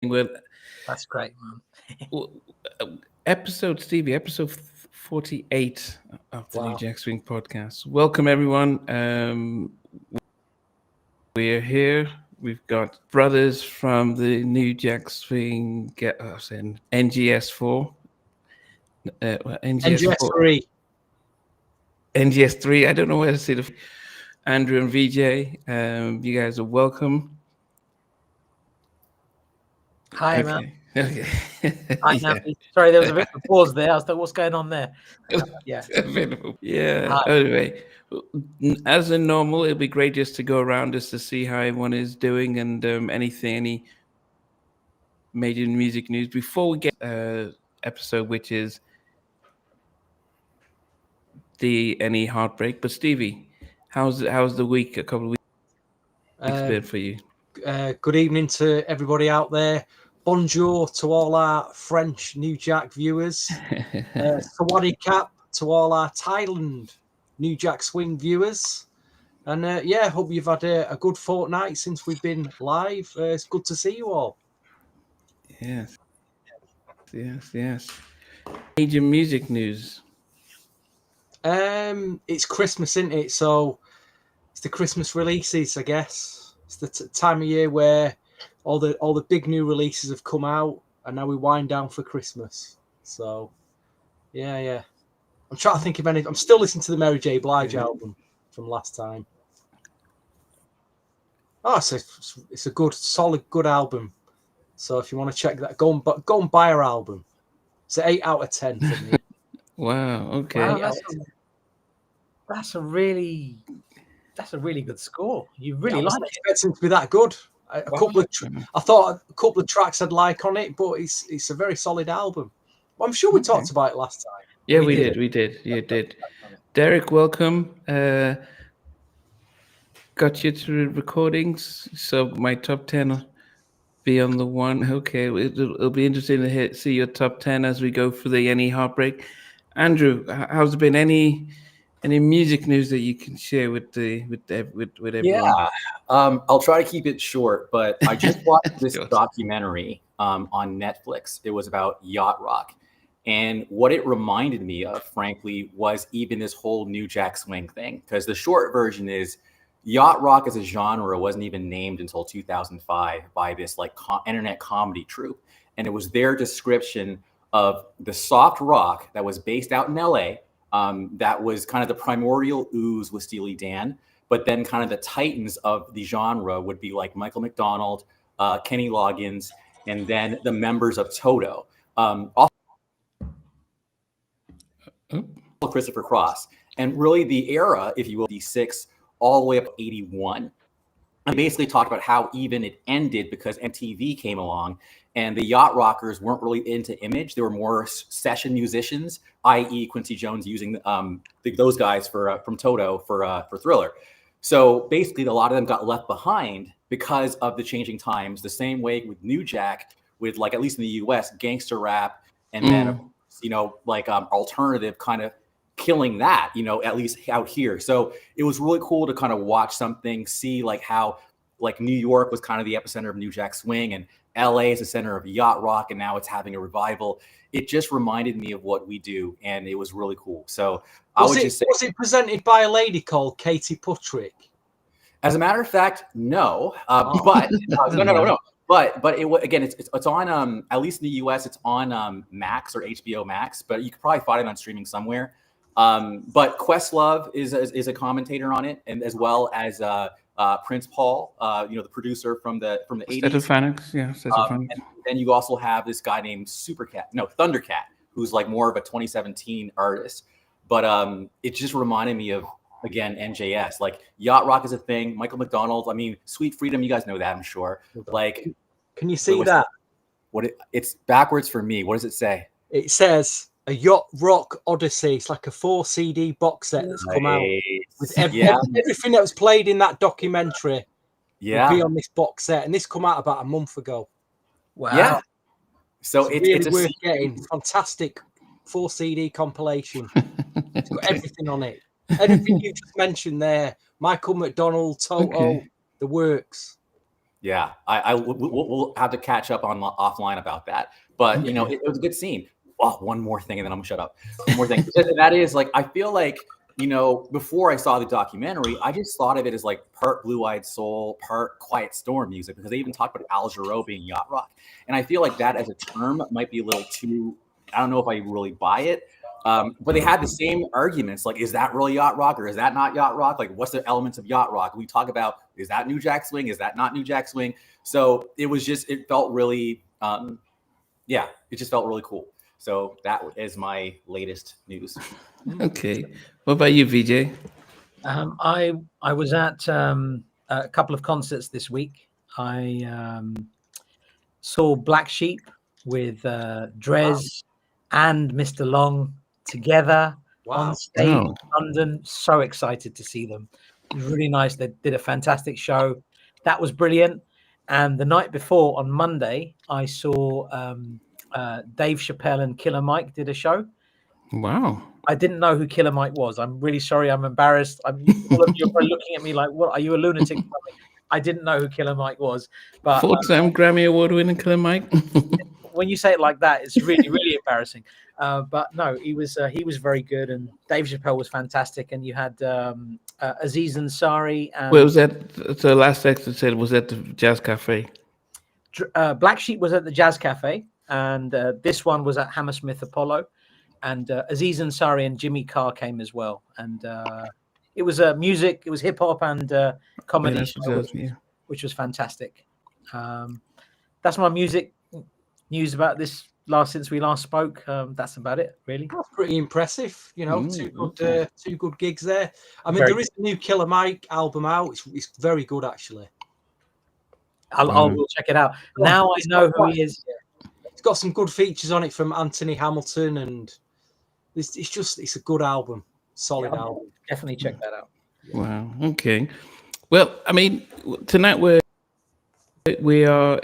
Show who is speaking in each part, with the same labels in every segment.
Speaker 1: with
Speaker 2: That's great,
Speaker 1: episode 48 of the New
Speaker 2: Wow.
Speaker 1: Jack Swing podcast. Welcome, everyone. We're here. We've got brothers from the New Jack Swing NGS4. NGS4.
Speaker 2: NGS3.
Speaker 1: NGS3. I don't know where to say the Andrew and VJ. You guys are welcome.
Speaker 2: Hi, man.
Speaker 1: Okay.
Speaker 2: Hi, Nappy. Sorry, there was a bit of a pause there. I was like, what's going on there? Yeah.
Speaker 1: Yeah.
Speaker 2: Hi.
Speaker 1: Anyway, as in normal, it'd be great just to go around just to see how everyone is doing and any major music news before we get episode, which is any heartbreak. But Stevie, how's the week? A couple of weeks been for you?
Speaker 2: Good evening to everybody out there. Bonjour to all our French New Jack viewers. Sawadee Cap to all our Thailand New Jack Swing viewers. And hope you've had a good fortnight since we've been live. It's good to see you all.
Speaker 1: Yes. Major music news.
Speaker 2: It's Christmas, isn't it? So it's the Christmas releases, I guess. It's the time of year where all the big new releases have come out, and now we wind down for Christmas. So, yeah. I'm trying to think of any. I'm still listening to the Mary J. Blige album from last time. Oh, it's a good, solid, good album. So if you want to check that, go and buy her album. It's an 8 out of 10 for me.
Speaker 1: Wow. Okay.
Speaker 2: Wow,
Speaker 3: that's a really good score. You really like it.
Speaker 2: Expecting to be that good. I thought a couple of tracks I'd like on it, but it's a very solid album. Well, I'm sure we talked about it last time.
Speaker 1: Yeah, we did. You did. Derek, welcome. Got you to the recordings. So my top 10 will be on the one. Okay, it'll be interesting to see your top 10 as we go for the Any Heartbreak. Andrew, how's there been any music news that you can share with everyone?
Speaker 4: Yeah, I'll try to keep it short, but I just watched this documentary on Netflix. It was about yacht rock, and what it reminded me of, frankly, was even this whole New Jack Swing thing. Because the short version is, yacht rock as a genre wasn't even named until 2005 by this internet comedy troupe, and it was their description of the soft rock that was based out in LA. That was kind of the primordial ooze with Steely Dan, but then kind of the titans of the genre would be like Michael McDonald, Kenny Loggins, and then the members of Toto. Also Christopher Cross. And really the era, if you will, D6 all the way up to 81. And basically talked about how even it ended because MTV came along and the yacht rockers weren't really into image. They were more session musicians, i.e. Quincy Jones using those guys from Toto for Thriller. So basically a lot of them got left behind because of the changing times, the same way with New Jack, with like, at least in the US, gangster rap, and then, alternative kind of killing that, at least out here. So it was really cool to kind of watch something, see like how like New York was kind of the epicenter of New Jack Swing and LA is the center of yacht rock, and now it's having a revival. It just reminded me of what we do, and it was really cool. So was
Speaker 2: it presented by a lady called Katie Puttrick?
Speaker 4: As a matter of fact, no. But no. But it's on at least in the US, it's on Max or HBO Max, but you could probably find it on streaming somewhere. But Questlove is a commentator on it, and as well as Prince Paul, the producer from the 80s.
Speaker 1: Stefanix, yeah.
Speaker 4: And then you also have this guy named Thundercat, who's like more of a 2017 artist. But it just reminded me of, again, NJS. Like yacht rock is a thing. Michael McDonald. I mean, Sweet Freedom. You guys know that, I'm sure. Like,
Speaker 2: can you see that?
Speaker 4: It's backwards for me. What does it say?
Speaker 2: It says a yacht rock odyssey. It's like a 4 CD box set that's come out with everything that was played in that documentary. Will be on this box set, and this come out about a month ago.
Speaker 3: Wow!
Speaker 4: Yeah. So
Speaker 2: it's really worth getting. Fantastic 4 CD compilation. It's got everything on it. Everything you just mentioned there. Michael McDonald, Toto, the works.
Speaker 4: Yeah, we'll have to catch up on offline about that. But you know, it was a good scene. Oh, one more thing, and then I'm gonna shut up. One more thing. That is like, I feel like, you know, before I saw the documentary, I just thought of it as like part Blue Eyed Soul, part Quiet Storm music, because they even talked about Al Jarreau being yacht rock, and I feel like that as a term might be a little too. I don't know if I really buy it. But they had the same arguments, like, is that really yacht rock or is that not yacht rock? Like, what's the elements of yacht rock? We talk about, is that New Jack Swing? Is that not New Jack Swing? So it was just, it felt really, yeah, it just felt really cool. So that is my latest news.
Speaker 1: Okay. What about you, VJ?
Speaker 3: I was at a couple of concerts this week. I saw Black Sheep with Drez and Mr. Long together on stage in London. So excited to see them. It was really nice. They did a fantastic show. That was brilliant. And the night before, on Monday, I saw Dave Chappelle and Killer Mike did a show.
Speaker 1: Wow.
Speaker 3: I didn't know who Killer Mike was. I'm really sorry. I'm embarrassed. All of you are looking at me like, what? Are you a lunatic? I didn't know who Killer Mike was. But
Speaker 1: 4-time Grammy Award winning Killer Mike.
Speaker 3: When you say it like that, it's really, really embarrassing. But no, he was very good, and Dave Chappelle was fantastic. And you had Aziz Ansari. And
Speaker 1: Where was that? So last exit said was at the Jazz Cafe.
Speaker 3: Black Sheep was at the Jazz Cafe, and this one was at Hammersmith Apollo. And Aziz Ansari and Jimmy Carr came as well. And it was music, it was hip hop and comedy, which was fantastic. That's my music news about this since we last spoke. That's about it, really.
Speaker 2: That's pretty impressive. You know, two good gigs there. I mean, there is a new Killer Mike album out. It's very good, actually.
Speaker 3: We'll check it out. Now I know who he is.
Speaker 2: It's got some good features on it from Anthony Hamilton, and it's a good album, solid album.
Speaker 3: Definitely check that out.
Speaker 1: Wow. Okay. Well, I mean, tonight we are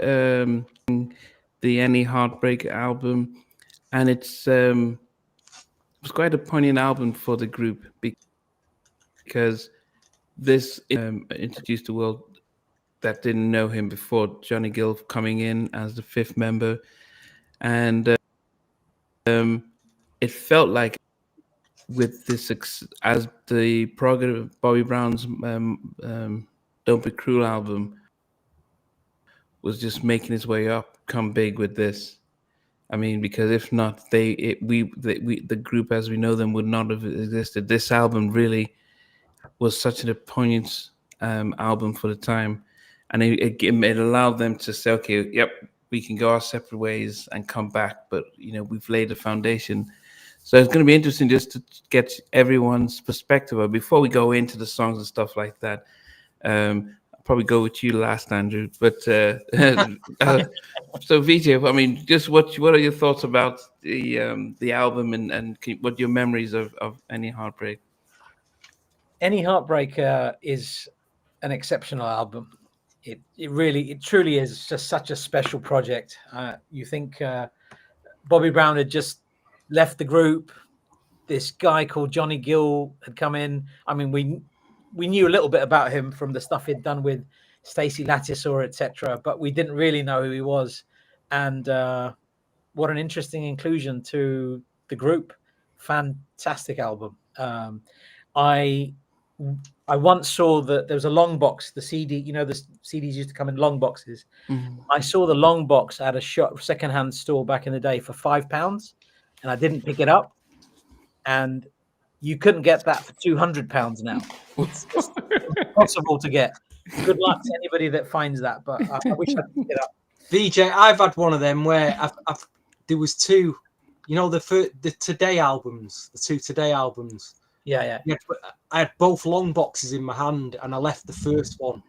Speaker 1: the Any Heartbreak album, and it was quite a poignant album for the group because this introduced the world that didn't know him before. Johnny Gill coming in as the fifth member, and it felt like with this as the progressive Bobby Brown's Don't Be Cruel album was just making its way up, come big with this. I mean, because if not, the group as we know them would not have existed. This album really was such a poignant album for the time, and it allowed them to say, okay, yep, we can go our separate ways and come back, but you know, we've laid a foundation. So it's going to be interesting just to get everyone's perspective. But before we go into the songs and stuff like that, I'll probably go with you last, Andrew. But so VJ, I mean, just what are your thoughts about the album and what your memories of Any Heartbreak?
Speaker 3: Any Heartbreak is an exceptional album. It truly is just such a special project. You think Bobby Brown had just left the group. This guy called Johnny Gill had come in. I mean, we knew a little bit about him from the stuff he'd done with Stacey Lattisaw, etc., but we didn't really know who he was. And what an interesting inclusion to the group. Fantastic album. I once saw that there was a long box, the CD, you know, the CDs used to come in long boxes. Mm-hmm. I saw the long box at a secondhand store back in the day for £5, and I didn't pick it up. And you couldn't get that for £200 now. It's just impossible to get. Good luck to anybody that finds that, but I wish I could pick it up.
Speaker 2: VJ, I've had one of them where there was two, you know, the Today albums, the two Today albums.
Speaker 3: Yeah.
Speaker 2: I had both long boxes in my hand, and I left the first one.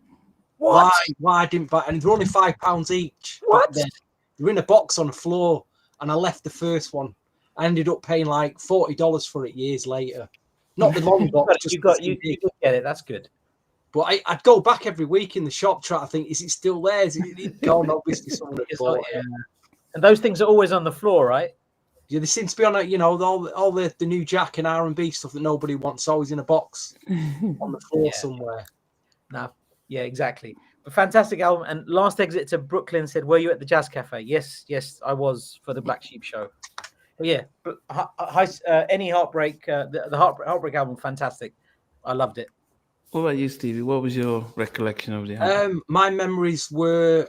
Speaker 3: What?
Speaker 2: Why I didn't buy? And they're only £5 each.
Speaker 3: What?
Speaker 2: They're in a box on the floor, and I left the first one. I ended up paying like $40 for it years later. Not the long box.
Speaker 3: You did get it. That's good.
Speaker 2: But I'd go back every week in the shop trying to think, is it still there? Is it gone? Obviously, someone had bought it.
Speaker 3: And those things are always on the floor, right?
Speaker 2: Yeah, they seem to be on, you know, all the new Jack and R&B stuff that nobody wants, always in a box on the floor somewhere.
Speaker 3: No, yeah, exactly. A fantastic album. And Last Exit to Brooklyn said, "Were you at the Jazz Cafe?" Yes, I was for the Black Sheep show. But yeah, but Any Heartbreak, the Heartbreak album, fantastic. I loved it.
Speaker 1: What about you, Stevie? What was your recollection of the album?
Speaker 2: My memories were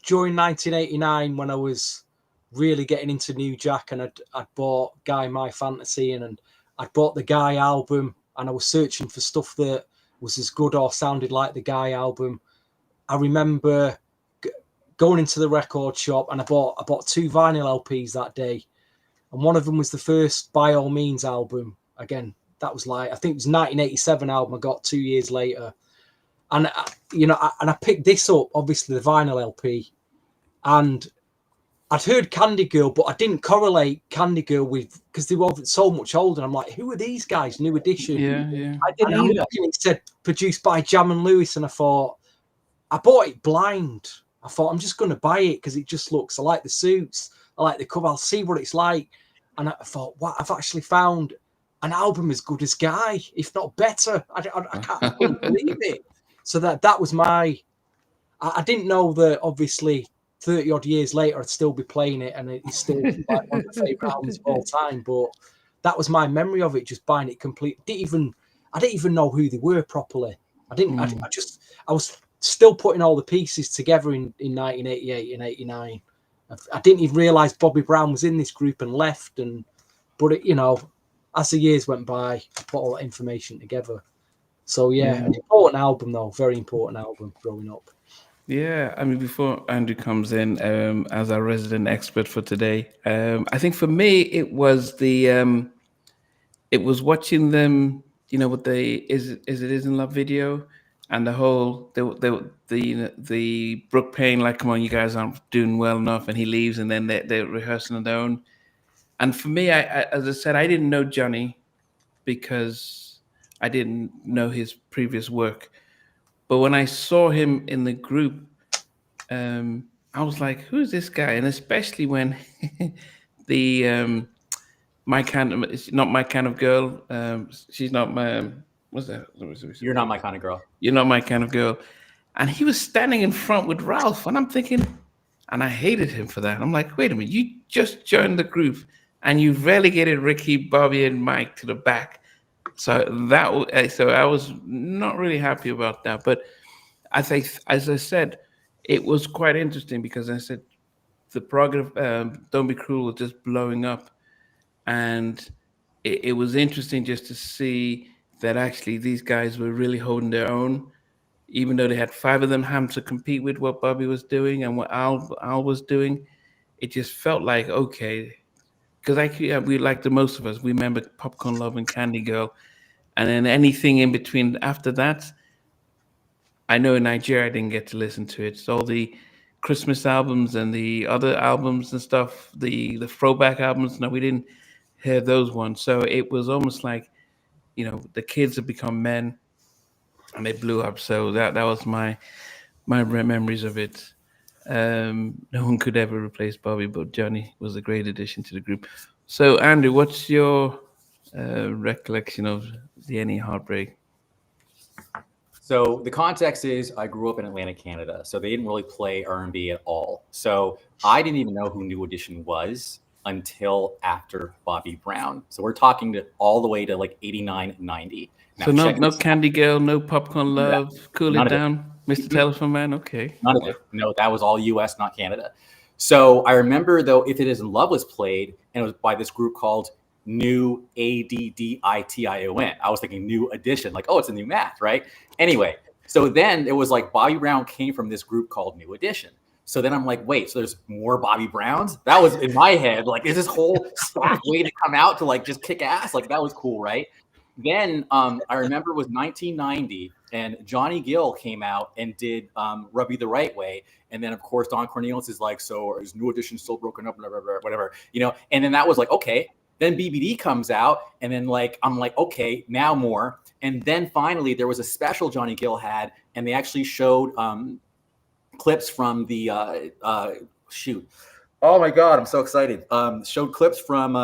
Speaker 2: during 1989 when I was really getting into New Jack, and I'd bought Guy My Fantasy and I'd bought the Guy album, and I was searching for stuff that was as good or sounded like the Guy album. I remember going into the record shop, and I bought 2 vinyl LPs that day, and one of them was the first By All Means album. Again, that was like, I think it was 1987 album I got 2 years later. And I picked this up, obviously the vinyl LP, and I'd heard Candy Girl, but I didn't correlate Candy Girl with, because they were so much older. I'm like, who are these guys? New Edition.
Speaker 1: Yeah.
Speaker 3: I didn't
Speaker 2: And
Speaker 3: either.
Speaker 2: it said produced by Jam and Lewis, and I bought it blind. I thought, I'm just going to buy it because it just looks, I like the suits, I like the cover, I'll see what it's like. And I thought, wow, I've actually found an album as good as Guy, if not better. I couldn't believe it. So that was I didn't know that obviously 30 odd years later I'd still be playing it, and it's still like one of my favorite albums of all time. But that was my memory of it, just buying it complete. I didn't even know who they were properly. I was still putting all the pieces together in 1988 and 89. I didn't even realize Bobby Brown was in this group and left. But as the years went by, I put all that information together. So yeah, an important album though, very important album growing up.
Speaker 1: Yeah, I mean, before Andrew comes in as our resident expert for today, I think for me it was it was watching them, with the Is It Isn't Love video, and the whole the Brooke Payne, like, come on, you guys aren't doing well enough, and he leaves, and then they're rehearsing on their own. And for me, I as I said, I didn't know Johnny because I didn't know his previous work. But when I saw him in the group, I was like, "Who's this guy?" And especially when the my kind of, it's not my kind of girl. She's not my, what's that?
Speaker 4: You're not my kind of girl.
Speaker 1: You're not my kind of girl. And he was standing in front with Ralph, and I'm thinking, and I hated him for that. I'm like, wait a minute, you just joined the group, and you've relegated Ricky, Bobby, and Mike to the back. So I was not really happy about that. But I think, as I said, it was quite interesting because I said the prerogative, "Don't Be Cruel" was just blowing up, and it was interesting just to see that actually these guys were really holding their own, even though they had 5 of them having to compete with what Bobby was doing and what Al was doing. It just felt like, okay, because we, like the most of us, we remember Popcorn Love and Candy Girl, and then anything in between after that. I know in Nigeria I didn't get to listen to it. So all the Christmas albums and the other albums and stuff, the throwback albums, no, we didn't hear those ones. So it was almost like, the kids have become men and they blew up. So that was my memories of it. No one could ever replace Bobby, but Johnny was a great addition to the group. So Andrew, what's your recollection of the Any Heartbreak?
Speaker 4: So the context is I grew up in Atlanta, Canada, so they didn't really play R&B at all. So I didn't even know who New Edition was until after Bobby Brown. So we're talking all the way to like 89, 90. Now,
Speaker 1: so no Candy Girl, no Popcorn Love, Cool It Down, Mr. Telephone Man, okay.
Speaker 4: None of it. No, that was all US, not Canada. So I remember, though, If It Isn't Love was played, and it was by this group called New Addition. I was thinking New Edition, like, oh, it's a new math, right? Anyway, so then it was like Bobby Brown came from this group called New Edition. So then I'm like, wait, so there's more Bobby Browns? That was in my head, like, is this whole staff waiting to come out to like just kick ass? Like, that was cool, right? Then I remember it was 1990, and Johnny Gill came out and did Rub You the Right Way. And then, of course, Don Cornelius is like, so is New Edition still broken up, blah, blah, blah, whatever, And then that was like, okay. Then BBD comes out, and then I'm like, okay, now more. And then finally, there was a special Johnny Gill had, and they actually showed clips from the shoot. Oh my God, I'm so excited. Showed clips from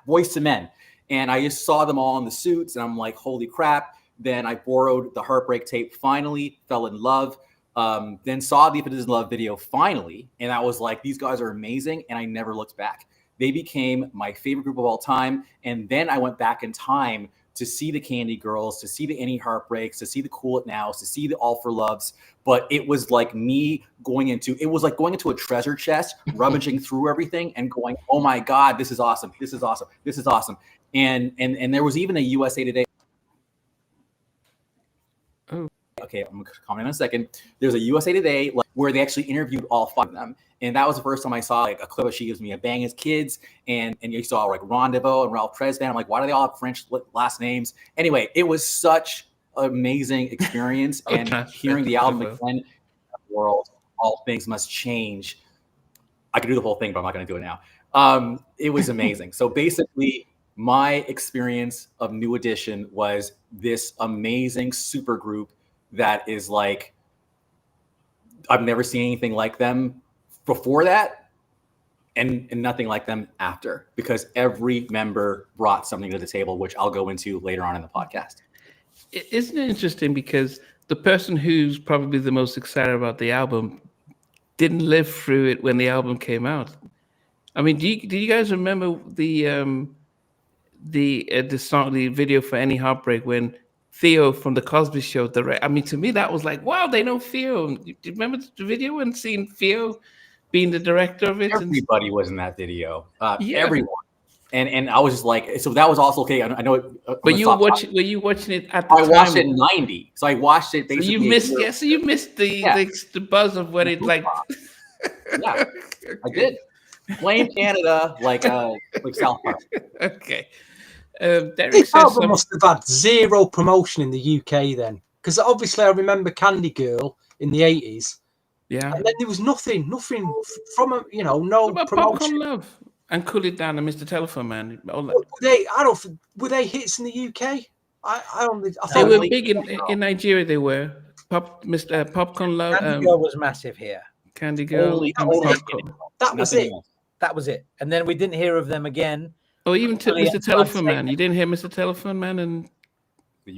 Speaker 4: Boyz II Men, and I just saw them all in the suits, and I'm like, holy crap. Then I borrowed the Heartbreak tape. Finally, fell in love. Then saw the If It Isn't Love video finally, and I was like, these guys are amazing, and I never looked back. They became my favorite group of all time, and then I went back in time to see the Candy Girls, to see the Any Heartbreaks, to see the Cool It Nows, to see the All for Loves. But it was like me going into a treasure chest, rummaging through everything and going, oh my God, this is awesome. This is awesome. This is awesome. And there was even a USA Today.
Speaker 1: Oh.
Speaker 4: Okay, I'm gonna comment in a second. There's a USA Today where they actually interviewed all 5 of them. And that was the first time I saw like a clip of She Gives Me a Bang as kids. And you saw like Rendezvous and Ralph Tresvant. I'm like, why do they all have French last names? Anyway, it was such an amazing experience. And hearing the album again, world, all things must change. I could do the whole thing, but I'm not going to do it now. It was amazing. So basically, my experience of New Edition was this amazing super group that is like, I've never seen anything like them before that, and nothing like them after, because every member brought something to the table, which I'll go into later on in the podcast.
Speaker 1: Isn't it interesting, because the person who's probably the most excited about the album didn't live through it when the album came out. I mean, do you guys remember the song, the video for Any Heartbreak, when Theo from the Cosby Show I mean, to me that was like, wow, they know Theo. Do you remember the video and seeing Theo being the director of it?
Speaker 4: Everybody was in that video. Everyone. And I was just like, so that was also okay. I know it.
Speaker 1: But were you watching it at the time?
Speaker 4: I watched it in '90, so I watched it basically.
Speaker 1: So you missed the buzz of what it like.
Speaker 4: Yeah, I did. Blame Canada, like South Park.
Speaker 1: Okay.
Speaker 2: This album must have had zero promotion in the UK then, because obviously I remember Candy Girl in the 80s.
Speaker 1: Yeah.
Speaker 2: And then there was nothing from a, no
Speaker 1: what about
Speaker 2: promotion.
Speaker 1: Popcorn Love and Cool It Down and Mr. Telephone Man?
Speaker 2: Were they hits in the UK? I thought
Speaker 1: they were big in Nigeria. They were Popcorn Love.
Speaker 3: Candy Girl was massive here.
Speaker 1: Candy Girl.
Speaker 2: That was it.
Speaker 3: That was it. And then we didn't hear of them again.
Speaker 1: Oh, even Mr. Telephone Man. You didn't hear Mr. Telephone Man and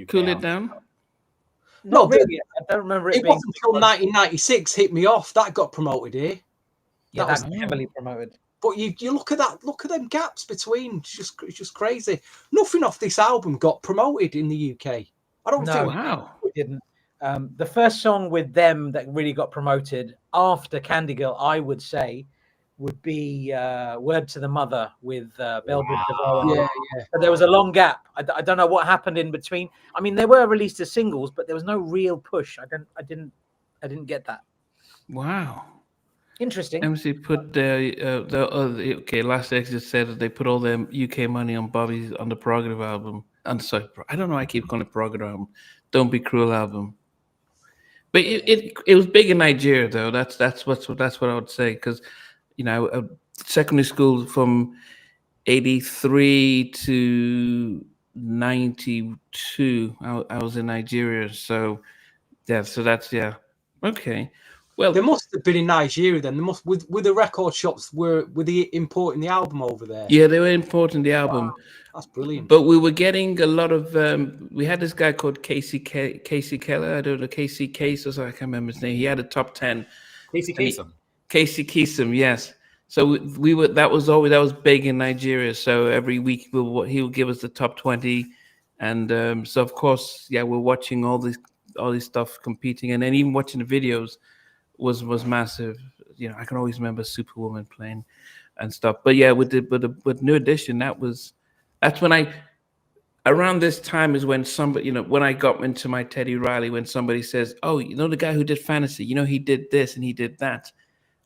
Speaker 1: Cool It Down?
Speaker 3: No, really. I don't remember it being
Speaker 2: wasn't until 1996 Hit Me Off that got promoted here.
Speaker 3: Yeah, that was heavily promoted.
Speaker 2: But you look at that, look at them gaps between. It's just crazy. Nothing off this album got promoted in the UK. I don't think.
Speaker 1: Wow.
Speaker 3: We didn't. The first song with them that really got promoted after Candy Girl, I would say, would be Word to the Mother with Velvet DeVoe.
Speaker 2: Yeah.
Speaker 3: But there was a long gap. I don't know what happened in between. I mean, they were released as singles, but there was no real push. I didn't get that.
Speaker 1: Wow.
Speaker 3: Interesting.
Speaker 1: MC put Last Exit said that they put all their UK money on the Prerogative album. I'm sorry, I don't know. I keep calling it Prerogative album. Don't Be Cruel album. But it was big in Nigeria though. That's what I would say, because secondary school from 83 to 92, I was in Nigeria. So that's okay. Well,
Speaker 2: they must have been in Nigeria then. They must with the record shops were they importing the album over there?
Speaker 1: Yeah, they were importing the album.
Speaker 2: Wow, that's brilliant.
Speaker 1: But we were getting a lot of. We had this guy called Casey Keller. I don't know, Casey Case or so. I can't remember his name. He had a top 10.
Speaker 4: Casey Kasem.
Speaker 1: Casey Kasem, yes. So we were. That was big in Nigeria. So every week he would give us the top 20, and so of course, we're watching all this stuff competing, and then even watching the videos was massive. I can always remember Superwoman playing and stuff. But yeah, with New Edition, that's when around this time is when somebody, when I got into my Teddy Riley, when somebody says, oh, the guy who did Fantasy, he did this and he did that.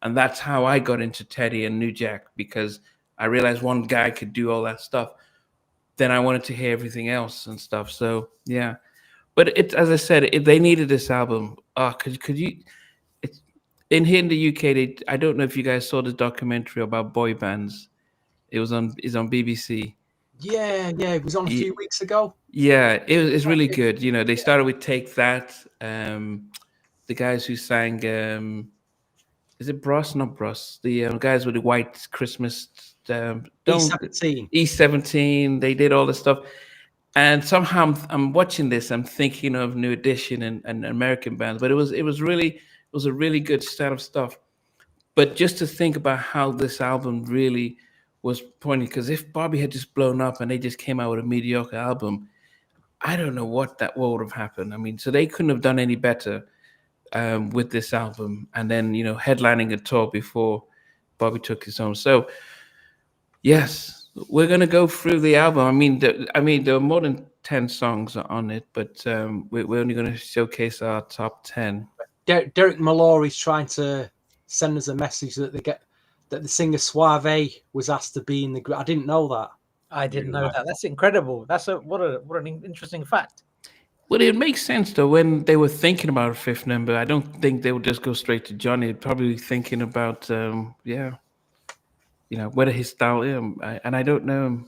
Speaker 1: And that's how I got into Teddy and New Jack, because I realized one guy could do all that stuff. Then I wanted to hear everything else and stuff. So yeah, but as I said, they needed this album. Could you? Here in the UK, I don't know if you guys saw the documentary about boy bands. It's on BBC.
Speaker 2: Yeah, it was on a few weeks ago.
Speaker 1: Yeah, it's really good. They started with Take That. The guys who sang, is it Bros? Not Bros. The guys with the white Christmas. E17. They did all this stuff. And somehow I'm watching this. I'm thinking of New Edition and American bands, but it was really, was a really good set of stuff. But just to think about how this album really was pointing, because if Bobby had just blown up and they just came out with a mediocre album, I don't know what would have happened. I mean, so they couldn't have done any better with this album, and then headlining a tour before Bobby took his own. So yes, we're gonna go through the album. I mean, there are more than 10 songs on it, but we're only going to showcase our top 10.
Speaker 2: Derek Mallory's trying to send us a message that the singer Suave was asked to be in the group. I didn't know that.
Speaker 3: I didn't know that. That's incredible. What an interesting fact.
Speaker 1: Well, it makes sense though. When they were thinking about a fifth member, I don't think they would just go straight to Johnny. They'd probably be thinking about whether his style is, and I don't know.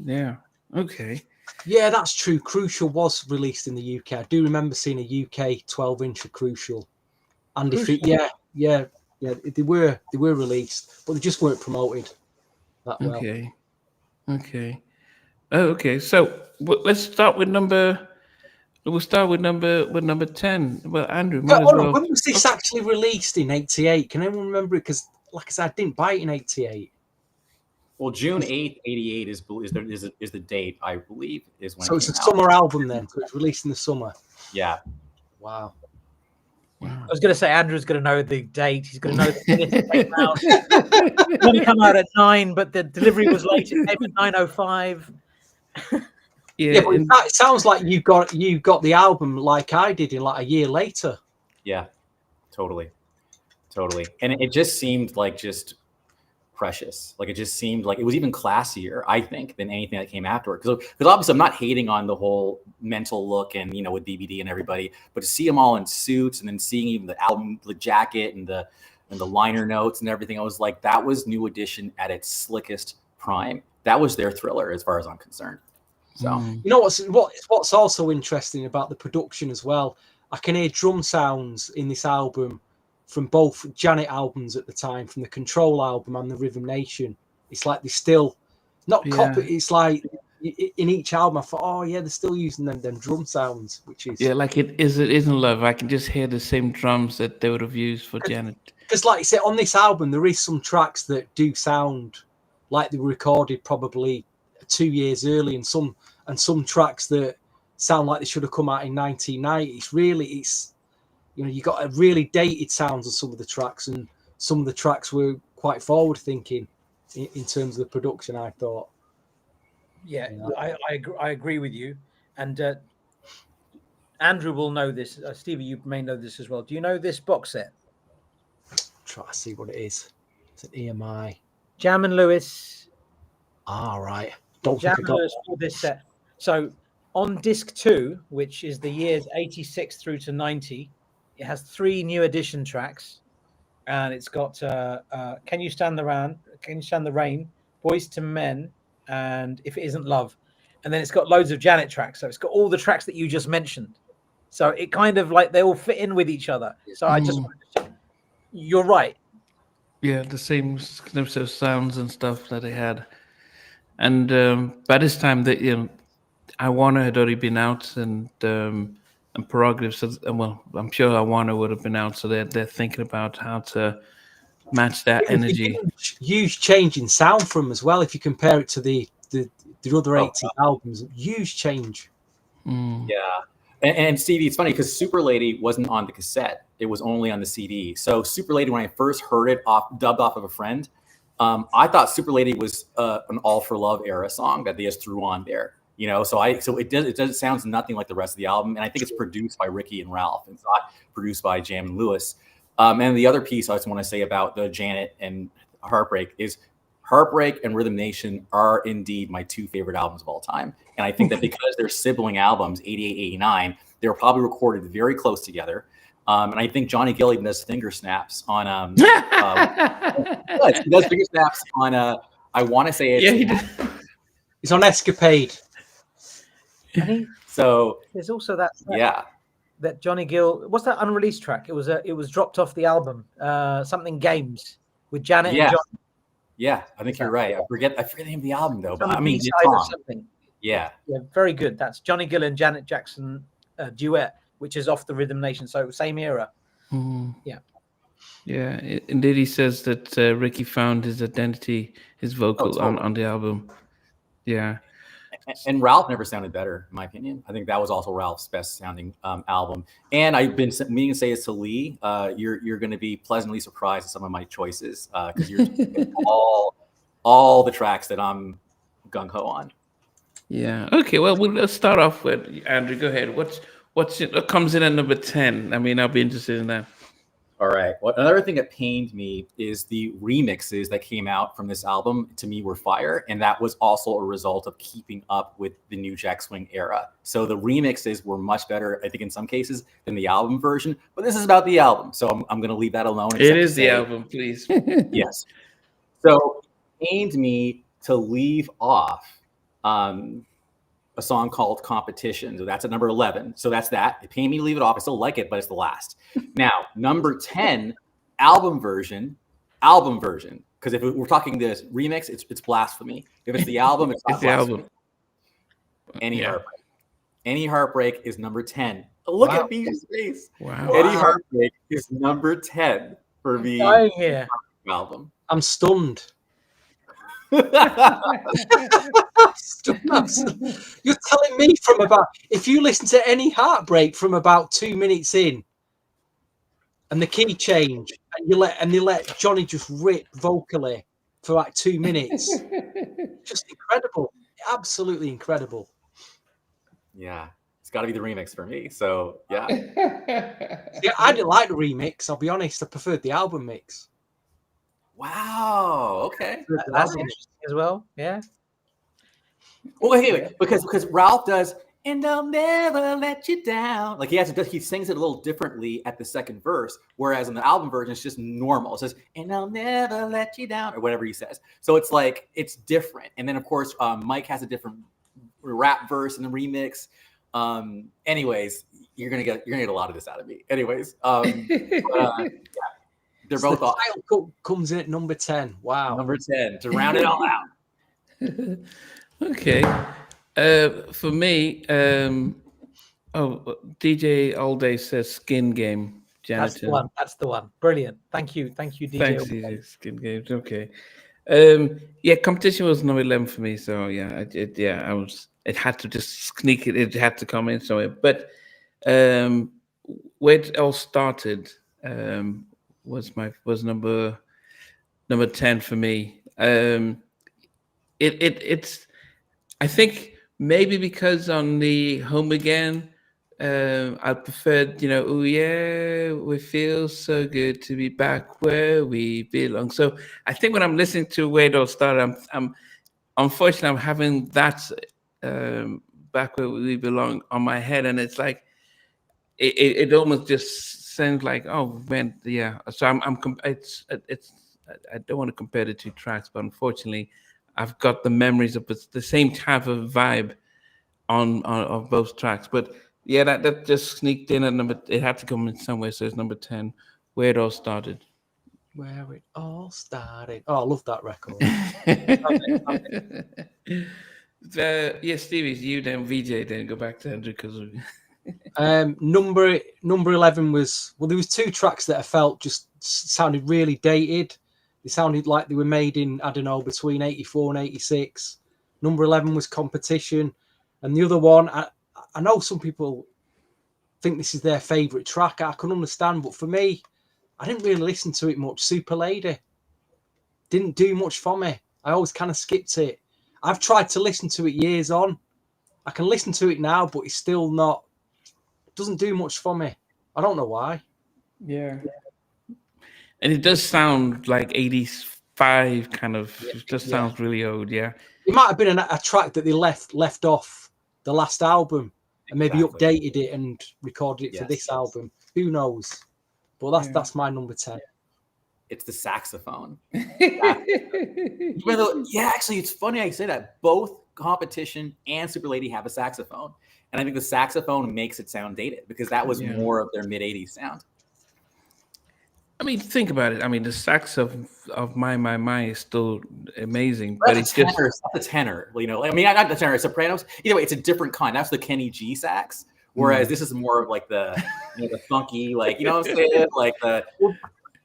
Speaker 1: Yeah. Okay.
Speaker 2: Yeah, that's true. Crucial was released in the UK. I do remember seeing a UK 12-inch of Crucial. And yeah, they were released, but they just weren't promoted that well.
Speaker 1: Okay. Oh, okay. So let's start with number. We'll start with number 10. Well, Andrew, might as well.
Speaker 2: When was this actually released in '88? Can anyone remember it? Because, like I said, I didn't buy it in '88.
Speaker 4: Well, June 8th, 88 is the date, I believe, is when.
Speaker 2: So it's a summer album then. So it's released in the summer.
Speaker 4: Yeah.
Speaker 2: Wow.
Speaker 3: I was going to say Andrew's going to know the date. He's going to know the minute it came out. It's going to come out at 9, but the delivery was late. It came at 9:05.
Speaker 2: Yeah, but it sounds like you got the album like I did in like a year later.
Speaker 4: Yeah, totally, and it just seemed like just precious. Like it just seemed like it was even classier, I think, than anything that came afterward. Because obviously I'm not hating on the whole mental look and with BBD and everybody, but to see them all in suits and then seeing even the album, the jacket and the liner notes and everything, I was like, that was New Edition at its slickest prime. That was their Thriller, as far as I'm concerned. So
Speaker 2: what's also interesting about the production as well. I can hear drum sounds in this album from both Janet albums at the time, from the Control album and the Rhythm Nation. It's like they still not copy. It's like in each album, I thought, oh yeah, they're still using them drum sounds, which is
Speaker 1: like it isn't love. I can just hear the same drums that they would have used for Janet.
Speaker 2: Because, like I said, on this album, there is some tracks that do sound like they were recorded probably 2 years early, and some tracks that sound like they should have come out in 1990. It's you got a really dated sounds on some of the tracks, and some of the tracks were quite forward thinking in terms of the production, I thought.
Speaker 3: Yeah, I agree with you. And Andrew will know this. Stevie, you may know this as well. Do you know this box set?
Speaker 2: Try to see what it is. It's an EMI.
Speaker 3: Jam and Lewis.
Speaker 2: Right. Don't
Speaker 3: Jam
Speaker 2: think
Speaker 3: and Lewis for this set. So on disc 2, which is the years 86 through to 90, it has 3 New Edition tracks, and it's got Can You Stand the Rain, Can You Stand the Rain, Boys to Men, and If It Isn't Love. And then it's got loads of Janet tracks. So it's got all the tracks that you just mentioned. So it kind of like they all fit in with each other. So I just you're right.
Speaker 1: Yeah, the same sort of sounds and stuff that they had. And by this time that I Wanna had already been out, and Prerogative. So, well, I'm sure Awana would have been out, so they're thinking about how to match that energy.
Speaker 2: Huge change in sound from as well. If you compare it to the other 80 albums, huge change.
Speaker 4: Yeah, and Stevie, it's funny because Super Lady wasn't on the cassette; it was only on the CD. So Super Lady, when I first heard it dubbed off of a friend, I thought Super Lady was an All for Love era song that they just threw on there. So it sounds nothing like the rest of the album, and I think it's produced by Ricky and Ralph. It's not produced by Jam and Lewis. And the other piece I just want to say about the Janet and Heartbreak is Heartbreak and Rhythm Nation are indeed my 2 favorite albums of all time. And I think that because they're sibling albums, 88, 89, they were probably recorded very close together. And I think Johnny Gill even does finger snaps on he does finger snaps on I want to say
Speaker 2: it's on Escapade.
Speaker 4: So
Speaker 3: there's also that
Speaker 4: track,
Speaker 3: that Johnny Gill, what's that unreleased track? It was dropped off the album, something Games with Janet and John.
Speaker 4: Yeah, I think you're right. I forget the name of the album though, but I mean
Speaker 3: something.
Speaker 4: Yeah,
Speaker 3: very good. That's Johnny Gill and Janet Jackson duet, which is off the Rhythm Nation, so same era.
Speaker 1: Mm.
Speaker 3: Yeah.
Speaker 1: Yeah, indeed. He says that Ricky found his identity, his vocal
Speaker 4: totally.
Speaker 1: on the album. Yeah.
Speaker 4: And Ralph never sounded better, in my opinion. I think that was also Ralph's best sounding album. And I've been meaning to say this to Lee. You're going to be pleasantly surprised at some of my choices because you're all the tracks that I'm gung ho on.
Speaker 1: Yeah. Okay. Well, let's start off with Andrew. Go ahead. What comes in at number 10? I mean, I'll be interested in that.
Speaker 4: All right. Well, another thing that pained me is the remixes that came out from this album. To me, were fire, and that was also a result of keeping up with the new Jack Swing era. So the remixes were much better, I think, in some cases, than the album version. But this is about the album, so I'm going to leave that alone.
Speaker 1: It is the album, please.
Speaker 4: Yes. So it pained me to leave off a song called Competition. So that's at number 11. So that's that. It pained me to leave it off. I still like it, but it's the last. Now, number 10, album version. Because if we're talking this remix, it's blasphemy. If it's the album, it's not
Speaker 1: It's the
Speaker 4: blasphemy.
Speaker 1: album.
Speaker 4: Any
Speaker 1: Yeah.
Speaker 4: Heartbreak. Any Heartbreak is number 10. Look
Speaker 2: Wow.
Speaker 4: at BJ's face.
Speaker 1: Wow.
Speaker 4: Any Heartbreak is number 10 for me.
Speaker 3: Dying here.
Speaker 4: Album.
Speaker 2: I'm stunned. You're telling me from about, if you listen to Any Heartbreak from about 2 minutes in, and the key change, and you let Johnny just rip vocally for like 2 minutes, just incredible, absolutely incredible.
Speaker 4: Yeah, it's got to be the remix for me. So yeah.
Speaker 2: Yeah, I didn't like the remix. I'll be honest. I preferred the album mix.
Speaker 4: Wow. Okay.
Speaker 3: That's interesting as well. Yeah.
Speaker 4: Oh, wait. Because Ralph does, and I'll never let you down. Like he sings it a little differently at the second verse, whereas in the album version it's just normal. It says, and I'll never let you down, or whatever he says. So it's like it's different. And then of course Mike has a different rap verse in the remix. Anyways, you're gonna get a lot of this out of me. Anyways, yeah. They're both
Speaker 2: the
Speaker 4: off.
Speaker 2: title comes in at number 10. Wow.
Speaker 4: Number 10 to round it all out.
Speaker 1: Okay. For me, DJ All Day says Skin Game.
Speaker 3: That's the
Speaker 1: Janitor.
Speaker 3: one. That's the one. Brilliant. Thank you, DJ.
Speaker 1: Thanks, DJ. Skin Games. Okay. Yeah, Competition was number 11 for me. So yeah, it had to just sneak it. It had to come in somewhere. But where it all started was number 10 for me. It's I think maybe because on the Home Again, I preferred, oh yeah, we feel so good to be back where we belong. So I think when I'm listening to Where It All Started, I'm unfortunately I'm having that back where we belong on my head, and it's like it almost just sounds like, oh man, yeah. So it's I don't want to compare the two tracks, but unfortunately, I've got the memories of the same type of vibe on both tracks. But yeah, that just sneaked in at number. It had to come in somewhere, so it's number 10. Where It All Started.
Speaker 2: Where it all started. Oh, I love that record.
Speaker 1: Yeah, Stevie, it's you then, VJ. Then go back to Andrew because.
Speaker 2: Number 11 was, well, there was two tracks that I felt just sounded really dated. They sounded like they were made in, I don't know, between 84 and 86. Number 11 was Competition. And the other one, I know some people think this is their favourite track. I can understand. But for me, I didn't really listen to it much. Super Lady didn't do much for me. I always kind of skipped it. I've tried to listen to it years on. I can listen to it now, but it's still not, doesn't do much for me. I don't know why.
Speaker 1: Yeah. And it does sound like 85 kind of. It just sounds really old, yeah.
Speaker 2: It might have been a track that they left off the last album and maybe updated it and recorded it for this album. Who knows? But that's my number 10.
Speaker 4: It's the saxophone. Even though, actually, it's funny I say that. Both Competition and Super Lady have a saxophone. And I think the saxophone makes it sound dated because that was more of their mid-'80s sound.
Speaker 1: I mean, think about it. I mean, the sax of My is still amazing,
Speaker 4: But
Speaker 1: but it's just
Speaker 4: a tenor, I mean, not the tenor, sopranos. Either way, it's a different kind. That's the Kenny G sax, Whereas this is more of like the the funky, like, you know what I'm saying, like the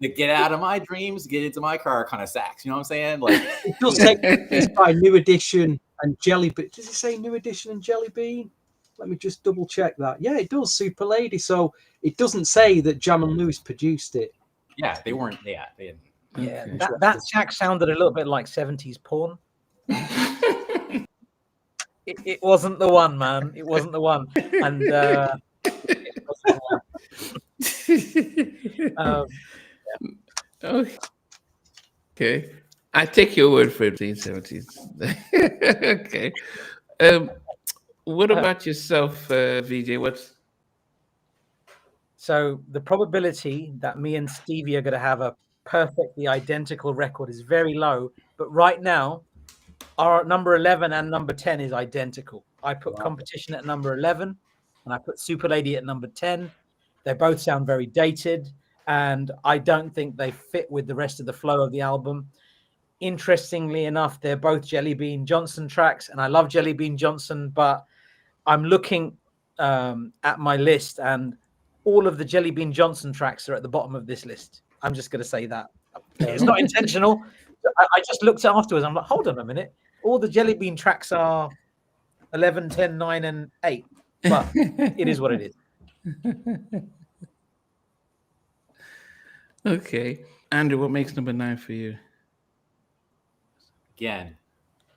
Speaker 4: get out of my dreams, get into my car kind of sax. You know what I'm saying? Like
Speaker 2: it does take this by New Edition and Jelly Bean. Does it say New Edition and Jelly Bean? Let me just double check that. Yeah, it does. Super Lady. So it doesn't say that Jam and Lewis produced it.
Speaker 4: Yeah, they weren't. Yeah, they didn't.
Speaker 3: Yeah,
Speaker 1: Okay.
Speaker 3: that track sounded a little bit like 70s porn. It wasn't the one, man. It wasn't the one. And it wasn't the one.
Speaker 1: Okay. I take your word for it, 1970s. Okay. What about yourself, VJ? What's
Speaker 3: So the probability that me and Stevie are going to have a perfectly identical record is very low. But right now, our number 11 and number 10 is identical. I put Competition at number 11 and I put Super Lady at number 10. They both sound very dated and I don't think they fit with the rest of the flow of the album. Interestingly enough, they're both Jelly Bean Johnson tracks and I love Jelly Bean Johnson, but I'm looking at my list and all of the Jelly Bean Johnson tracks are at the bottom of this list. I'm just going to say that. It's not intentional. I just looked at afterwards. I'm like, hold on a minute. All the Jelly Bean tracks are 11, 10, 9, and 8. But it is what it is.
Speaker 1: okay? Andrew, what makes number 9 for you?
Speaker 4: Again,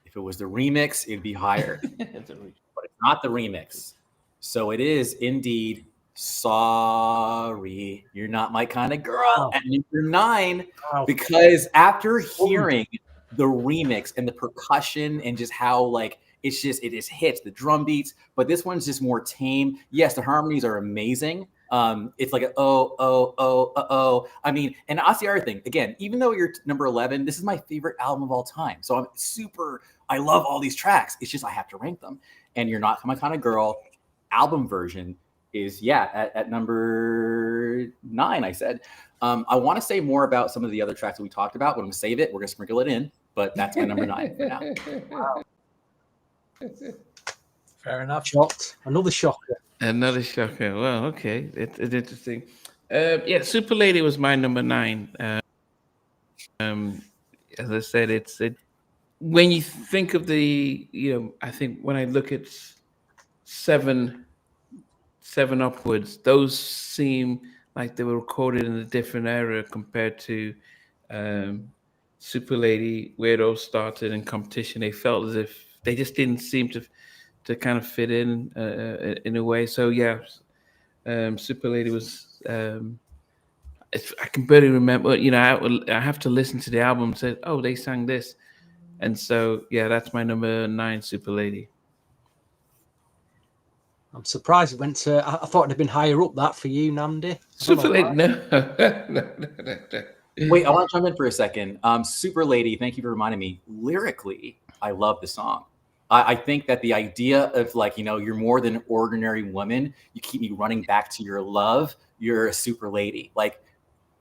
Speaker 4: if it was the remix, it'd be higher. But it's not the remix. So it is indeed Sorry, You're Not My Kind of Girl at number 9. Because after hearing the remix and the percussion and just how like it just hits the drum beats, but this one's just more tame. Yes, the harmonies are amazing. It's like oh. I mean, and that's the other thing. Again, even though you're number 11, this is my favorite album of all time. So I love all these tracks. It's just I have to rank them. And You're Not My Kind of Girl album version is at number 9. I said. I want to say more about some of the other tracks that we talked about, but I'm gonna save it. We're gonna sprinkle it in, but that's my number 9 for now.
Speaker 2: Wow.
Speaker 3: Fair enough.
Speaker 2: Shocked. Another shocker.
Speaker 1: Another shocker. Well, okay, it's interesting. Super Lady was my number 9. As I said, it's when you think of the, I think when I look at 7 upwards, those seem like they were recorded in a different era compared to Super Lady, where it all started, and Competition. They felt as if they just didn't seem to kind of fit in a way. So Super Lady was. I can barely remember. I have to listen to the album and say, "Oh, they sang this," and so that's my number 9, Super Lady.
Speaker 2: I'm surprised it went to. I thought it'd have been higher up that for you, Namdi.
Speaker 1: Super Lady, no.
Speaker 4: Wait, I want to jump in for a second. Super Lady, thank you for reminding me. Lyrically, I love the song. I think that the idea of like, you're more than an ordinary woman. You keep me running back to your love. You're a super lady. Like,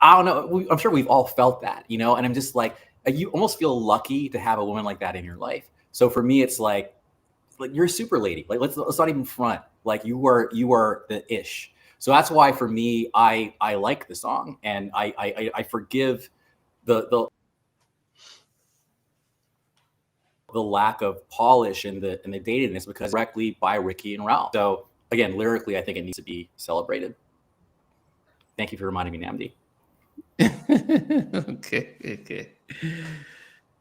Speaker 4: I don't know. I'm sure we've all felt that, and I'm just like, you almost feel lucky to have a woman like that in your life. So for me, it's like you're a super lady. Like, let's not even front. Like you are the ish. So that's why for me, I like the song and I forgive the lack of polish and the datedness because directly by Ricky and Ralph. So again, lyrically, I think it needs to be celebrated. Thank you for reminding me, Namdi.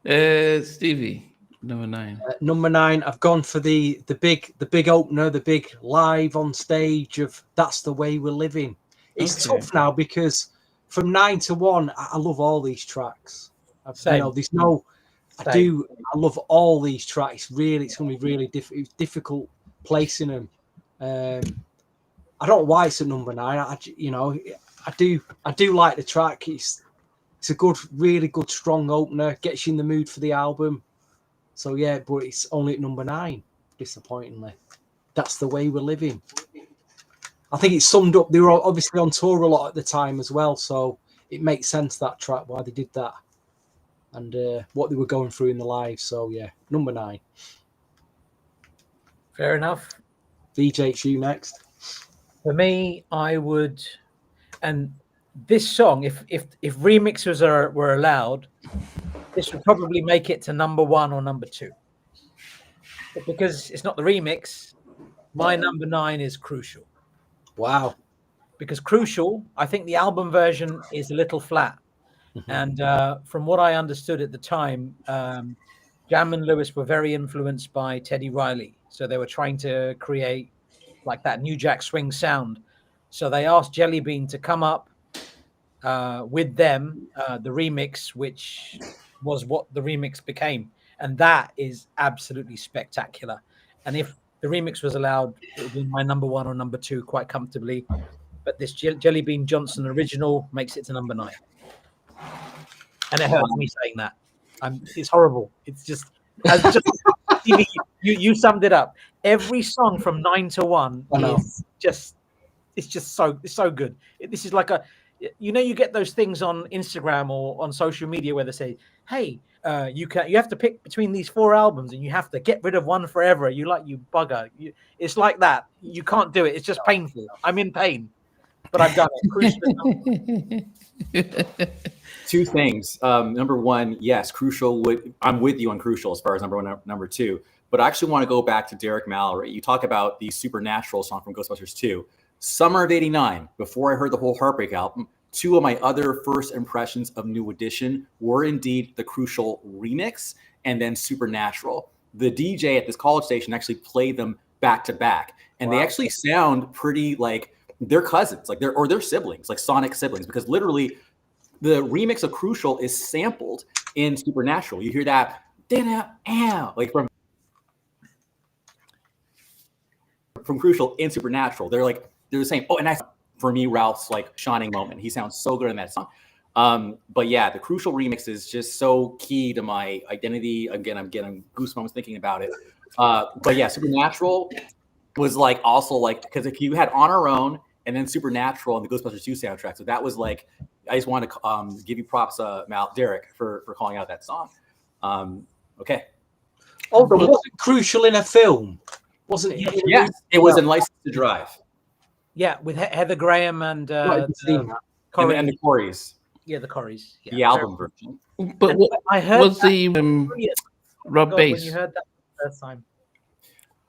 Speaker 1: Okay. Stevie, number 9.
Speaker 2: Number 9, I've gone for the big opener, the big live on stage of That's the Way We're Living. It's tough now because from 9 to 1, I love all these tracks. There's no. I love all these tracks. Really, it's going to be really difficult placing them. I don't know why it's at number 9. I do like the track. It's a good, really good, strong opener. Gets you in the mood for the album. So but it's only at number 9. Disappointingly, That's the Way We're Living. I think it summed up. They were obviously on tour a lot at the time as well, so it makes sense that track why they did that. And what they were going through in the live. So, number 9.
Speaker 3: Fair enough.
Speaker 2: VJ, it's you next.
Speaker 3: For me, I would, and this song, if remixers were allowed, this would probably make it to number 1 or number 2. But because it's not the remix, my number 9 is Crucial.
Speaker 2: Wow.
Speaker 3: Because Crucial, I think the album version is a little flat. And from what I understood at the time, Jam and Lewis were very influenced by Teddy Riley. So they were trying to create like that New Jack Swing sound. So they asked Jelly Bean to come up with them, the remix, which was what the remix became. And that is absolutely spectacular. And if the remix was allowed, it would be my number 1 or number 2 quite comfortably. But this Jelly Bean Johnson original makes it to number 9. And it hurts me saying that. It's horrible. It's just, you summed it up. Every song from 9 to 1 is just, it's so good. This is like you get those things on Instagram or on social media where they say, hey, you have to pick between these 4 albums and you have to get rid of one forever. You bugger. It's like that. You can't do it. It's just painful. I'm in pain, but I've done it.
Speaker 4: 2 things. Number 1, yes, Crucial I'm with you on Crucial as far as number 1, number 2. But I actually want to go back to Derek Mallory. You talk about the Supernatural song from Ghostbusters 2. Summer of '89, before I heard the whole Heartbreak album, 2 of my other first impressions of New Edition were indeed the Crucial remix and then Supernatural. The DJ at this college station actually played them back to back. And They actually sound pretty like they're cousins, like they're siblings, like Sonic siblings, because literally the remix of Crucial is sampled in Supernatural. You hear that like from Crucial in Supernatural. They're the same. Oh, and that's for me Ralph's like shining moment. He sounds so good in that song. But yeah, the Crucial remix is just so key to my identity. Again, I'm getting goosebumps thinking about it. But yeah, Supernatural was like also like, because if you had On Our Own and then Supernatural and the Ghostbusters 2 soundtrack, so that was like, I just want to give you props, Derek, for calling out that song. Okay.
Speaker 2: Oh, but wasn't Crucial in a film? Wasn't it?
Speaker 4: Yes, it was in License to Drive.
Speaker 3: Yeah, with Heather Graham and
Speaker 4: and the Corys.
Speaker 3: Yeah, the Corys. Yeah.
Speaker 4: The album version.
Speaker 1: But what
Speaker 3: I heard
Speaker 1: was the Rob
Speaker 3: God,
Speaker 1: Bass?
Speaker 3: when you heard that the first time.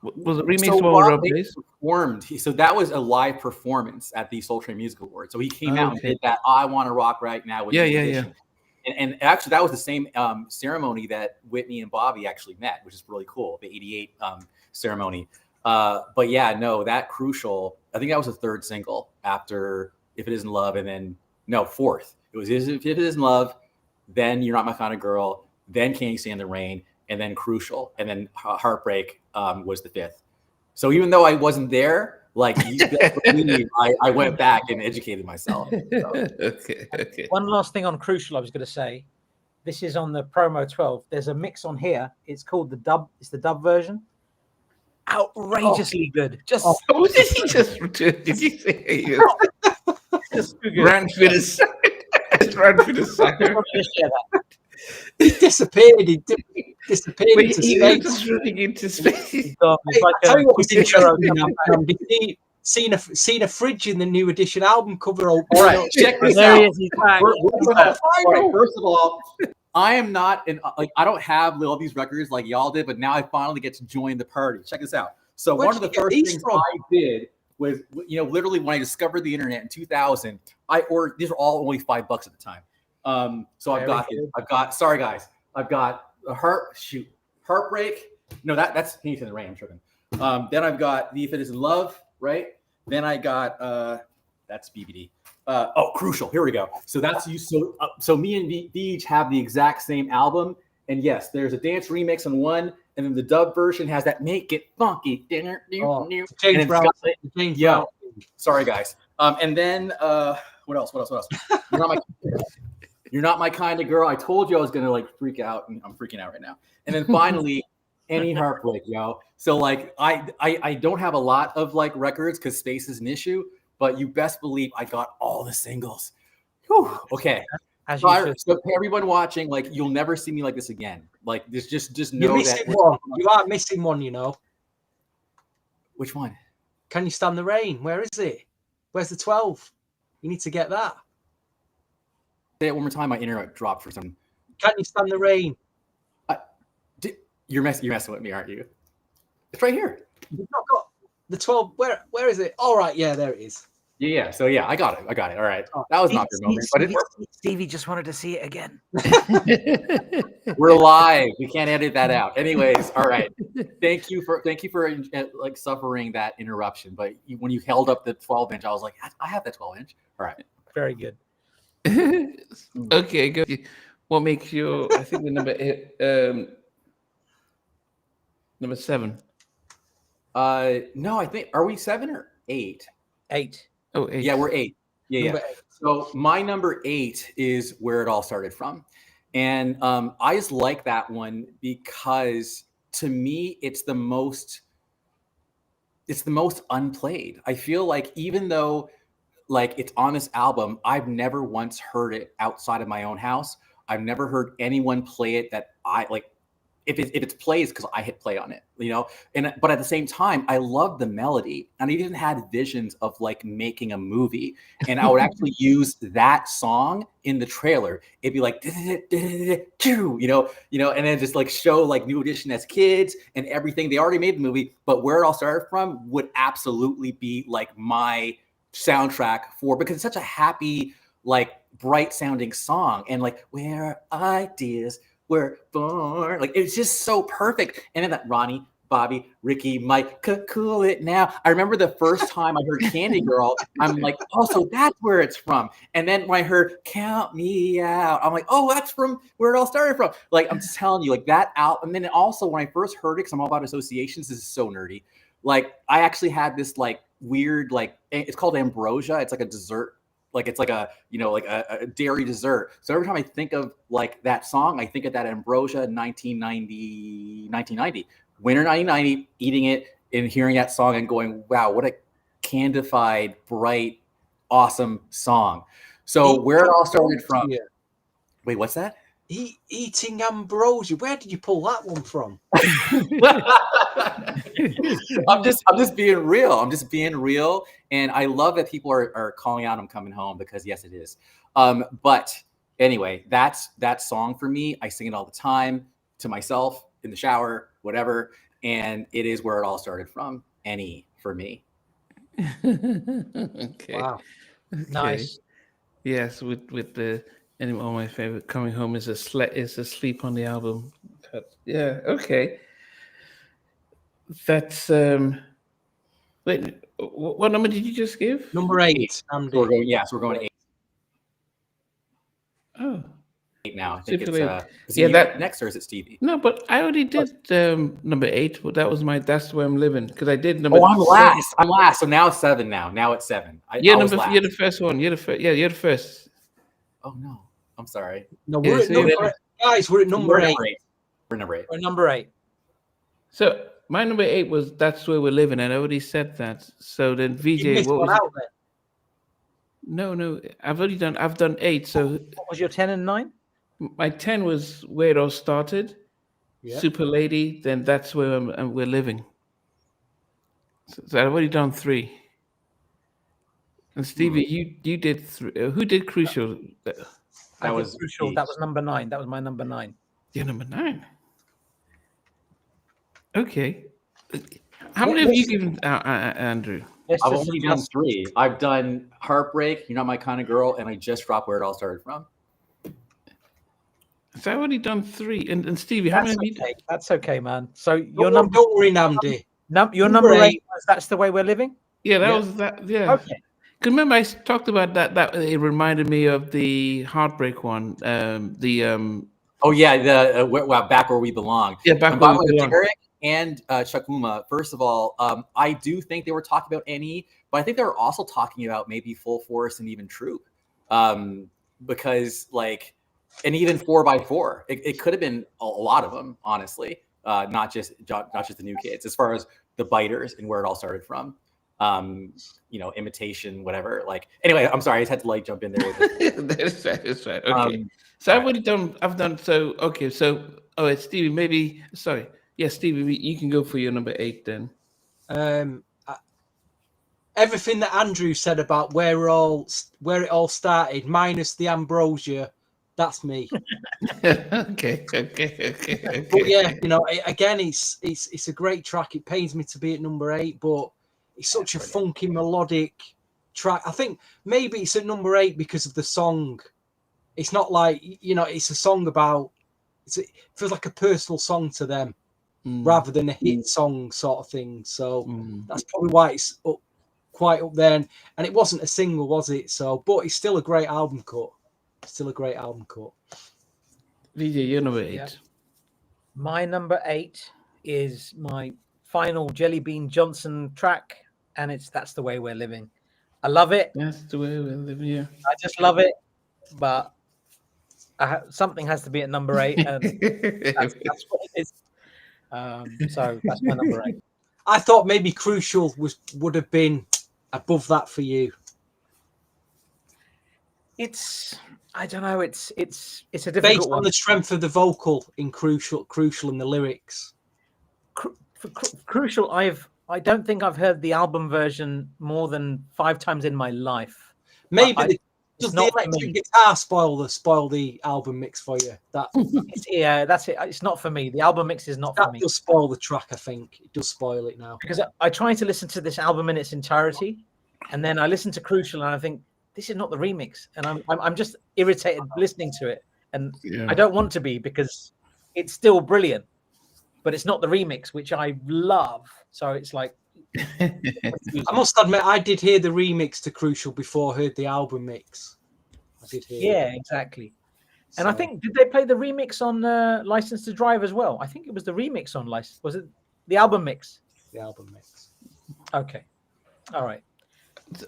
Speaker 1: Was it remixed by Rob Bass?
Speaker 4: So that was a live performance at the Soul Train Music Awards. So he came out and did that I Want to Rock Right Now with
Speaker 1: Yeah.
Speaker 4: And actually that was the same ceremony that Whitney and Bobby actually met, which is really cool, the 88 ceremony. But yeah, no, that Crucial, I think that was the 3rd single after If It Isn't Love, and then 4th. It was If It Isn't Love, then You're Not My Kind of Girl, then Can't You Stand the Rain, and then Crucial, and then Heartbreak was the 5th. So even though I wasn't there, like I went back and educated myself. So.
Speaker 1: Okay.
Speaker 3: One last thing on Crucial, I was going to say. This is on the promo 12. There's a mix on here. It's called the dub. It's the dub version. Outrageously good. Just
Speaker 1: Oh, did he just return? Did you say
Speaker 3: just too good.
Speaker 1: ran for the side? Ran for the side.
Speaker 2: He disappeared. He disappeared
Speaker 1: Wait,
Speaker 2: into
Speaker 1: he was
Speaker 2: space.
Speaker 1: just running into space.
Speaker 3: It's
Speaker 2: Hey,
Speaker 3: like
Speaker 2: I tell you what was interesting.
Speaker 3: interesting.
Speaker 2: Seen a fridge in the New Edition album cover.
Speaker 4: All right, check this
Speaker 3: There
Speaker 4: out.
Speaker 3: he is. He's back.
Speaker 4: All right, first of all, I am not I don't have all these records like y'all did, but now I finally get to join the party. Check this out. So
Speaker 2: Where'd
Speaker 4: one of the
Speaker 2: you get
Speaker 4: first
Speaker 2: these
Speaker 4: things
Speaker 2: from?
Speaker 4: I did was, literally when I discovered the internet in 2000, I ordered, these were all only $5 at the time. So I've got sorry guys, I've got a Heartbreak. No, that's Can't You Stand the Rain, I'm tripping. Then I've got the If It Isn't Love, right? Then I got that's BBD. Crucial. Here we go. So that's you. So me and V each have the exact same album, and yes, there's a dance remix on one, and then the dub version has that Make It Funky.
Speaker 2: James Brown.
Speaker 4: Sorry guys. And then what else? You're not my kind of girl. I told you I was gonna like freak out, and I'm freaking out right now. And then finally, Any Heartbreak, yo. So like I don't have a lot of like records because space is an issue, but you best believe I got all the singles. Whew. Okay. So everyone watching, like you'll never see me like this again. Like this, just know
Speaker 2: You're missing one. You are missing one, you know.
Speaker 4: Which one?
Speaker 2: Can You Stand the Rain? Where is it? Where's the 12? You need to get that.
Speaker 4: Say it one more time. My internet dropped for some.
Speaker 2: Can You Stand the Rain?
Speaker 4: You're messing with me, aren't you? It's right here.
Speaker 2: You've not got the 12. Where is it? All right, yeah, there it is.
Speaker 4: Yeah. So yeah, I got it. All right. That was not your moment, but
Speaker 3: Stevie just wanted to see it again.
Speaker 4: we're live. We can't edit that out. Anyways, all right. Thank you for like suffering that interruption. But when you held up the 12-inch, I was like, I have that 12-inch. All right.
Speaker 3: Very good.
Speaker 1: Okay, go. What makes you? I think the number 7.
Speaker 4: No, I think are we 7 or 8?
Speaker 3: 8.
Speaker 1: Oh, 8.
Speaker 4: Yeah, we're 8. Yeah.
Speaker 2: Number 8.
Speaker 4: So my number 8 is where it all started from. And I just like that one because to me, it's the most unplayed. I feel like even though like it's on this album, I've never once heard it outside of my own house. I've never heard anyone play it that I like. If it's plays because I hit play on it, you know, but at the same time, I love the melody, and I even had visions of like making a movie, and I would actually use that song in the trailer. It'd be like, you know, and then just like show like New Edition as kids and everything. They already made the movie, but where it all started from would absolutely be like my soundtrack for because it's such a happy, like bright sounding song, and like where ideas were born. Like it's just so perfect. And then that Ronnie, Bobby, Ricky, Mike, cool it now. I remember the first time I heard Candy Girl, I'm like, oh, so that's where it's from. And then when I heard Count Me Out, I'm like, oh, that's from where it all started from. Like I'm just telling you, like that out. And then also when I first heard it, because I'm all about associations, this is so nerdy. Like I actually had this like weird, like it's called ambrosia. It's like a dessert. Like it's like a, you know, like a dairy dessert. So every time I think of like that song, I think of that ambrosia 1990, winter 1990, eating it and hearing that song and going, wow, what a candified, bright, awesome song. So where it all started from. Wait, what's that?
Speaker 2: Eating ambrosia. Where did you pull that one from?
Speaker 4: I'm just being real. I'm just being real. And I love that people are calling out I'm coming home because yes, it is. But anyway, that's that song for me. I sing it all the time to myself in the shower, whatever. And it is where it all started from. Any for me.
Speaker 1: Okay.
Speaker 2: Wow.
Speaker 1: Okay.
Speaker 3: Nice.
Speaker 1: Yes, with the and one of my favorite coming home is Asleep on the album. Yeah, okay. That's wait, what number did you just give?
Speaker 2: Number 8. Andy.
Speaker 4: So we're going 8
Speaker 1: Oh,
Speaker 4: now. I think
Speaker 1: super
Speaker 4: it's
Speaker 1: late.
Speaker 4: is
Speaker 1: Yeah,
Speaker 4: it
Speaker 1: that
Speaker 4: next or is it Stevie?
Speaker 1: no, but I already did number 8. But that's where I'm living because I did number.
Speaker 4: Oh, I'm
Speaker 1: 7.
Speaker 4: last. I'm last. So now it's 7 now. Now it's 7.
Speaker 1: You're
Speaker 4: I was last.
Speaker 1: you're the first one. You're the first. Yeah, you're the first.
Speaker 4: Oh no. I'm sorry.
Speaker 2: No,
Speaker 1: Yeah,
Speaker 2: we're at
Speaker 1: so
Speaker 2: number 8. Guys, we're at number 8.
Speaker 4: We're number 8.
Speaker 3: We're number 8.
Speaker 1: So my number 8 was That's Where We're Living. I already said that. So then
Speaker 2: You
Speaker 1: VJ,
Speaker 2: missed
Speaker 1: what
Speaker 2: one
Speaker 1: was?
Speaker 2: out there.
Speaker 1: No, I've done 8. So
Speaker 3: What was your 10 and 9?
Speaker 1: my 10 was Where It All Started,
Speaker 2: Yeah.
Speaker 1: Super Lady. Then That's Where We're Living. So I've already done 3. And Stevie, you did 3. Who did Crucial?
Speaker 3: That
Speaker 4: was
Speaker 3: was crucial.
Speaker 4: eight.
Speaker 3: That was number 9. That was my number 9.
Speaker 1: You're number 9. Okay. How many have you given Andrew?
Speaker 4: I've only done 3. I've done Heartbreak, You're Not My Kind of Girl, and I just dropped Where It All Started From.
Speaker 1: So I've already done 3. And Stevie, how many have you?
Speaker 3: Okay. That's okay, man. So your
Speaker 2: Don't worry, Namdi.
Speaker 3: your
Speaker 2: number
Speaker 3: number 8
Speaker 2: 8
Speaker 3: was That's the Way We're Living?
Speaker 1: Yeah, that
Speaker 2: Yeah.
Speaker 1: was that. Yeah.
Speaker 3: Okay.
Speaker 1: Because remember, I talked about that. It reminded me of the Heartbreak one.
Speaker 4: Oh yeah, the Back Where We Belong.
Speaker 1: Yeah, Back
Speaker 4: And
Speaker 1: Where
Speaker 4: by the
Speaker 1: We
Speaker 4: way,
Speaker 1: Belong.
Speaker 4: Derek and Shakuma, first of all, I do think they were talking about any, but I think they were also talking about maybe Full Force and even Troop, because like, and even 4x4. It could have been a lot of them, honestly, not just the New Kids. As far as the Biters and where it all started from, you know, imitation, whatever. Like, anyway, I'm sorry, I just had to like jump in there.
Speaker 1: That's right. Okay. So I've already done. I've done. So okay. So it's Stevie. Maybe sorry. Yeah, Stevie, you can go for your number 8 then.
Speaker 2: everything that Andrew said about where it all started, minus the ambrosia, that's me.
Speaker 1: Okay.
Speaker 2: But yeah, you know, again, it's a great track. It pains me to be at number 8, but it's such a funky melodic track. I think maybe it's at number 8 because of the song. It's not like, you know, it's a song about. It feels like a personal song to them, rather than a hit song sort of thing. So that's probably why it's quite up there. And it wasn't a single, was it? So, but it's still a great album cut. Still a great album cut.
Speaker 1: VJ, you're number 8.
Speaker 3: Yeah. My number 8 is my final Jelly Bean Johnson track, and it's That's the Way We're Living. I love it.
Speaker 1: That's the way we live here.
Speaker 3: I just love it, but something has to be at number 8, and that's what it is. So that's my number 8.
Speaker 2: I thought maybe Crucial would have been above that for you.
Speaker 3: It's, I don't know. It's a difficult
Speaker 2: Based
Speaker 3: one.
Speaker 2: on the strength of the vocal in Crucial and the lyrics.
Speaker 3: For Crucial, I don't think I've heard the album version more than 5 times in my life.
Speaker 2: Maybe does the
Speaker 3: not for
Speaker 2: electric
Speaker 3: me.
Speaker 2: guitar spoil the album mix for you? That
Speaker 3: Yeah, that's it. It's not for me. The album mix is not for me.
Speaker 2: does spoil the track. I think it does spoil it now.
Speaker 3: Because I try to listen to this album in its entirety, and then I listen to Crucial, and I think this is not the remix, and I'm just irritated listening to it, and I don't want to be, because it's still brilliant, but it's not the remix, which I love. So it's like,
Speaker 2: I must admit, I did hear the remix to Crucial before I heard the album mix. I did hear.
Speaker 3: Yeah, exactly. And I think, did they play the remix on License to Drive as well? I think it was the remix on License. Was it the album mix?
Speaker 2: The album mix.
Speaker 3: Okay. All right.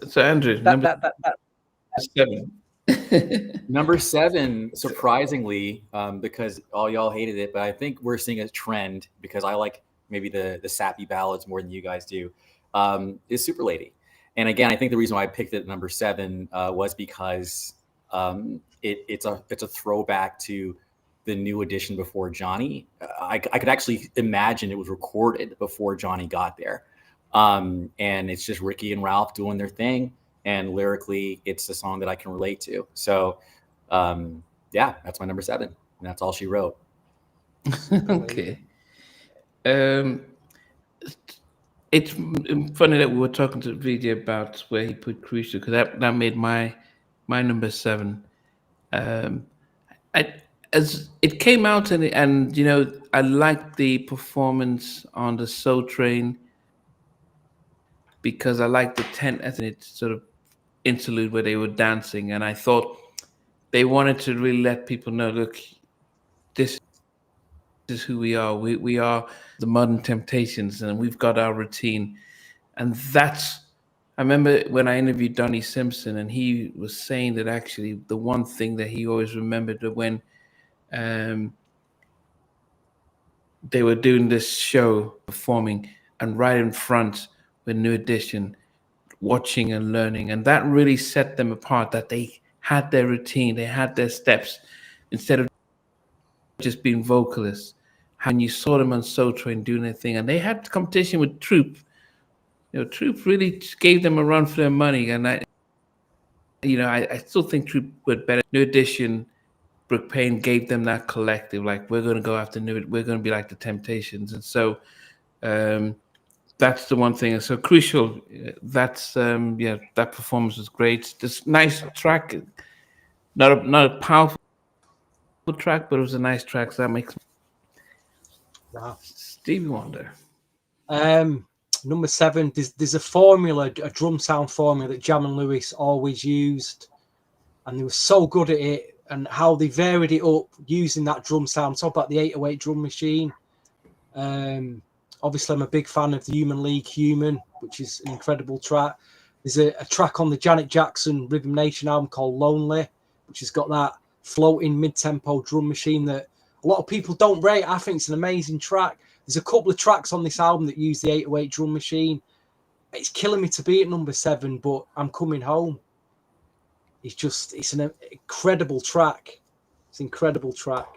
Speaker 1: So Andrew, number 7.
Speaker 4: Number 7, surprisingly, because all y'all hated it, but I think we're seeing a trend, because I like maybe the sappy ballads more than you guys do, is Super Lady. And again, I think the reason why I picked it at number 7 was because it's a throwback to the new edition before Johnny. I could actually imagine it was recorded before Johnny got there. And it's just Ricky and Ralph doing their thing. And lyrically, it's a song that I can relate to. So, yeah, that's my number 7. And that's all she wrote.
Speaker 1: Okay. It's funny that we were talking to VJ about where he put Crucial, because that made my number 7. As it came out, and you know, I liked the performance on the Soul Train, because I liked the tent as it sort of interlude where they were dancing, and I thought they wanted to really let people know, look, this is who we are. We are the Modern Temptations, and we've got our routine. And that's, I remember when I interviewed Donnie Simpson, and he was saying that actually the one thing that he always remembered, that when they were doing this show, performing, and right in front with New Edition, watching and learning, and that really set them apart, that they had their routine, they had their steps, instead of just being vocalists. When you saw them on Soul Train doing their thing, and they had competition with Troop. You know, Troop really gave them a run for their money, and I still think Troop were better. New Edition, Brooke Payne gave them that collective, like, we're going to go after we're going to be like the Temptations, and so that's the one thing. And so Crucial, that's that performance was great. This nice track, not a powerful track, but it was a nice track. So that makes Stevie Wonder.
Speaker 2: Number 7. There's a formula, a drum sound formula that Jam and Lewis always used, and they were so good at it, and how they varied it up using that drum sound. Talk about the 808 drum machine. Obviously, I'm a big fan of the Human League Human, which is an incredible track. There's a track on the Janet Jackson Rhythm Nation album called Lonely, which has got that floating mid-tempo drum machine that a lot of people don't rate. I think it's an amazing track. There's a couple of tracks on this album that use the 808 drum machine. It's killing me to be at number 7, but I'm coming home. It's an incredible track. It's an incredible track.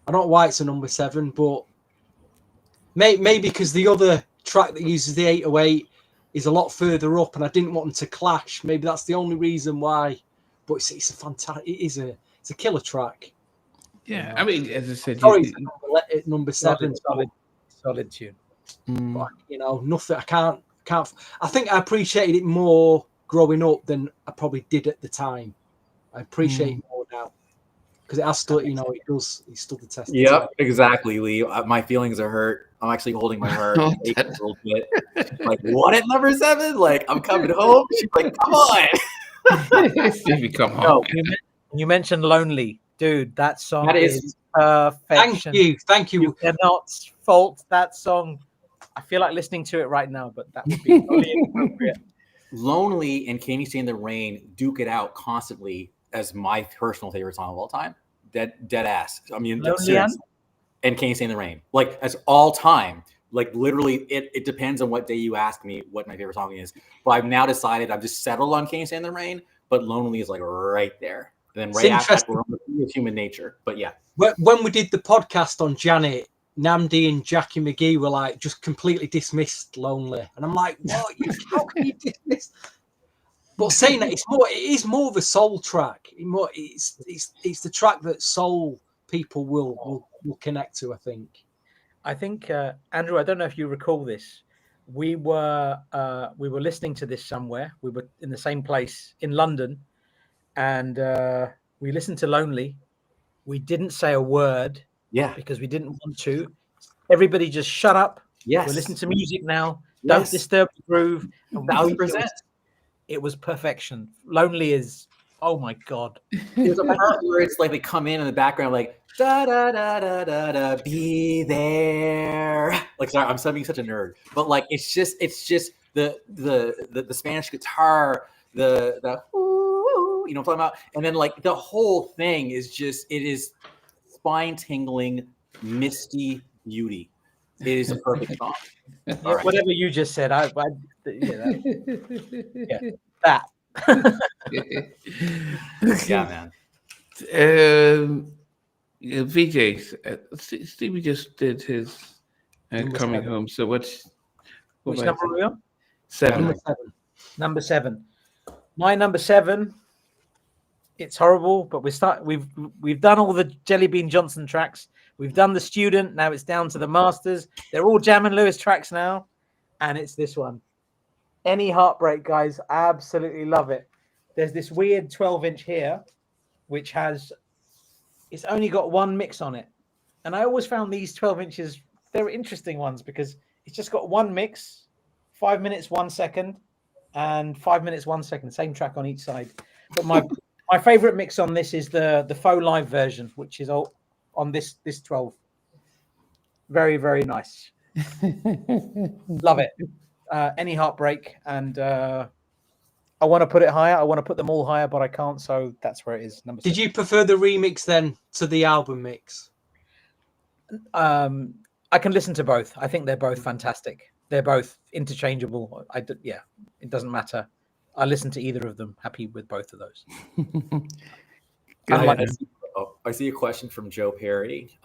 Speaker 2: I don't know why it's a number 7, but maybe because the other track that uses the 808 is a lot further up, and I didn't want them to clash. Maybe that's the only reason why. But it's a fantastic. It's a killer track.
Speaker 1: Yeah, I mean, as I said,
Speaker 2: Sorry, it's number 7.
Speaker 3: Solid tune.
Speaker 2: But, nothing. I can't. I think I appreciated it more growing up than I probably did at the time. I appreciate it more now because it has stood. It does. It stood the test.
Speaker 4: Yep, exactly, Lee. My feelings are hurt. I'm actually holding my heart a little bit. She's like, what at number 7? Like, I'm coming home. She's like, come on.
Speaker 1: Stevie, come home.
Speaker 3: You mentioned Lonely. Dude, that song is perfection.
Speaker 2: Thank you.
Speaker 3: You cannot fault that song. I feel like listening to it right now, but that would be totally inappropriate.
Speaker 4: Lonely and Can You Stand the Rain duke it out constantly as my personal favorite song of all time. Dead ass. I mean, and Can You Stand the Rain. Like, as all time. Like, literally, it depends on what day you ask me what my favorite song is. But I've now decided I've just settled on Can You Stand the Rain, but Lonely is like right there. And then right after that, we're on Human Nature. But yeah.
Speaker 2: When we did the podcast on Janet, Namdi and Jackie McGee were like just completely dismissed Lonely. And I'm like, what? How can you dismiss? But saying that, it is more of a soul track. It's the track that soul people will connect to, I think.
Speaker 3: I think, Andrew, I don't know if you recall this. We were listening to this somewhere. We were in the same place in London, and we listened to Lonely. We didn't say a word, because we didn't want to. Everybody just shut up.
Speaker 4: Yes,
Speaker 3: we're listening to music now. Don't disturb the groove.
Speaker 4: 1,000%.
Speaker 3: It was perfection. Lonely is, oh my god.
Speaker 4: There's a part where it's like they come in the background, like da da da da da da, be there. Like, sorry, I'm being such a nerd, but like it's just the Spanish guitar, the you know what I'm talking about, and then like the whole thing is just, it is spine tingling, misty beauty. It is a perfect song.
Speaker 3: Right. Whatever you just said, that.
Speaker 4: Yeah, man.
Speaker 1: VJ, Stevie just did his coming home. So which
Speaker 3: number are we on?
Speaker 1: 7.
Speaker 3: Number 7. My number 7. It's horrible, but we've done all the Jelly Bean Johnson tracks. We've done the Student. Now it's down to the Masters. They're all Jam and Lewis tracks now, and it's this one. Any Heartbreak, guys. I absolutely love it. There's this weird 12-inch here, which it's only got one mix on it. And I always found these 12 inches, they're interesting ones because it's just got one mix, 5 minutes, 1 second, and 5 minutes, 1 second, same track on each side. But my favorite mix on this is the faux live version, which is on this 12. Very, very nice. Love it. Any Heartbreak, and I want to put it higher. I want to put them all higher, but I can't, so that's where it is. Number 7.
Speaker 2: Did you prefer the remix then to the album mix?
Speaker 3: I can listen to both. I think they're both fantastic. They're both interchangeable. It doesn't matter. I listen to either of them. Happy with both of those.
Speaker 4: I see a question from Joe Perry,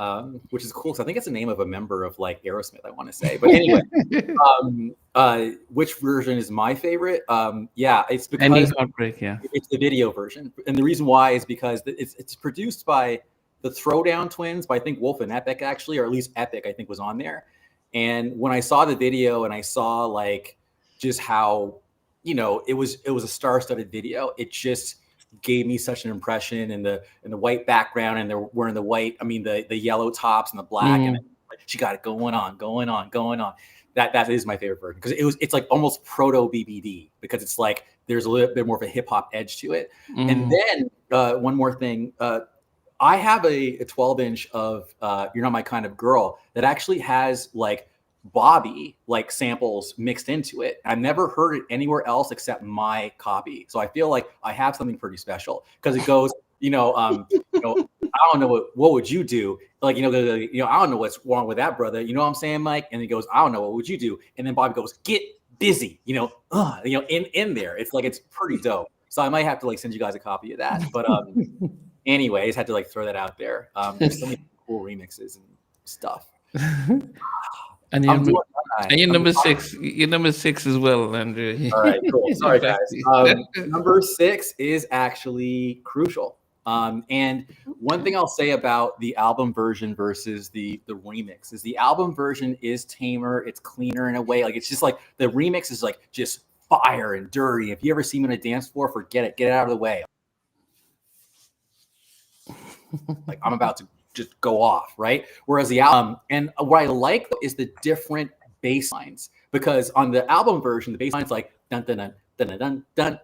Speaker 4: which is cool because I think it's the name of a member of like Aerosmith, I want to say. But anyway, which version is my favorite? It's because
Speaker 1: Any Heartbreak,
Speaker 4: it's the video version. And the reason why is because it's produced by the Throwdown Twins, but I think Wolf and Epic actually, or at least Epic, I think, was on there. And when I saw the video and I saw like just how, it was a star-studded video, it just gave me such an impression in the white background, and they're wearing the white, the yellow tops and the black, and she got it going on. That is my favorite version because it's like almost proto BBD because it's like there's a little bit more of a hip hop edge to it. And then one more thing, I have a 12-inch of You're Not My Kind of Girl that actually has like Bobby like samples mixed into it. I've never heard it anywhere else except my copy. So I feel like I have something pretty special because it goes, I don't know what would you do? Like, I don't know what's wrong with that, brother. You know what I'm saying, Mike? And he goes, I don't know, what would you do? And then Bobby goes, get busy, in there. It's like, it's pretty dope. So I might have to like send you guys a copy of that. But anyway, I just had to like throw that out there. There's so many cool remixes and stuff.
Speaker 1: And
Speaker 4: I'm doing fine.
Speaker 1: and you're
Speaker 4: I'm
Speaker 1: number
Speaker 4: fine.
Speaker 1: 6. You're number 6 as well, Andrew.
Speaker 4: All right, cool. Sorry,
Speaker 1: Back
Speaker 4: guys.
Speaker 1: to you.
Speaker 4: Number 6 is actually crucial. And one thing I'll say about the album version versus the remix is the album version is tamer. It's cleaner in a way. Like, it's just like the remix is like just fire and dirty. If you ever see me on a dance floor, forget it. Get it out of the way. Like, I'm about to just go off, right? Whereas the album, and what I like is the different bass lines, because on the album version, the bass line's like dun dun dun dun dun dun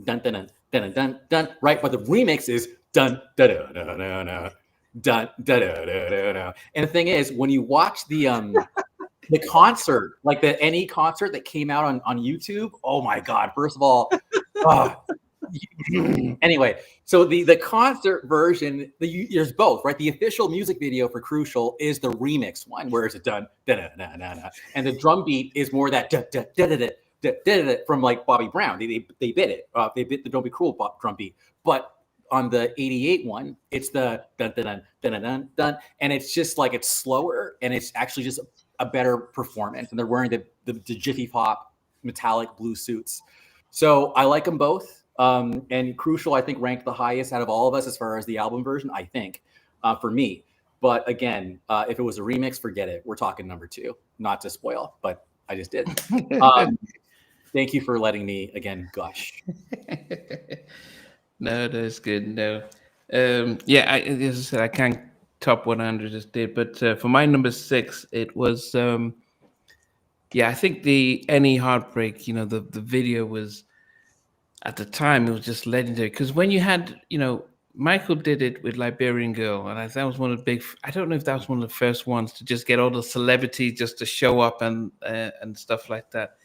Speaker 4: dun dun dun dun dun dun, right? But the remix is dun dun dun dun dun dun dun dun dun dun. And the thing is, when you watch the concert, like the NE concert that came out on YouTube, oh my god! First of all, anyway, so the concert version, there's both, right? The official music video for Crucial is the remix one, where it's a dun dun dun dun dun, and the drum beat is more that dun dun dun dun dun from like Bobby Brown. They bit it. They bit the Don't Be Cruel drum beat, but on the 88 one, it's the dun dun dun dun dun dun, and it's just like it's slower, and it's actually just a better performance. And they're wearing the Jiffy Pop metallic blue suits, so I like them both. And Crucial, I think, ranked the highest out of all of us as far as the album version, I think, for me. But again, if it was a remix, forget it. We're talking number 2. Not to spoil, but I just did. Thank you for letting me, again, gush.
Speaker 1: No, that's good. No. Yeah, as I said, I can't top what Andrew just did. But for my number 6, it was, yeah, I think the Any Heartbreak, the video was, at the time, it was just legendary. Because when you had, Michael did it with Liberian Girl, and that was one of the big. I don't know if that was one of the first ones to just get all the celebrities just to show up and stuff like that.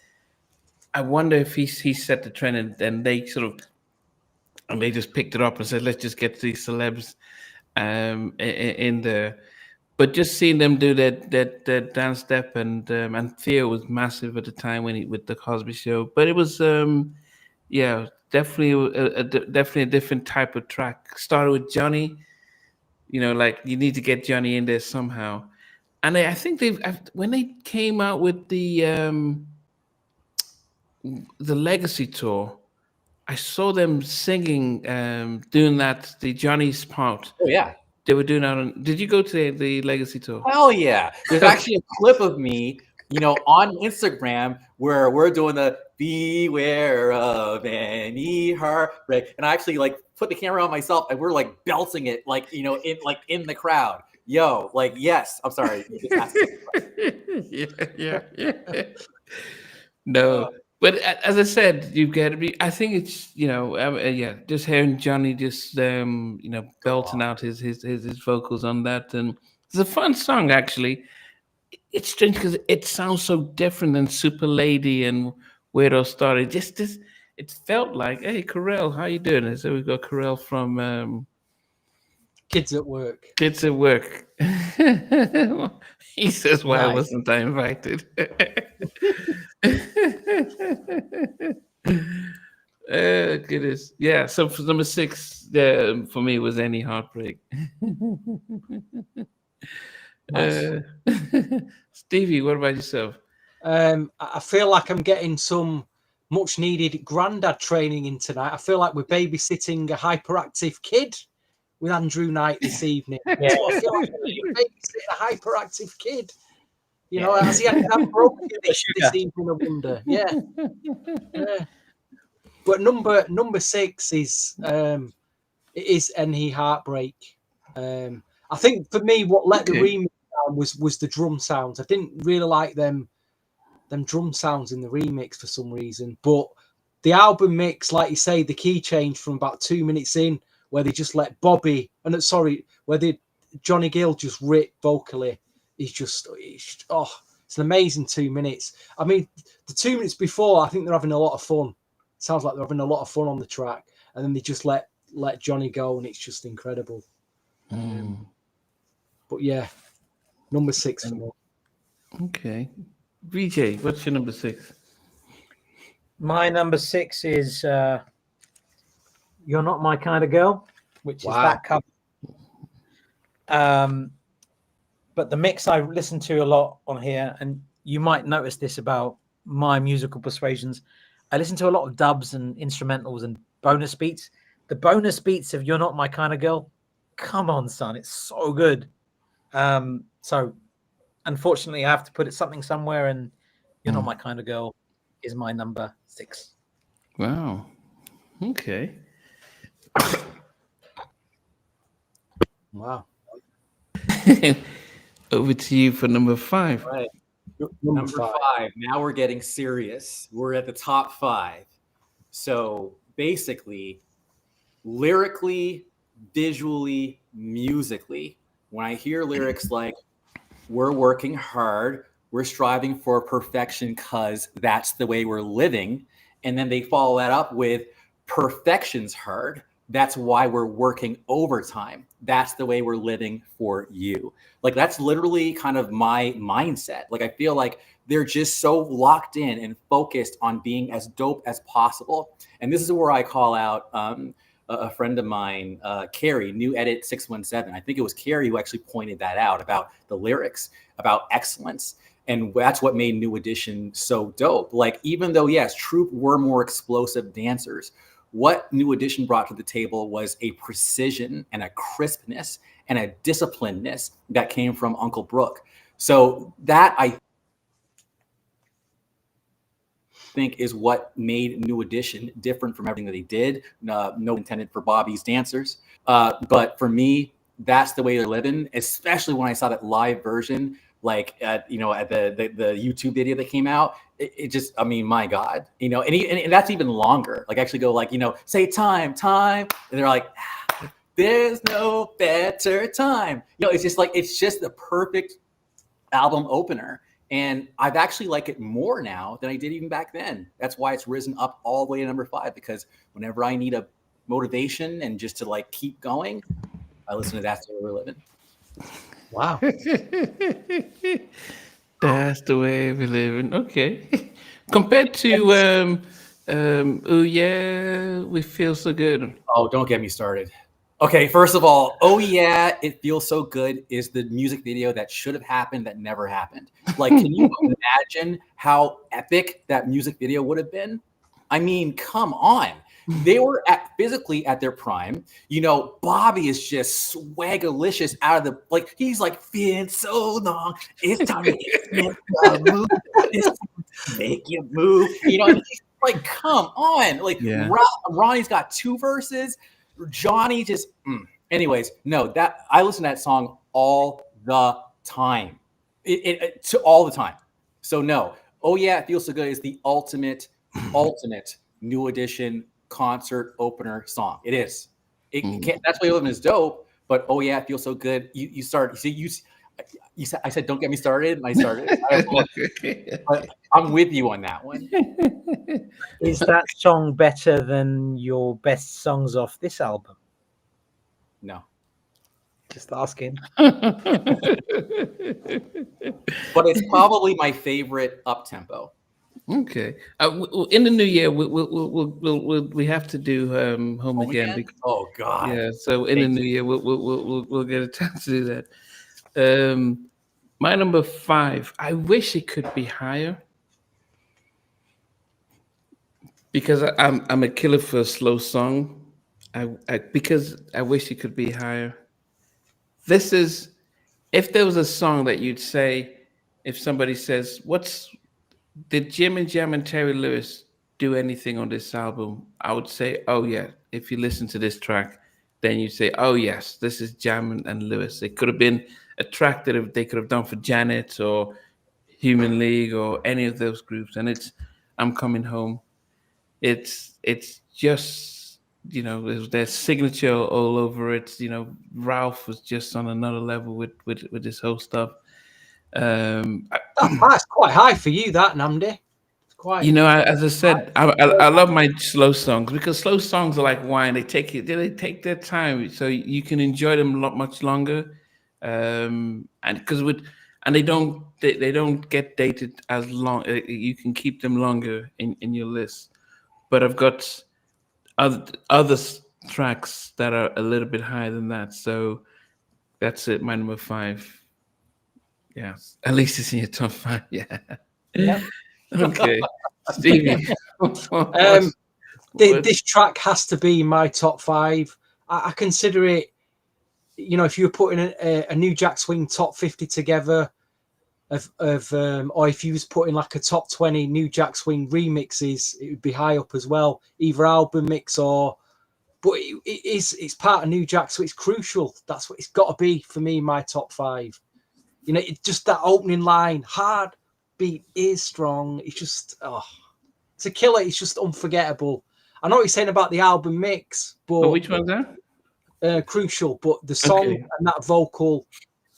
Speaker 1: I wonder if he set the trend, and then they they just picked it up and said, let's just get these celebs in there. But just seeing them do that dance step, and Theo was massive at the time with the Cosby Show. But it was yeah, definitely definitely a different type of track. Started with Johnny, like you need to get Johnny in there somehow. And I think when they came out with the Legacy tour, I saw them singing, doing the Johnny's part.
Speaker 4: Oh yeah,
Speaker 1: they were doing that. Did you go to the Legacy tour?
Speaker 4: Hell yeah! There's actually a clip of me, on Instagram where we're doing the "Beware of Any Heartbreak," and I actually like put the camera on myself, and we're like belting it, like in the crowd. Yo, like yes, I'm sorry.
Speaker 1: yeah. No, but as I said, you've got to be. I think it's yeah, just hearing Johnny just belting out his vocals on that, and it's a fun song actually. It's strange because it sounds so different than Super Lady and Where Those Started. Just it felt like, hey, Carell, how you doing? So we've got Carell from
Speaker 2: Kids at Work.
Speaker 1: Kids at Work. He says, why wasn't I invited? Goodness. Yeah, so for number 6, for me, was Any Heartbreak.
Speaker 2: Nice.
Speaker 1: Stevie, what about yourself?
Speaker 2: I feel like I'm getting some much needed granddad training in tonight. I feel like we're babysitting a hyperactive kid with Andrew Knight this evening.
Speaker 3: Yeah.
Speaker 2: So I feel like we're babysitting a hyperactive kid. Has he had broken this evening? I wonder. Yeah. But number 6 is it is Any Heartbreak. I think for me, what let the remix down was the drum sounds. I didn't really like them drum sounds in the remix for some reason. But the album mix, like you say, the key change from about 2 minutes in, where they just let Johnny Gill just rip vocally. It's an amazing 2 minutes. I mean, the 2 minutes before, I think they're having a lot of fun. Sounds like they're having a lot of fun on the track, and then they just let Johnny go, and it's just incredible. But yeah, number 6 for me.
Speaker 1: Okay, VJ, what's your number 6?
Speaker 3: My number 6 is "You're Not My Kind of Girl," which is that cover. But the mix I listen to a lot on here, and you might notice this about my musical persuasions. I listen to a lot of dubs and instrumentals and bonus beats. The bonus beats of "You're Not My Kind of Girl," come on, son, it's so good. So unfortunately, I have to put it something somewhere, and "You're Not My Kind of Girl" is my number 6.
Speaker 1: Wow. Okay.
Speaker 2: Wow.
Speaker 1: Over to you for number 5.
Speaker 4: All right.
Speaker 2: Number
Speaker 4: Number 5. Now we're getting serious. We're at the top 5. So basically, lyrically, visually, musically, when I hear lyrics like, we're working hard, we're striving for perfection because that's the way we're living, and then they follow that up with perfection's hard, that's why we're working overtime, that's the way we're living for you. Like, that's literally kind of my mindset. Like, I feel like they're just so locked in and focused on being as dope as possible. And this is where I call out a friend of mine, Carrie, New Edit 617. I think it was Carrie who actually pointed that out about the lyrics, about excellence. And that's what made New Edition so dope. Like, even though, yes, Troop were more explosive dancers, what New Edition brought to the table was a precision and a crispness and a disciplinedness that came from Uncle Brooke. So that, I think, is what made New Edition different from everything that he did. No intended for Bobby's dancers. But for me, that's the way they're living, especially when I saw that live version, like at the YouTube video that came out. It just, I mean, my God, and that's even longer. Like, actually go like, say time, and they're like, there's no better time. It's just like, it's just the perfect album opener. And I've actually liked it more now than I did even back then. That's why it's risen up all the way to number 5, because whenever I need a motivation and just to like keep going, I listen to That's the Way We're Living.
Speaker 2: Wow.
Speaker 1: That's the way we live. Okay. Compared to oh yeah, we feel so good.
Speaker 4: Oh, don't get me started. Okay, first of all, oh yeah, it feels so good is the music video that should have happened that never happened. Like, can you imagine how epic that music video would have been? I mean, come on. They were physically at their prime. Bobby is just swaggerlicious out of the, like, he's like, feeling so long. It's time to move. It's time to make you move. And he's like, come on. Like,
Speaker 1: Yeah.
Speaker 4: Ronnie's got 2 verses. Johnny just, anyways, no, that I listen to that song all the time. All the time. So no, oh yeah, it feels so good is the ultimate New Edition concert opener song. It is. It can't. That's why you live is dope. But oh yeah, it feels so good. You start. You said, I said, don't get me started, and I started. But I'm with you on that one.
Speaker 3: Is that song better than your best songs off this album?
Speaker 4: No,
Speaker 3: Just asking.
Speaker 4: but it's probably my favorite up tempo.
Speaker 1: Okay. In the new year, we have to do Home Again. Because,
Speaker 4: oh God.
Speaker 1: yeah. So in the new year, we'll get a chance to do that. My number 5. I wish it could be higher, because I'm a killer for a slow song. Because I wish it could be higher. This is, if there was a song that you'd say, if somebody says, did Jim and Jam and Terry Lewis do anything on this album? I would say, oh yeah. If you listen to this track, then you say, oh yes, this is Jam and Lewis. It could have been a track that they could have done for Janet or Human League or any of those groups. And it's I'm Coming Home. It's just, there's their signature all over it. Ralph was just on another level with this whole stuff.
Speaker 2: That's quite high for you, that, Namdi. It's quite.
Speaker 1: As I said, I love my slow songs, because slow songs are like wine. They take their time, so you can enjoy them much longer. And they don't get dated as long. You can keep them longer in your list. But I've got other tracks that are a little bit higher than that. So that's it. My number 5. Yes, at least it's in your top 5. Yeah.
Speaker 3: Yeah.
Speaker 1: Okay, Stevie.
Speaker 2: This track has to be my top 5. I consider it, you know, if you were putting a New Jack Swing top 50 together or if you was putting like a top 20 New Jack Swing remixes, it would be high up as well, either album mix but it's part of New Jack, so it's crucial. That's what it's got to be for me, my top 5. You know, it just that opening line, hard beat is strong. It's just, it's a killer. It's just unforgettable. I know what you're saying about the album mix, but
Speaker 1: which one's that?
Speaker 2: Crucial. But the song
Speaker 1: Okay.
Speaker 2: and that vocal,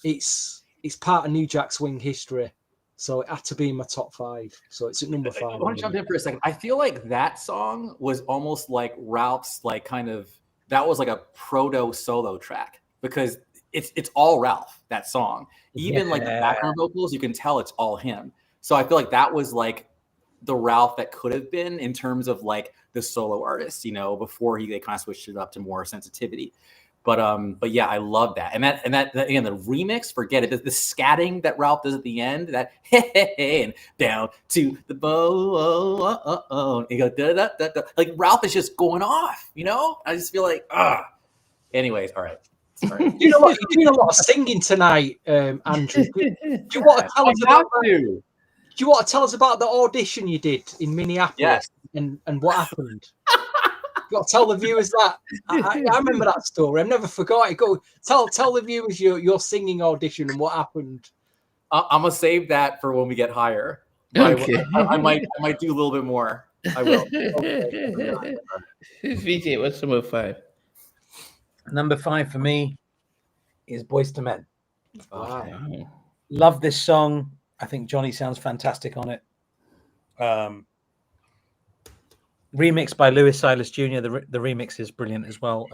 Speaker 2: it's part of New Jack Swing history. So it had to be in my top 5. So it's at number 5.
Speaker 4: I want to jump in for a second. I feel like that song was almost like Ralph's, like, kind of, that was like a proto solo track, because it's all Ralph, that song. Even like the background vocals, you can tell it's all him. So I feel like that was like the Ralph that could have been in terms of like the solo artist, you know, before they kind of switched it up to more sensitivity. But yeah, I love that. And that again, the remix, forget it. The scatting that Ralph does at the end, that hey, and down to the bone, and you go da da da da. Like Ralph is just going off, you know. I just feel like Anyways, all right. Sorry.
Speaker 2: You know what? You're doing a lot of singing tonight, Andrew. Do you want to tell us about that? Do you want to tell us about the audition you did in Minneapolis?
Speaker 4: Yes.
Speaker 2: And what happened? You got to tell the viewers that. I remember that story. I've never forgot it. Go tell the viewers your singing audition and what happened.
Speaker 4: I'm gonna save that for when we get higher.
Speaker 1: Okay.
Speaker 4: I might do a little bit more. I will.
Speaker 1: Okay. VJ, what's number 5?
Speaker 3: Number 5 for me is Boyz II Men.
Speaker 2: Wow.
Speaker 3: Love this song. I think Johnny sounds fantastic on it. Remixed by Louis Silas Jr. The remix is brilliant as well.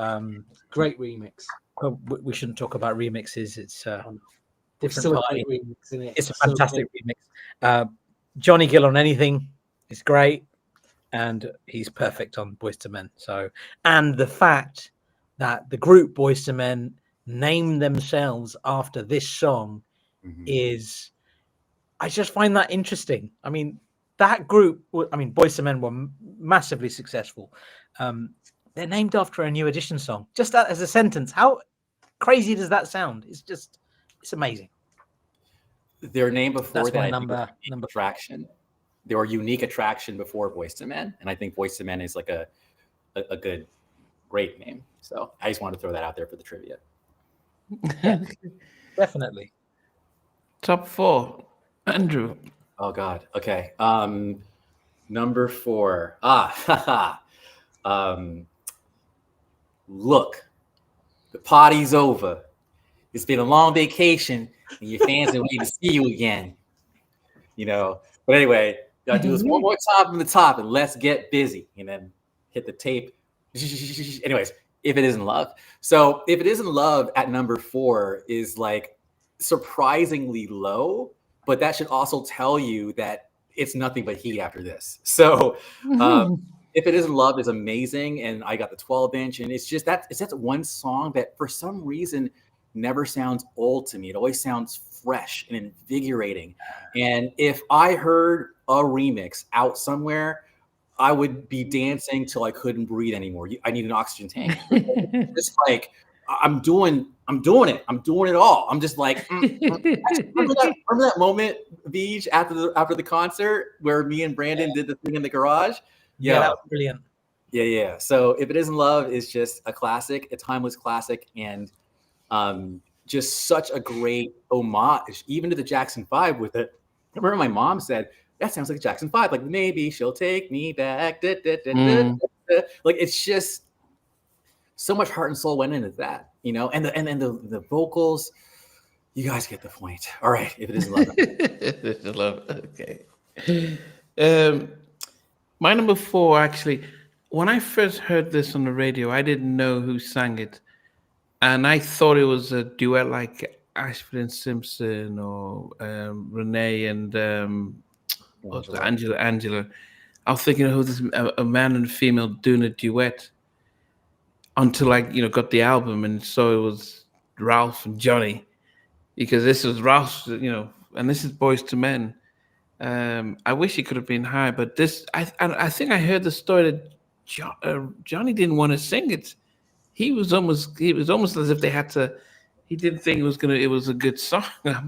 Speaker 2: Great remix.
Speaker 3: We shouldn't talk about remixes. It's different
Speaker 2: still
Speaker 3: party.
Speaker 2: a great remix, isn't it?
Speaker 3: It's a fantastic remix. Johnny Gill on anything is great, and he's perfect on Boyz II Men. So, and the fact that the group Boyz II Men named themselves after this song is, I just find that interesting. I mean, that group, Boyz II Men were massively successful. They're named after a New Edition song. Just that as a sentence, how crazy does that sound? It's amazing.
Speaker 4: Their name before
Speaker 3: That's
Speaker 4: that,
Speaker 3: my
Speaker 4: I think,
Speaker 3: number
Speaker 4: attraction. They were Unique Attraction before Boyz II Men, and I think Boyz II Men is like a good, great name. So I just wanted to throw that out there for the trivia.
Speaker 3: Yeah, definitely.
Speaker 1: Top 4, Andrew.
Speaker 4: Oh God. Okay. Number 4. Look, the party's over. It's been a long vacation, and your fans are waiting to see you again. You know. But anyway, gotta do this one more time from the top, and let's get busy. And then hit the tape. Anyways, If It Isn't Love. So If It Isn't Love at number 4 is like surprisingly low, but that should also tell you that it's nothing but heat after this. So If It Isn't Love is amazing, and I got the 12-inch, and it's just that one song that for some reason never sounds old to me. It always sounds fresh and invigorating. And if I heard a remix out somewhere, I would be dancing till I couldn't breathe anymore. I need an oxygen tank. Just like I'm doing it. I'm doing it all. I'm just like, remember that moment, Beej, after the concert where me and Brandon did the thing in the garage?
Speaker 3: Yeah, that was brilliant.
Speaker 4: Yeah. So If It Isn't Love is just a classic, a timeless classic, and just such a great homage, even to the Jackson 5 with it. I remember my mom said, that sounds like Jackson 5, like maybe she'll take me back. Like it's just so much heart and soul went into that, you know, and then the vocals, you guys get the point. All right, If It Isn't Love.
Speaker 1: If It Isn't Love. Okay. My number 4, actually, when I first heard this on the radio, I didn't know who sang it. And I thought it was a duet like Ashford and Simpson or Renee and Angela. I was thinking, oh, this a man and a female doing a duet until I, got the album, and so it was Ralph and Johnny, because this was Ralph's, and this is Boys to Men. I wish it could have been higher, but this, I think I heard the story that Johnny didn't want to sing it. He was almost as if they had to. He didn't think it was a good song. I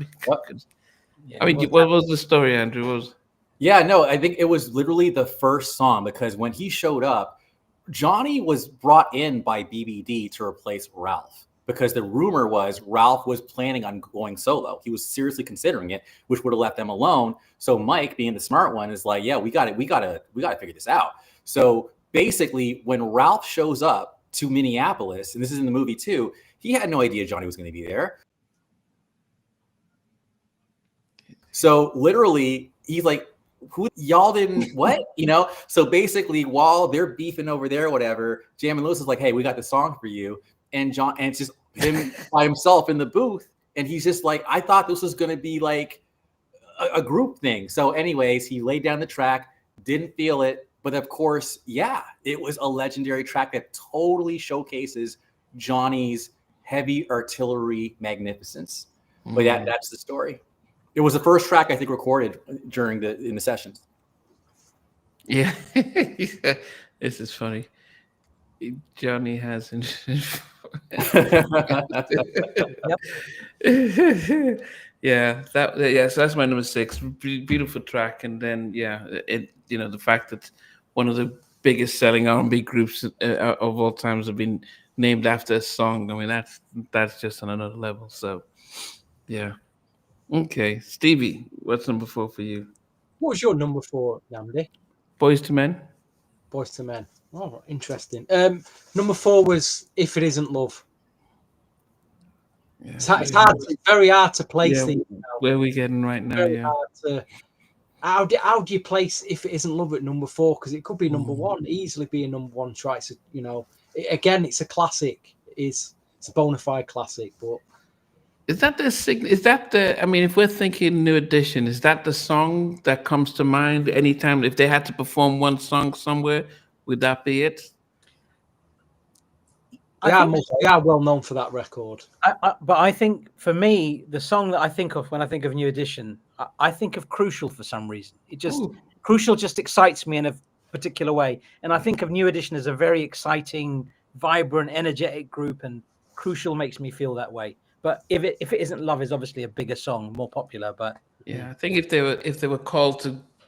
Speaker 1: mean, what was the story, Andrew? What was...
Speaker 4: Yeah, no, I think it was literally the first song, because when he showed up, Johnny was brought in by BBD to replace Ralph, because the rumor was Ralph was planning on going solo. He was seriously considering it, which would have left them alone. So Mike, being the smart one, is like, yeah, we got to figure this out. So basically, when Ralph shows up to Minneapolis, and this is in the movie too, he had no idea Johnny was going to be there. So literally, he's like, who, y'all didn't what? So basically, while they're beefing over there, whatever, Jam and Lewis is like, hey, we got the song for you. And it's just him by himself in the booth. And he's just like, I thought this was going to be like a group thing. So anyways, he laid down the track, didn't feel it. But of course, yeah, it was a legendary track that totally showcases Johnny's heavy artillery magnificence. But yeah, that's the story. It was the first track I think recorded in the sessions.
Speaker 1: Yeah, this is funny. Johnny has. Yeah, so that's my number 6. Beautiful track, and then the fact that one of the biggest selling R&B groups of all times have been named after a song. I mean, that's just on another level. So, yeah. Okay, Stevie, what's number 4 for you?
Speaker 2: What was your number 4, Namdi?
Speaker 1: Boys to Men.
Speaker 2: Boys to Men. Oh, interesting. Number 4 was If It Isn't Love. Yeah, it's hard. It's very hard to place these.
Speaker 1: Where are we getting right now?
Speaker 2: Very hard to. How do you place If It Isn't Love at number 4? Because it could be number 1, easily be a number 1 track. So, again, it's a classic. It's a bona fide classic. But
Speaker 1: is that the? I mean, if we're thinking New Edition, is that the song that comes to mind anytime? If they had to perform one song somewhere, would that be it?
Speaker 2: They are well known for that record.
Speaker 3: But I think for me, the song that I think of when I think of New Edition, I think of Crucial for some reason. Crucial just excites me in a particular way. And I think of New Edition as a very exciting, vibrant, energetic group, and Crucial makes me feel that way. But if it isn't Love is obviously a bigger song, more popular. But
Speaker 1: yeah, I think if they were called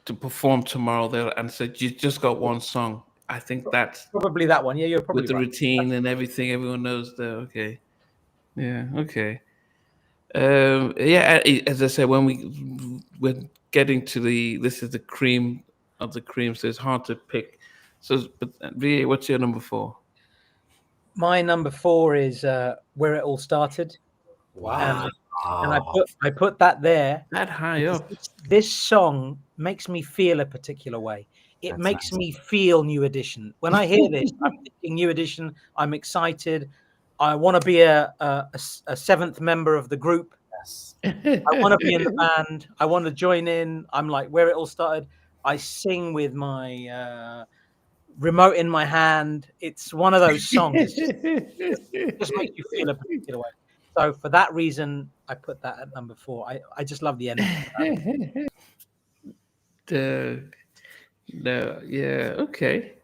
Speaker 1: to perform tomorrow, and said you just got one song, I think that's
Speaker 3: probably that one. Yeah, you're probably
Speaker 1: with the routine and everything. Everyone knows that. Okay. Yeah. Okay. As I said, when we're getting to this is the cream of the cream, so it's hard to pick. So, but VA, what's your number 4?
Speaker 3: My number 4 is Where It All Started.
Speaker 4: Wow.
Speaker 3: And I put that there.
Speaker 1: That high up.
Speaker 3: This song makes me feel a particular way. It makes me feel New Edition. When I hear this, I'm thinking New Edition. I'm excited. I want to be a 7th member of the group.
Speaker 4: Yes.
Speaker 3: I want to be in the band. I want to join in. I'm like, Where It All Started. I sing with my remote in my hand. It's one of those songs. It just makes you feel a particular way. So for that reason, I put that at number 4. I just love the energy.
Speaker 1: No, yeah, okay.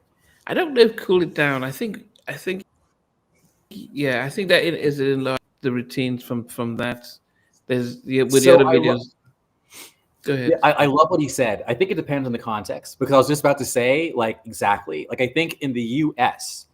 Speaker 1: I don't know if Cool It Down. I think that it is in the routines from that. There's with the other videos. Go ahead.
Speaker 4: Yeah, I love what he said. I think it depends on the context, because I was just about to say, like, exactly. Like, I think in the US,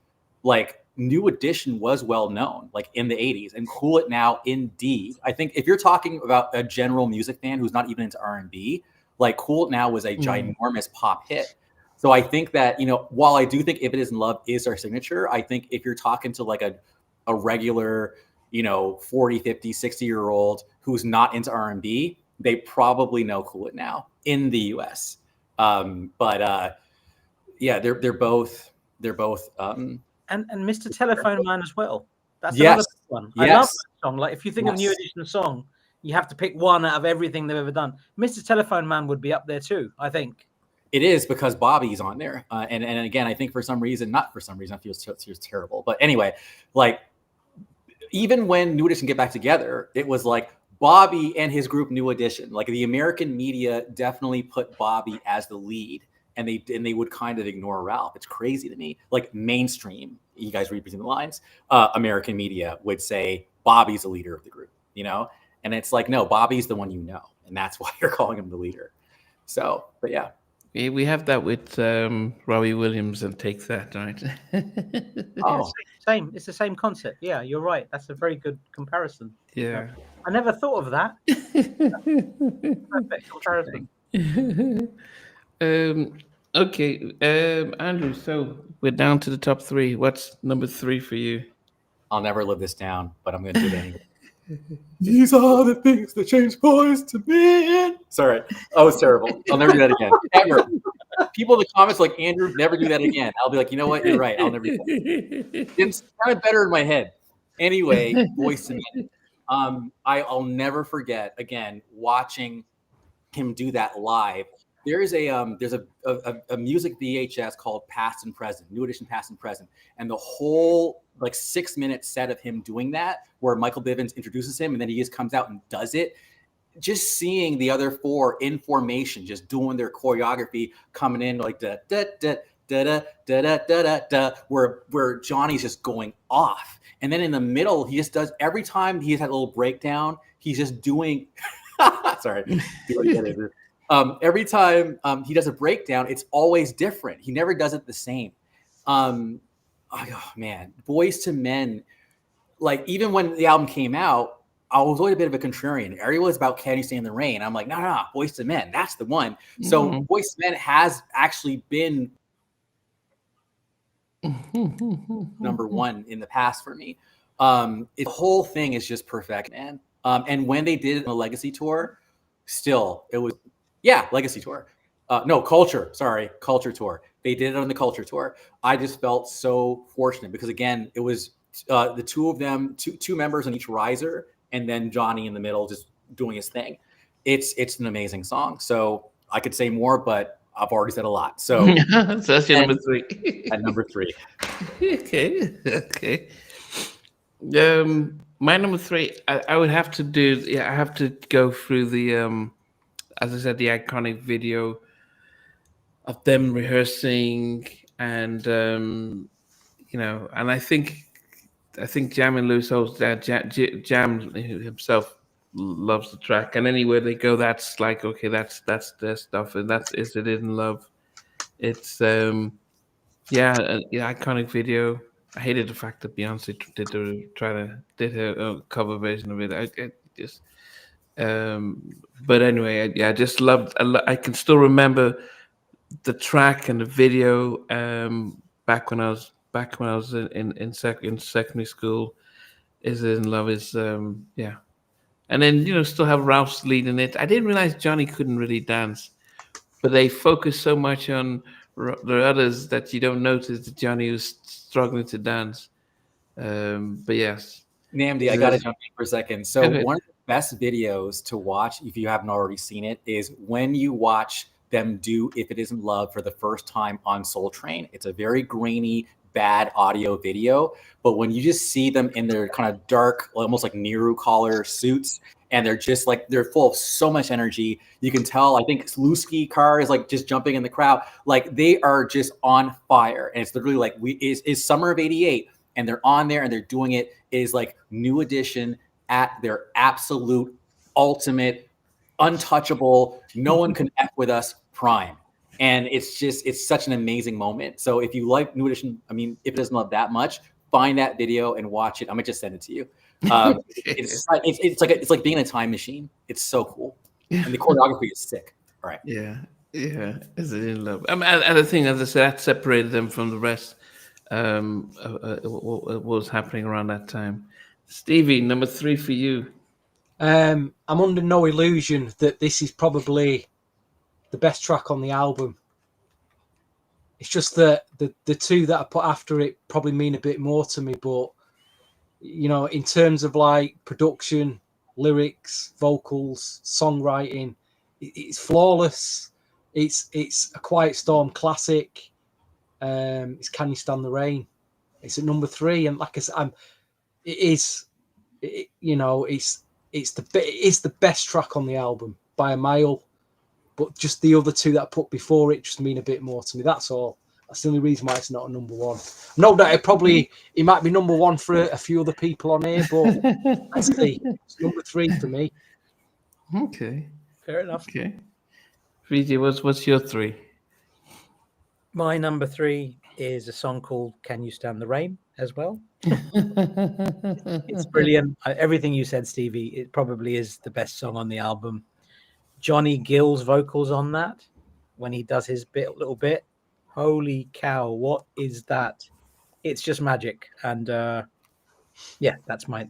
Speaker 4: like, New Edition was well known, like in the 80s, and Cool It Now, indeed. I think if you're talking about a general music fan who's not even into R&B, like Cool It Now was a ginormous pop hit. So I think that, while I do think If It Isn't Love is our signature, I think if you're talking to like a regular, 40, 50, 60-year-old who's not into R&B, they probably know Cool It Now in the US. Yeah, they're both
Speaker 3: and Mr. Telephone Man as well. That's
Speaker 4: yes.
Speaker 3: another one. I love that song. Like, if you think of New Edition song, you have to pick one out of everything they've ever done. Mr. Telephone Man would be up there too, I think.
Speaker 4: It is, because Bobby's on there. And again, I think not for some reason, I feel terrible. But anyway, like, even when New Edition get back together, it was like Bobby and his group New Edition, like the American media definitely put Bobby as the lead, and they would kind of ignore Ralph. It's crazy to me. Like mainstream, you guys read between the lines, American media would say Bobby's the leader of the group, you know? And it's like, no, Bobby's the one you know, and that's why you're calling him the leader. So, but yeah.
Speaker 1: We have that with Robbie Williams and Take That, right?
Speaker 4: Oh,
Speaker 3: Same. It's the same concept. Yeah, you're right. That's a very good comparison.
Speaker 1: Yeah.
Speaker 3: I never thought of that. Perfect comparison.
Speaker 1: Okay, Andrew. So we're down to the top three. What's number three for you?
Speaker 4: I'll never live this down, but I'm going to do it anyway. These are the things that change boys to men. Sorry, that was terrible. I'll never do that again. Ever. People in the comments like, Andrew, never do that again. I'll be like, you know what? You're right. I'll never do that. It's kind of better in my head. Anyway, Boys to Men. I'll never forget, again, watching him do that live. There is there's a music VHS called Past and Present, New Edition Past and Present. And the whole like 6-minute set of him doing that, where Michael Bivins introduces him and then he just comes out and does it. Just seeing the other four in formation, just doing their choreography, coming in like da da da da da da da da da da, where Johnny's just going off. And then in the middle, he just does, every time he's had a little breakdown, he's just doing sorry. Every time he does a breakdown, it's always different. He never does it the same. Oh man, Boys to Men, like even when the album came out, I was always a bit of a contrarian. Everyone was about Can You Stay in the Rain. I'm like, no, Boys to Men, that's the one. So Boys to Men has actually been number one in the past for me. The whole thing is just perfect, man. And when they did it on the Legacy tour, still it was Legacy tour. Culture tour. They did it on the Culture tour. I just felt so fortunate because again, it was the two of them, two members on each riser, and then Johnny in the middle just doing his thing. It's an amazing song. So I could say more, but I've already said a lot. So,
Speaker 1: so that's your number three.
Speaker 4: At number three.
Speaker 1: Okay. My number three, I would have to do. Yeah, I have to go through the as I said, the iconic video of them rehearsing, and and I think Jam and Loose Holes, Jam himself loves the track, and anywhere they go, that's like, okay, that's their stuff, and that's Is It In Love. It's iconic video. I hated the fact that Beyonce did her cover version of it. I just but anyway, I just loved. I can still remember the track and the video back when I was in secondary school. Is It In Love is and then still have Ralph's leading it. I didn't realize Johnny couldn't really dance, but they focus so much on the others that you don't notice that Johnny was struggling to dance. But yes,
Speaker 4: Namdi, I got to jump in for a second. So one of the best videos to watch, if you haven't already seen it, is when you watch them do If It Isn't Love for the first time on Soul Train. It's a very grainy, bad audio video, but when you just see them in their kind of dark, almost like Nehru collar suits, and they're just like, they're full of so much energy. You can tell, I think Lusky Car is like just jumping in the crowd. Like they are just on fire. And it's literally like, is summer of 88. And they're on there and they're doing it. Is like New Edition at their absolute ultimate, untouchable, no one can F with us prime. And it's such an amazing moment. So if you like New Edition, I mean, if it doesn't love that much, find that video and watch it. I'm gonna just send it to you. It's like being in a time machine. It's so cool. And the choreography is sick. All right.
Speaker 1: Yeah. Is It In Love? I mean, and the thing, as I said, that separated them from the rest. What was happening around that time? Stevie, number three for you.
Speaker 2: I'm under no illusion that this is probably the best track on the album. It's just that the two that I put after it probably mean a bit more to me, but in terms of like production, lyrics, vocals, songwriting, it's flawless. It's a Quiet Storm classic. It's Can You Stand the Rain? It's at number three, and like I said, it's it's the best track on the album by a mile. But just the other two that I put before it just mean a bit more to me. That's all. That's the only reason why it's not a number one. No doubt it might be number one for a few other people on here, but let's see. It's number 3 for me.
Speaker 1: Okay.
Speaker 3: Fair enough.
Speaker 1: Okay. VJ, what's your 3?
Speaker 3: My number 3 is a song called "Can You Stand the Rain" as well. It's brilliant. Everything you said, Stevie. It probably is the best song on the album. Johnny Gill's vocals on that, when he does his little bit. Holy cow! What is that? It's just magic. And yeah, that's my.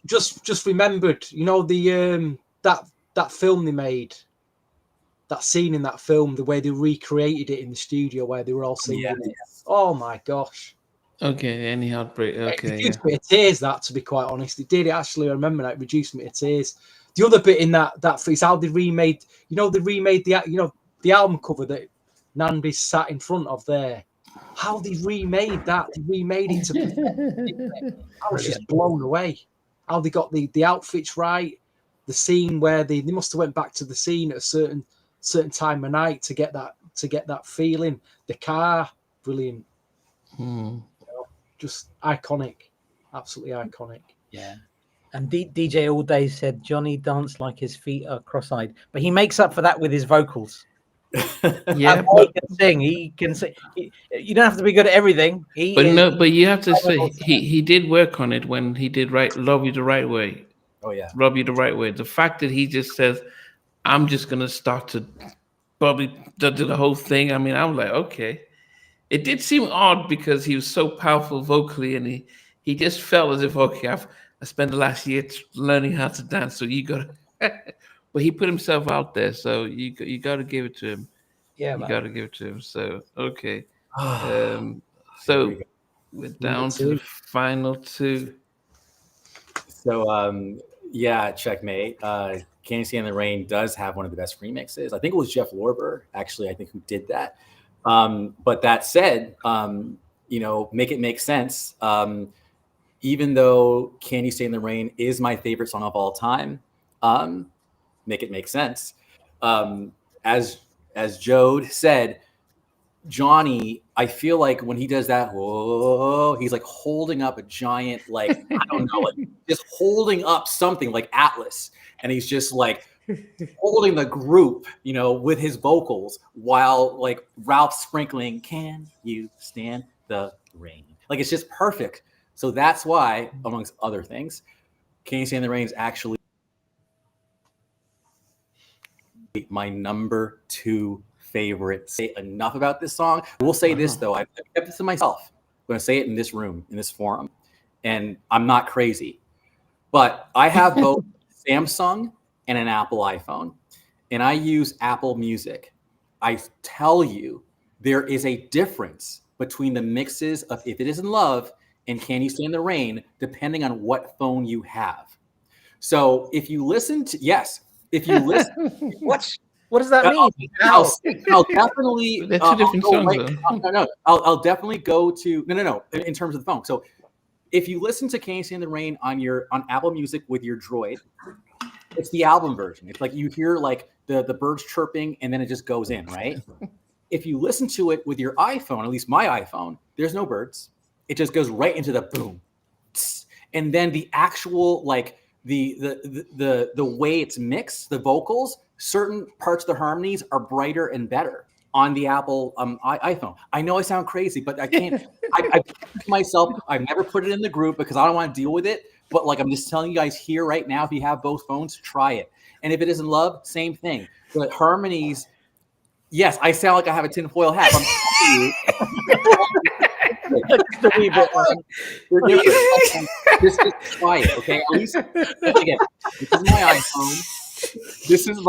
Speaker 2: Just remembered. You know the that film they made. That scene in that film, the way they recreated it in the studio, where they were all singing it. Oh my gosh!
Speaker 1: Okay, any heartbreak. Okay,
Speaker 2: it reduced me to tears. That, to be quite honest, it did. It actually, I remember that, it reduced me to tears. The other bit in that is how they remade. You know, they remade the album cover that Nambi's sat in front of there. How they remade that? They remade it to. I was just blown away. How they got the outfits right. The scene where they must have went back to the scene at a certain time of night to get that feeling. The car, brilliant. Just iconic, absolutely iconic.
Speaker 3: Yeah. And DJ All Day said Johnny danced like his feet are cross-eyed, but he makes up for that with his vocals.
Speaker 1: Yeah,
Speaker 3: he can sing. He can sing. You don't have to be good at everything.
Speaker 1: But you have to say he did work on it when he did Love You the Right Way.
Speaker 4: Oh yeah,
Speaker 1: Rub You the Right Way. The fact that he just says, "I'm just gonna start to probably do the whole thing." I mean, I'm like, okay. It did seem odd because he was so powerful vocally, and he just felt as if, okay, I spent the last year learning how to dance, so you got to. But he put himself out there, so you got to give it to him.
Speaker 3: Yeah,
Speaker 1: you got to give it to him. So okay, so we're down to the final 2.
Speaker 4: So yeah, checkmate. Can You Stand the Rain does have one of the best remixes. I think it was Jeff Lorber, actually, I think, who did that. But that said, Make It Make Sense. Even though Can You Stand the Rain is my favorite song of all time, Make It Make Sense. As Jode said, Johnny, I feel like when he does that, whoa, he's like holding up a giant, like, I don't know, like just holding up something like Atlas. And he's just like holding the group, with his vocals while like Ralph sprinkling, "Can you stand the rain?" Like, it's just perfect. So that's why, amongst other things, Can You Stand the Rain is actually my number 2 favorite. Say enough about this song. I will say this though, I've kept this to myself. I'm going to say it in this room, in this forum, and I'm not crazy, but I have both Samsung and an Apple iPhone, and I use Apple Music. I tell you, there is a difference between the mixes of If It Isn't Love and Can You Stand the Rain, depending on what phone you have. So if you listen to,
Speaker 3: what does that mean?
Speaker 4: I'll definitely.
Speaker 1: They're 2 different songs.
Speaker 4: No. I'll definitely go to no. In terms of the phone, so if you listen to Can You Stand the Rain on Apple Music with your Droid, it's the album version. It's like you hear like the birds chirping, and then it just goes in, right? If you listen to it with your iPhone, at least my iPhone, there's no birds. It just goes right into the boom, and then the actual like the way it's mixed, the vocals, certain parts of the harmonies are brighter and better on the Apple iPhone. I know I sound crazy, but I can't. I myself, I've never put it in the group because I don't want to deal with it. But like, I'm just telling you guys here right now, if you have both phones, try it. And if it isn't love, same thing. The harmonies. Yes, I sound like I have a tinfoil hat. I'm telling you. Just try it, okay? At least again, this is my iPhone. This is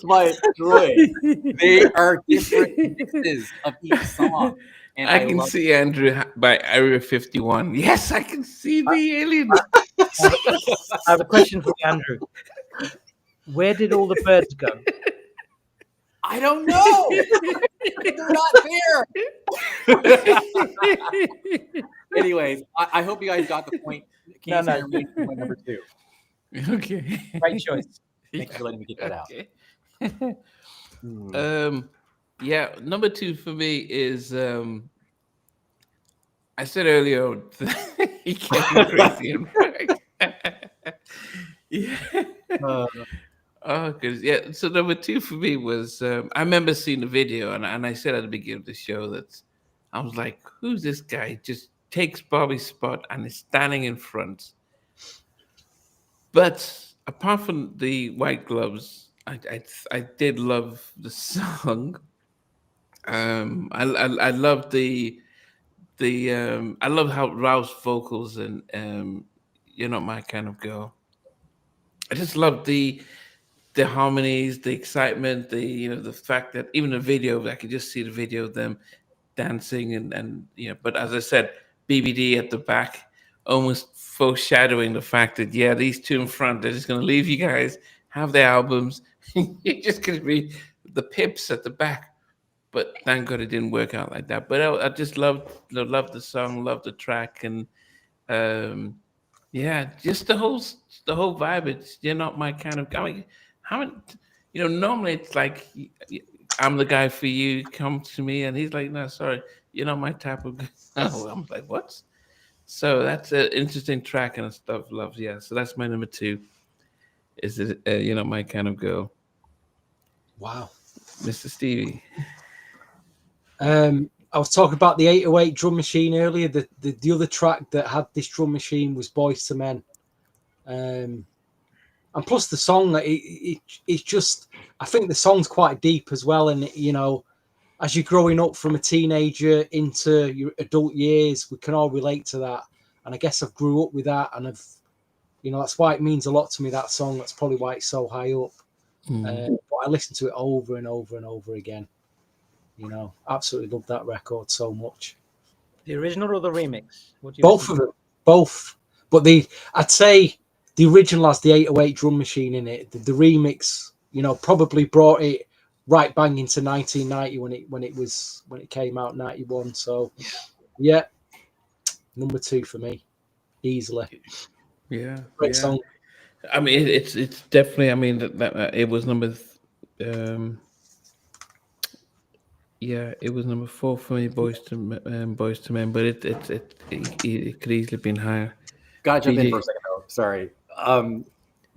Speaker 4: my Droid. They are different mixes of each song. And
Speaker 1: I can see Andrew by Area 51. Yes, I can see the alien.
Speaker 3: I have a question for you, Andrew. Where did all the birds go?
Speaker 4: I don't know. They're not there. Anyways, I hope you guys got the point. My number 2.
Speaker 1: Okay.
Speaker 3: Great choice.
Speaker 4: Thank you for letting me get that out.
Speaker 1: Okay. Yeah, number 2 for me is I said earlier that he came crazy and yeah.
Speaker 4: Uh,
Speaker 1: Oh, because yeah. So number 2 for me was I remember seeing the video and I said at the beginning of the show that I was like, "Who's this guy?" Just takes Bobby's spot and is standing in front. But apart from the white gloves, I did love the song. I love the I love how Ralph's vocals and "You're Not My Kind of Girl." I just love the harmonies, the excitement, the fact that even the video, I could just see the video of them dancing and. But as I said, BBD at the back, almost foreshadowing the fact that these two in front, they're just gonna leave you guys, have their albums, you're just gonna be the pips at the back. But thank God it didn't work out like that. But I just loved the song, loved the track, and um, yeah, just the whole vibe. It's you're not my kind of. I mean, how many? Normally it's like I'm the guy for you. Come to me, and he's like, no, sorry, you're not my type of. Oh, I'm like, what? So that's an interesting track and stuff. Loves, yeah. So that's my number 2. Is it my kind of girl,
Speaker 2: Wow.
Speaker 1: Mr. Stevie?
Speaker 2: I was talking about the 808 drum machine earlier. The other track that had this drum machine was Boys to Men. And plus the song, it's just, I think the song's quite deep as well. And, as you're growing up from a teenager into your adult years, we can all relate to that. And I guess I've grew up with that. And that's why it means a lot to me, that song. That's probably why it's so high up. But I listen to it over and over and over again. Absolutely love that record so much.
Speaker 3: The original or the remix? What do you
Speaker 2: Both of them, both. But I'd say the original has the 808 drum machine in it. The remix, probably brought it right bang into 1990 when it came out 91. So yeah, number 2 for me, easily.
Speaker 1: Yeah,
Speaker 2: Great song.
Speaker 1: I mean, it's definitely. I mean, that it was number. Yeah, it was number 4 for me, Boys to Men, but it could easily been higher.
Speaker 4: Gotta jump in
Speaker 1: BG.
Speaker 4: for a second though. Sorry.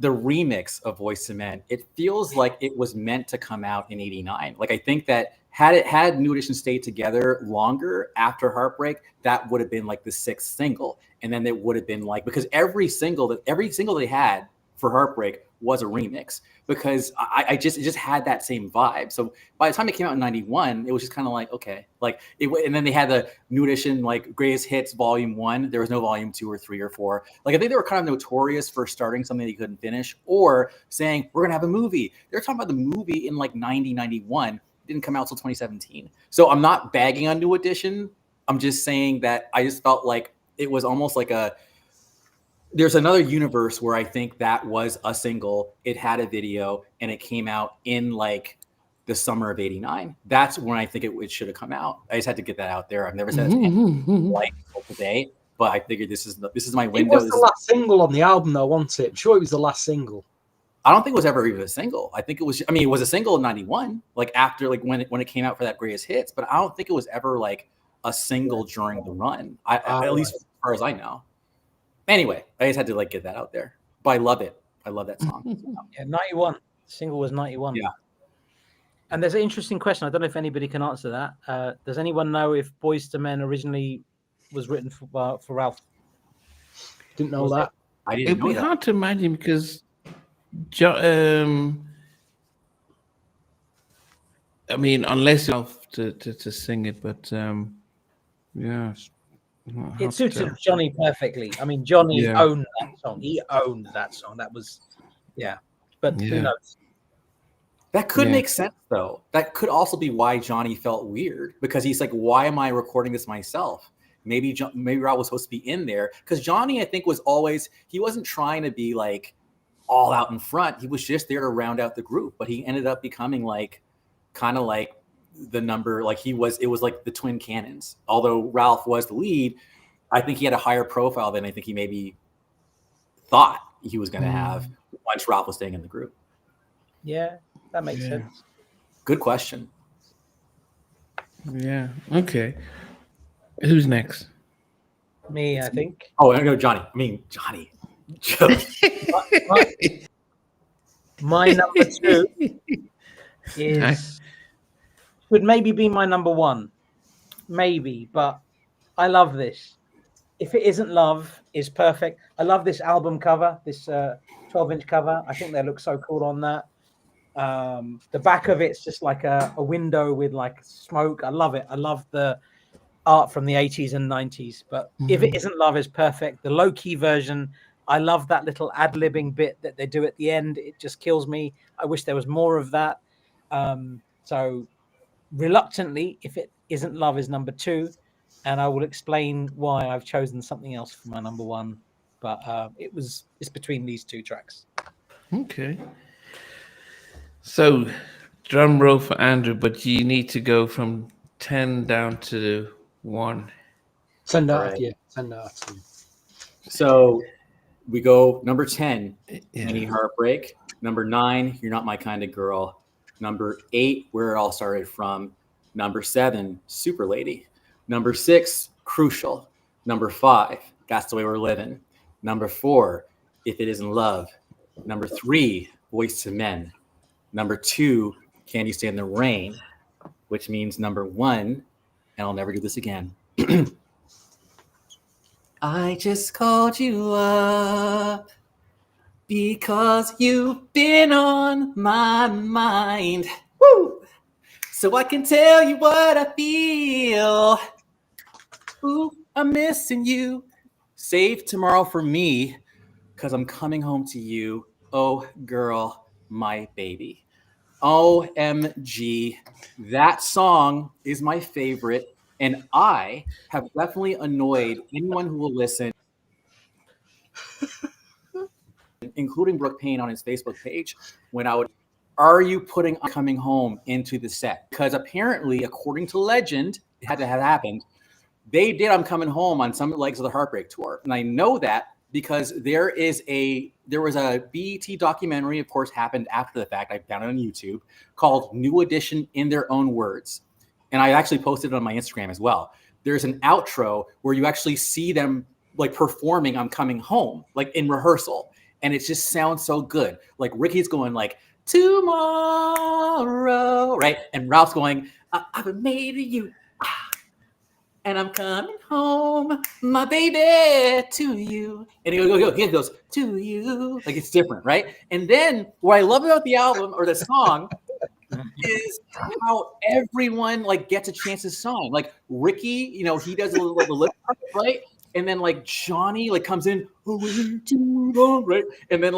Speaker 4: The remix of Voice to Men, it feels like it was meant to come out in '89. Like I think that had New Edition stayed together longer after Heartbreak, that would have been like the 6th single, and then it would have been like, because every single they had for Heartbreak was a remix, because it just had that same vibe. So by the time it came out in '91, it was just kind of like, okay, like it. And then they had the New Edition like Greatest Hits Volume 1. There was no Volume 2 or 3 or 4. Like I think they were kind of notorious for starting something they couldn't finish, or saying we're gonna have a movie. They're talking about the movie in like 91. Didn't come out till 2017. So I'm not bagging on New Edition. I'm just saying that I just felt like it was almost like there's another universe where I think that was a single, it had a video, and it came out in like the summer of '89. That's when I think it should have come out. I just had to get that out there. I've never said it like today, but I figured this is my window.
Speaker 2: It was the last single on the album, though, wasn't it? I'm sure it was the last single.
Speaker 4: I don't think it was ever even a single. I think it was. I mean, it was a single in '91, like after like when it came out for that Greatest Hits. But I don't think it was ever like a single during the run. At least as far as I know. Anyway, I just had to like get that out there. But I love it. I love that song.
Speaker 3: Yeah, 91. Single was 91.
Speaker 4: Yeah.
Speaker 3: And there's an interesting question. I don't know if anybody can answer that. Does anyone know if Boys to Men originally was written for Ralph?
Speaker 2: Didn't know that.
Speaker 4: I didn't
Speaker 1: It'd
Speaker 4: know
Speaker 1: be
Speaker 4: that.
Speaker 1: hard to imagine because, I mean, unless you have to sing it, but yeah,
Speaker 3: It suited Johnny perfectly. I mean, Johnny owned that song. He owned that song. That was, but who knows?
Speaker 4: That could make sense, though. That could also be why Johnny felt weird, because he's like, why am I recording this myself? Maybe Ralph was supposed to be in there, because Johnny, I think, he wasn't trying to be like all out in front. He was just there to round out the group, but he ended up becoming like kind of like the number, like it was like the twin cannons. Although Ralph was the lead, I think he had a higher profile than I think he maybe thought. he was going to have once Ralph was staying in the group.
Speaker 3: Yeah, that makes
Speaker 1: Yeah.
Speaker 3: sense.
Speaker 4: Good question.
Speaker 1: Yeah. Okay. Who's next?
Speaker 3: Me, I think.
Speaker 4: Oh, I know Johnny. I mean, Johnny. Joe.
Speaker 3: My number 2 would maybe be my number 1. Maybe, but I love this. If It Isn't Love is perfect. I love this album cover, this 12-inch cover. I think they look so cool on that. The back of it's just like a window with like smoke. I love it. I love the art from the 80s and 90s. But If It Isn't Love is perfect. The low-key version, I love that little ad-libbing bit that they do at the end. It just kills me. I wish there was more of that. So reluctantly, If It Isn't Love is number 2, and I will explain why I've chosen something else for my number 1. But it's between these 2 tracks.
Speaker 1: Okay. So, drum roll for Andrew, but you need to go from 10 down to 1.
Speaker 2: Send
Speaker 4: All
Speaker 2: out,
Speaker 4: right.
Speaker 2: yeah, send out.
Speaker 4: So we go number 10,
Speaker 1: Yeah.
Speaker 4: Any Heartbreak. Number 9, You're Not My Kind of Girl. Number 8, Where It All Started From. Number 7, Super Lady. Number 6, Crucial. Number 5, That's the Way We're Living. Number 4, If It Isn't Love. Number 3, Voice to Men. Number 2, Can You Stand the Rain, which means number 1, and I'll never do this again. I just called you up because you've been on my mind. Woo! So I can tell you what I feel. Ooh, I'm missing you. Save tomorrow for me, because I'm coming home to you. Oh, girl, my baby. OMG. That song is my favorite, and I have definitely annoyed anyone who will listen, including Brooke Payne on his Facebook page, when I would, are you putting Coming Home into the set? Because apparently, according to legend, it had to have happened. They did I'm Coming Home on some legs of the Heartbreak Tour. And I know that because there was a BET documentary, of course, happened after the fact. I found it on YouTube, called New Edition in Their Own Words. And I actually posted it on my Instagram as well. There's an outro where you actually see them like performing I'm Coming Home, like in rehearsal. And it just sounds so good. Like Ricky's going like, tomorrow, right? And Ralph's going, I've been made of you. And I'm coming home, my baby, to you. And he goes, to you. Like it's different, right? And then what I love about the album or the song is how everyone like gets a chance to sing. Like Ricky, you know, he does a little the lip part, right? And then like Johnny like comes in, away too long, right? And then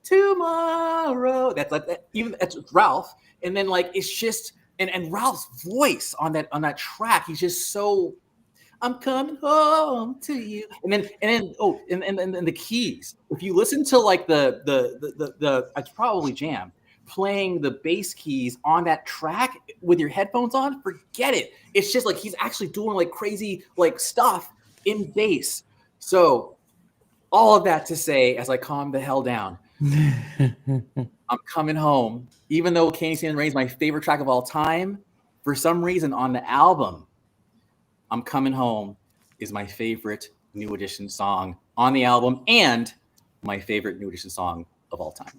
Speaker 4: tomorrow. That's like that, even that's Ralph. And then like it's just and Ralph's voice on that track, he's just so I'm coming home to you. And then the keys. If you listen to like the it's probably Jam playing the bass keys on that track with your headphones on, forget it. It's just like he's actually doing like crazy like stuff in bass. So all of that to say, as I calm the hell down, I'm coming home. Even though Candy Stand the Rain is my favorite track of all time, for some reason on the album, I'm Coming Home is my favorite New Edition song on the album and my favorite New Edition song of all time.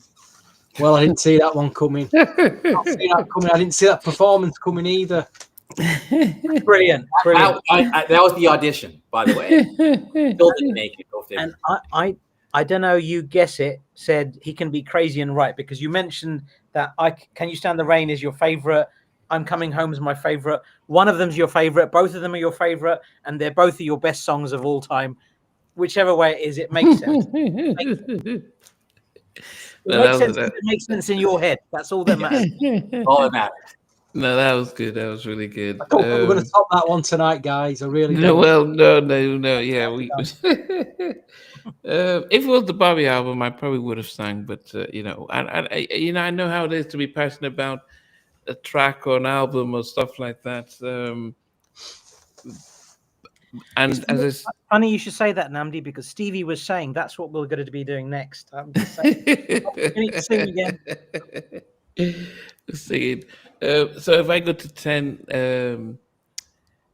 Speaker 2: Well, I didn't see that one coming. I didn't see that performance coming either.
Speaker 3: Brilliant.
Speaker 4: That was the audition, by the way. Still didn't make it. Go figure.
Speaker 3: And I don't know. You guess it. Said he can be crazy and right because you mentioned that Can You Stand the Rain is your favorite. I'm Coming Home is my favorite. One of them's your favorite. Both of them are your favorite, and they're both of your best songs of all time. Whichever way it is, it makes sense. It makes sense in your head. That's all that matters.
Speaker 4: All that matters.
Speaker 1: No, that was good. That was really good.
Speaker 2: I thought we were going to top that one tonight, guys. I really
Speaker 1: no.
Speaker 2: don't.
Speaker 1: Well, no. Yeah, we. If it was the Bobby album, I probably would have sang. But you know, I know how it is to be passionate about a track or an album or stuff like that. And as
Speaker 3: Funny you should say that, Namdi, because Stevie was saying that's what we're going to be doing next. I'm just saying. You need to sing again.
Speaker 1: singing. So if I go to 10,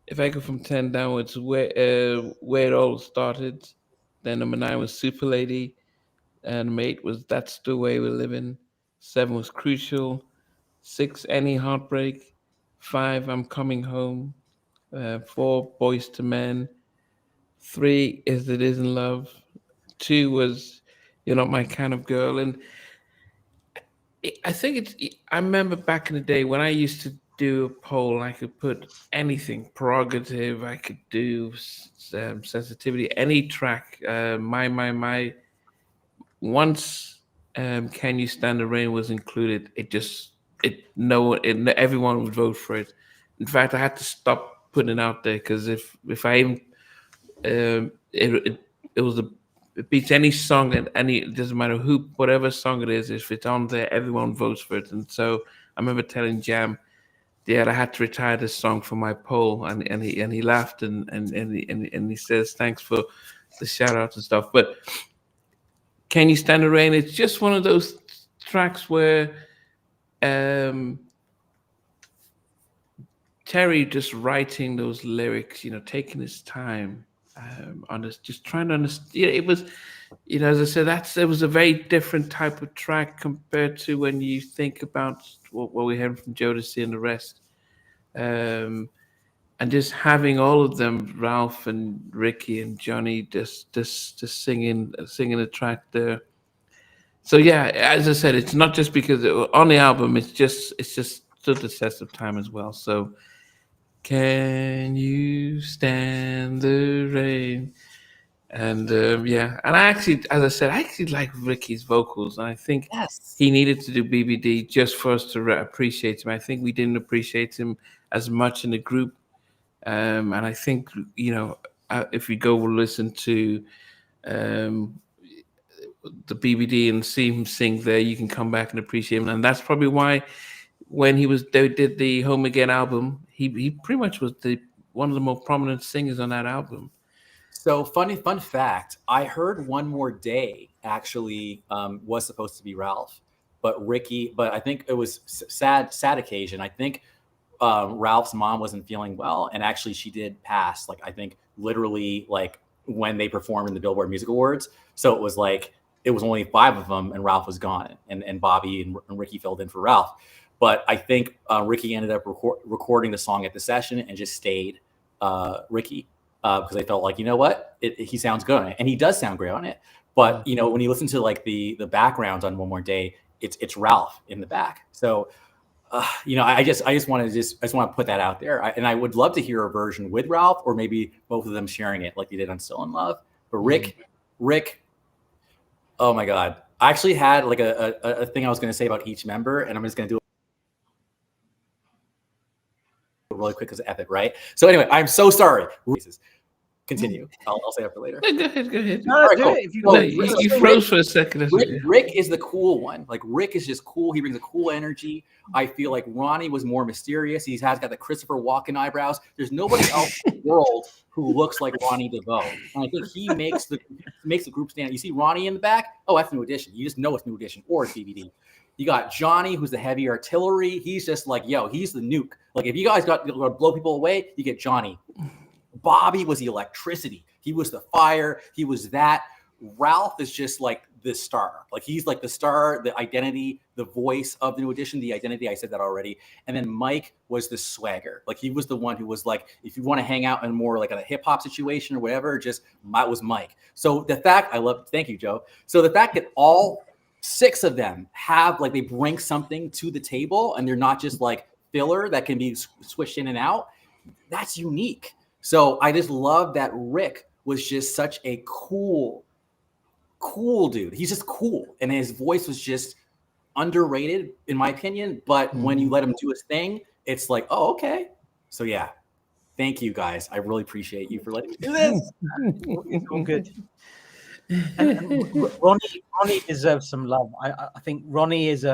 Speaker 1: if I go from 10 downwards, where it all started, then number 9 was Super Lady, and number 8 was That's the Way We're Living. 7 was Crucial. 6, Any Heartbreak. 5, I'm Coming Home. 4, Boys to Men. 3 is It Isn't Love. 2 was You're Not My Kind of Girl. And I think I remember back in the day when I used to do a poll, I could put anything, prerogative, I could do sensitivity, any track, my. Once Can You Stand the Rain was included, everyone would vote for it. In fact, I had to stop putting it out there because if I even it was it beats any song and it doesn't matter whatever song it is, if it's on there, everyone votes for it. And so I remember telling Jam, yeah, I had to retire this song from my poll, and he laughed and he says thanks for the shout outs and stuff. But Can You Stand the Rain? It's just one of those tracks where Terry just writing those lyrics, taking his time on this, just trying to understand. It was, as I said, it was a very different type of track compared to when you think about what we heard from Jodeci and the rest. And just having all of them, Ralph and Ricky and Johnny, just singing the track there. So yeah, as I said, it's not just because on the album, it's just stood the test of time as well. So, can you stand the rain? And and I actually, as I said, I actually like Ricky's vocals, and I think he needed to do BBD just for us to appreciate him. I think we didn't appreciate him as much in the group, and I think if we go listen to the BBD and see him sing there, you can come back and appreciate him, and that's probably why when they did the Home Again album, he pretty much was one of the more prominent singers on that album.
Speaker 4: So fun fact, I heard One More Day actually was supposed to be Ralph, but I think it was sad occasion. I think Ralph's mom wasn't feeling well, and actually she did pass, like I think literally like when they performed in the Billboard Music Awards. So it was like it was only 5 of them and Ralph was gone, and Bobby and Ricky filled in for Ralph. But I think Ricky ended up recording the song at the session and just stayed Ricky because they felt like, you know what, he sounds good on it, and he does sound great on it. But when you listen to like the backgrounds on One More Day, it's Ralph in the back. So I just want to put that out there, and I would love to hear a version with Ralph, or maybe both of them sharing it like they did on Still in Love. But Rick, oh my God, I actually had like a thing I was going to say about each member, and I'm just going to do really quick because of epic, right? So anyway, I'm so sorry. Continue. I'll say that for later.
Speaker 1: Go ahead.
Speaker 3: No, right, do cool. It. If
Speaker 1: you froze for a second.
Speaker 4: Rick is the cool one. Like Rick is just cool. He brings a cool energy. I feel like Ronnie was more mysterious. He has got the Christopher Walken eyebrows. There's nobody else in the world who looks like Ronnie DeVoe. And I think he makes the group stand. You see Ronnie in the back? Oh, that's New Edition. You just know it's New Edition or it's DVD. You got Johnny, who's the heavy artillery. He's just like, he's the nuke. Like if you guys got to blow people away, you get Johnny. Bobby was the electricity. He was the fire. He was that. Ralph is just like the star. Like he's like the star, the identity, the voice of the New Edition, the identity. I said that already. And then Mike was the swagger. Like he was the one who was like, if you want to hang out in more like a hip hop situation or whatever, just was Mike. So the fact thank you, Joe. So the fact that all 6 of them have like, they bring something to the table and they're not just like filler that can be switched in and out. That's unique. So I just love that Rick was just such a cool dude. He's just cool. And his voice was just underrated, in my opinion. But when you let him do his thing, it's like, oh, okay. So yeah, thank you guys. I really appreciate you for letting me do this.
Speaker 3: All good. And Ronnie deserves some love. I think Ronnie is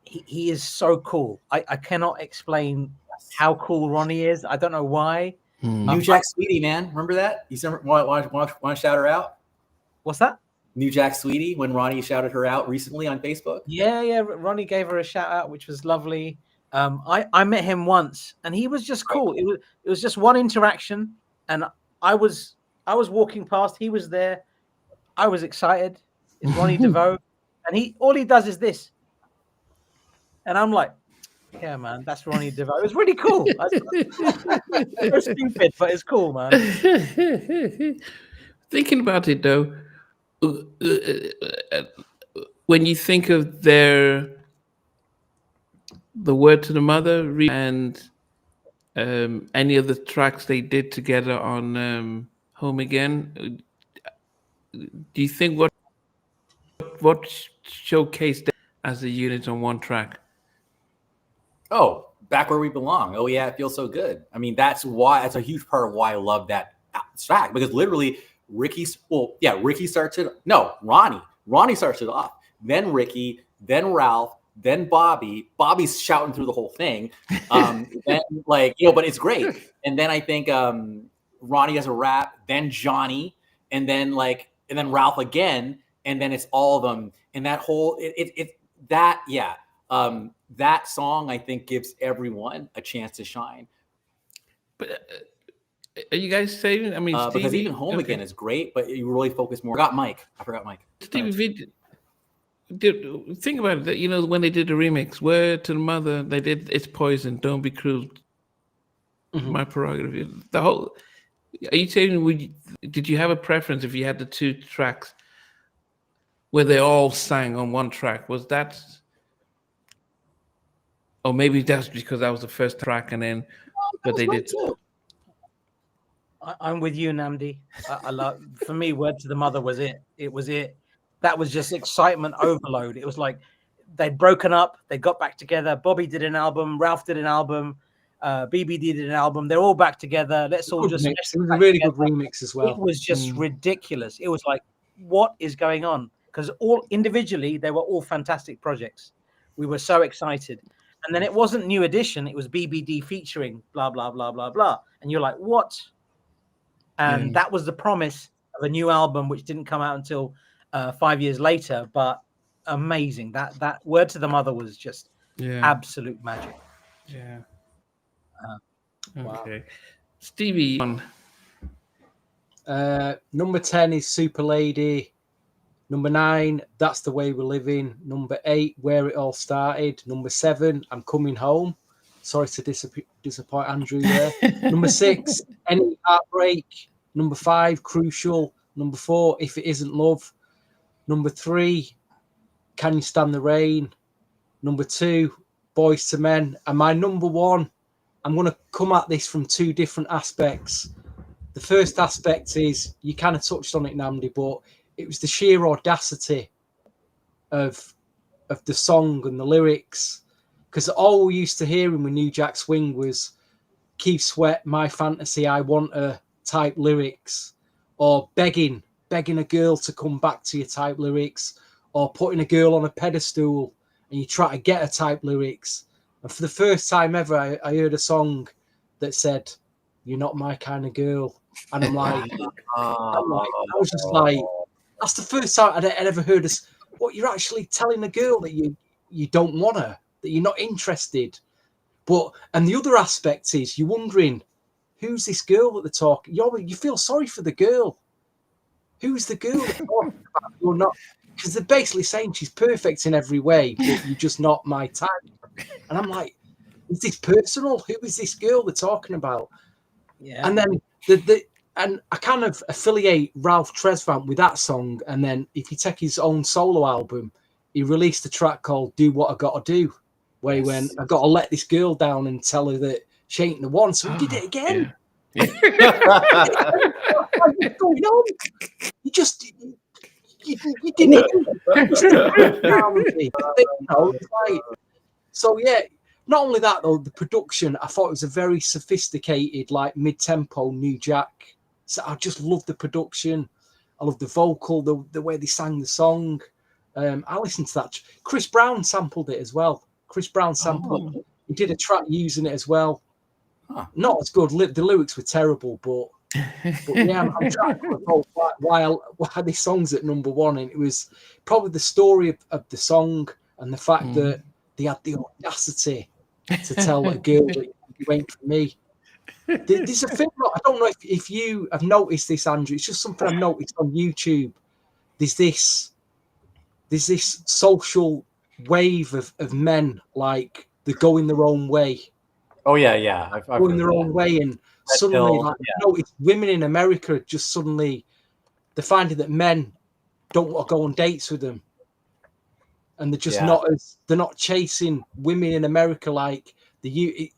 Speaker 3: he is so cool. I cannot explain how cool Ronnie is. I don't know why.
Speaker 4: New Jack Sweetie, man. Remember that? You want to shout her out?
Speaker 3: What's that?
Speaker 4: New Jack Sweetie, when Ronnie shouted her out recently on Facebook.
Speaker 3: Yeah. Ronnie gave her a shout out, which was lovely. I met him once, and he was just cool. It was just one interaction, and I was walking past. He was there. I was excited. It's Ronnie DeVoe, and all he does is this, and I'm like, yeah, man, that's Ronnie DeVoe. It was really cool. It's stupid, but it's cool, man.
Speaker 1: Thinking about it though, when you think of the Word to the Mother and any of the tracks they did together on Home Again, do you think what showcased them as a unit on one track?
Speaker 4: Oh, Back Where We Belong. Oh yeah, it feels so good. I mean, that's a huge part of why I love that track, because literally Ronnie starts it. No, Ronnie starts it off. Then Ricky, then Ralph, then Bobby. Bobby's shouting through the whole thing. Then but it's great. And then I think Ronnie has a rap, then Johnny, and then Ralph again, and then it's all of them. And that whole that song, I think, gives everyone a chance to shine.
Speaker 1: But are you guys saying? I mean,
Speaker 4: because even Home Again is great, but you really focus more. I forgot Mike.
Speaker 1: Stevie, think about it. When they did the remix, Word to the Mother, they did It's Poison, Don't Be Cruel, My Prerogative. The whole. Are you saying? Did you have a preference if you had the two tracks where they all sang on one track? Was that? Or maybe that's because that was the first track, and then, but they did.
Speaker 3: I'm with you, Namdi. I love. For me, Word to the Mother was it. It was it. That was just excitement overload. It was like they'd broken up, they got back together. Bobby did an album, Ralph did an album, BBD did an album. They're all back together. Let's all just.
Speaker 2: It was a really good remix as well.
Speaker 3: It was just ridiculous. It was like, what is going on? Because all individually, they were all fantastic projects. We were so excited. And then it wasn't New Edition. It was BBD featuring blah, blah, blah, blah, blah. And you're like, what? And that was the promise of a new album, which didn't come out until 5 years later. But amazing. That Word to the Mother was just absolute magic.
Speaker 1: Yeah.
Speaker 3: Wow.
Speaker 1: Okay. Stevie.
Speaker 2: Number 10 is Super Lady. Number 9, That's the Way We're Living. Number 8, Where It All Started. Number 7, I'm Coming Home. Sorry to disappoint Andrew there. Number 6, Any Heartbreak. Number 5, Crucial. Number 4, If It Isn't Love. Number 3, Can You Stand the Rain. Number 2, Boys to Men. And my number 1, I'm going to come at this from two different aspects. The first aspect is, you kind of touched on it, Namdi, but it was the sheer audacity of the song and the lyrics. Because all we used to hear with New Jack Swing was Keith Sweat, My Fantasy, I Want Her type lyrics, or begging a girl to come back to you type lyrics, or putting a girl on a pedestal and you try to get her type lyrics. And for the first time ever, I heard a song that said, "You're not my kind of girl." And I'm like, I was just like, that's the first time I'd ever heard us. What, you're actually telling a girl that you don't want her, that you're not interested. And the other aspect is you're wondering, who's this girl that they're talking? You feel sorry for the girl. Who's the girl they're talking about? You're not, because they're basically saying she's perfect in every way, but you're just not my type. And I'm like, is this personal? Who is this girl they're talking about?
Speaker 3: Yeah.
Speaker 2: And then and I kind of affiliate Ralph Tresvant with that song. And then if you take his own solo album, he released a track called Do What I Gotta Do, where he went, I gotta let this girl down and tell her that she ain't the one. So he did it again. Yeah. What's going on? You didn't So yeah, not only that though, the production, I thought it was a very sophisticated, like mid-tempo New Jack. So I just loved the production. I loved the vocal, the way they sang the song. I listened to that. Chris Brown sampled it as well. He did a track using it as well. Not as good. The lyrics were terrible, but yeah, I'm trying to recall why this song's at number one, and it was probably the story of the song and the fact that they had the audacity to tell a girl that you ain't for me. There's a thing. I don't know if you have noticed this, Andrew. It's just something I've noticed on YouTube. There's this social wave of men, like they're going their own way.
Speaker 4: Oh yeah. I've
Speaker 2: Going their own way, and suddenly, notice women in America just suddenly they're finding that men don't want to go on dates with them, and they're just they're not chasing women in America like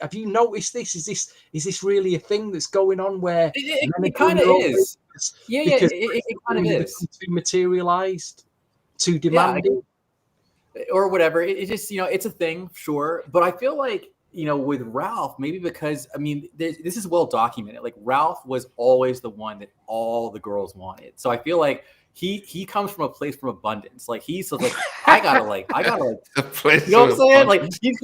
Speaker 2: have you noticed this? Is this really a thing that's going on where
Speaker 4: it kind of is? It kind of is
Speaker 2: too materialized, too demanding,
Speaker 4: or whatever. It just it's a thing, sure, but I feel like with Ralph, maybe because this is well documented. Like Ralph was always the one that all the girls wanted. So I feel like he comes from a place from abundance. Like he's like, I gotta like, you know what I'm saying? Like he's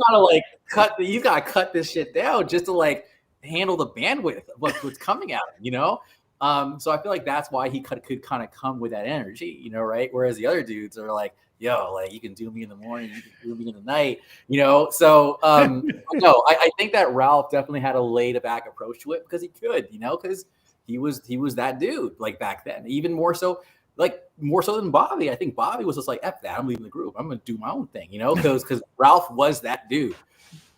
Speaker 4: gotta cut this shit down just to like handle the bandwidth of what's coming at him. So I feel like that's why he could kind of come with that energy, right? Whereas the other dudes are like, yo, like you can do me in the morning, you can do me in the night, So no, I think that Ralph definitely had a laid back approach to it because he could, because he was that dude like back then, even more so than Bobby. I think Bobby was just like, F that, I'm leaving the group, I'm gonna do my own thing, because Ralph was that dude.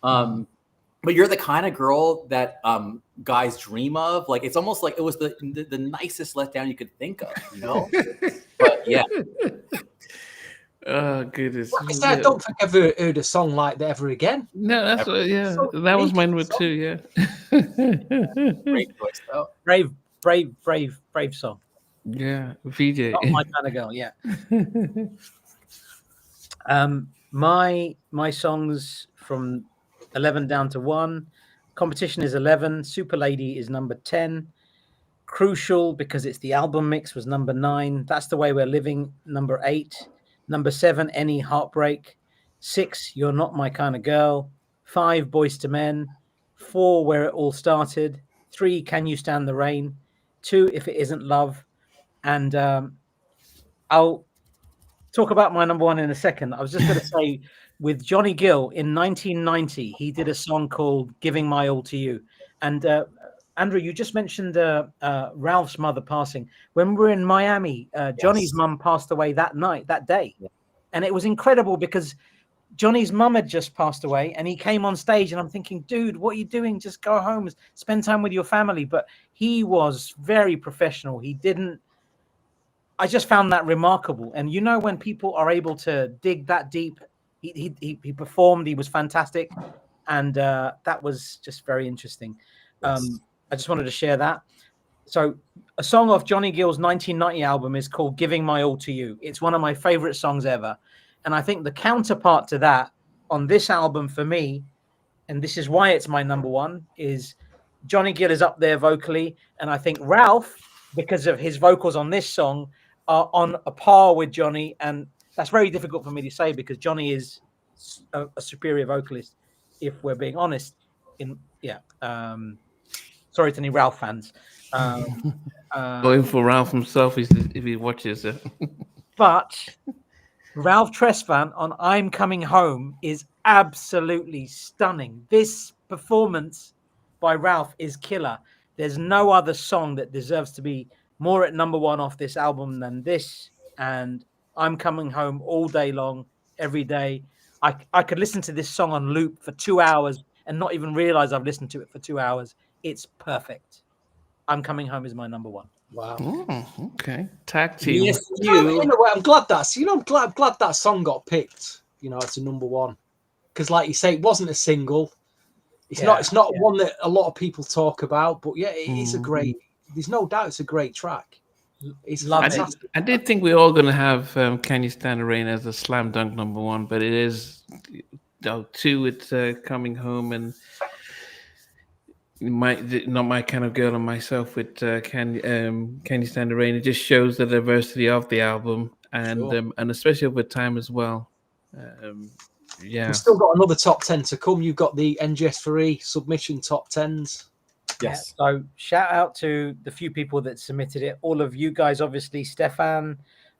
Speaker 4: But you're the kind of girl that guys dream of. Like it's almost like it was the nicest letdown you could think of, But yeah.
Speaker 1: Oh goodness!
Speaker 2: I don't think I've ever heard a song like that ever again.
Speaker 1: No, that's that was my number two. Yeah.
Speaker 4: Great choice, though.
Speaker 3: Brave song.
Speaker 1: Yeah, VJ.
Speaker 3: Not my kind of girl. Yeah. My songs from 11 down to 1. Competition is 11. Super Lady is number 10. Crucial because it's the album mix was number 9. That's the Way We're Living, number 8. Number 7, Any Heartbreak. 6, You're Not My Kind of Girl. 5, Boys to Men. 4, Where It All Started. 3, Can You Stand the Rain. 2, If It Isn't Love. And I'll talk about my number 1 in a second. I was just going to say, with Johnny Gill in 1990, he did a song called Giving My All to You. And Andrew, you just mentioned Ralph's mother passing. When we were in Miami, Johnny's mum passed away that day. Yeah. And it was incredible because Johnny's mum had just passed away and he came on stage and I'm thinking, dude, what are you doing? Just go home, spend time with your family. But he was very professional. I just found that remarkable. And when people are able to dig that deep, he performed, he was fantastic. And that was just very interesting. Yes. I just wanted to share that. So a song off Johnny Gill's 1990 album is called Giving My All to You. It's one of my favorite songs ever. And I think the counterpart to that on this album for me, and this is why it's my number 1, is Johnny Gill is up there vocally. And I think Ralph, because of his vocals on this song, are on a par with Johnny. And that's very difficult for me to say because Johnny is a superior vocalist, if we're being honest. Sorry to any Ralph fans.
Speaker 1: Going for Ralph himself if he watches it.
Speaker 3: But Ralph Tresvant on I'm Coming Home is absolutely stunning. This performance by Ralph is killer. There's no other song that deserves to be more at number 1 off this album than this. And I'm Coming Home all day long, every day. I could listen to this song on loop for 2 hours and not even realize I've listened to it for 2 hours. It's perfect. I'm Coming Home is my number 1.
Speaker 2: Wow.
Speaker 1: Oh, okay. Tag team.
Speaker 2: Yes, in a way, I'm glad I'm glad that song got picked. It's a number 1 because, like you say, it wasn't a single. It's not one that a lot of people talk about, but yeah, it is a great. There's no doubt it's a great track. It's fantastic.
Speaker 1: I did think we were all going to have Can You Stand the Rain as a slam dunk number 1, but it is 2 with Coming Home and not my kind of girl and myself with Can You Stand the Rain. It just shows the diversity of the album and especially over time as well. Yeah.
Speaker 2: We've still got another top 10 to come. You've got the NGS3 submission top 10s.
Speaker 4: Yes.
Speaker 3: Yeah, so shout out to the few people that submitted it. All of you guys, obviously, Stefan,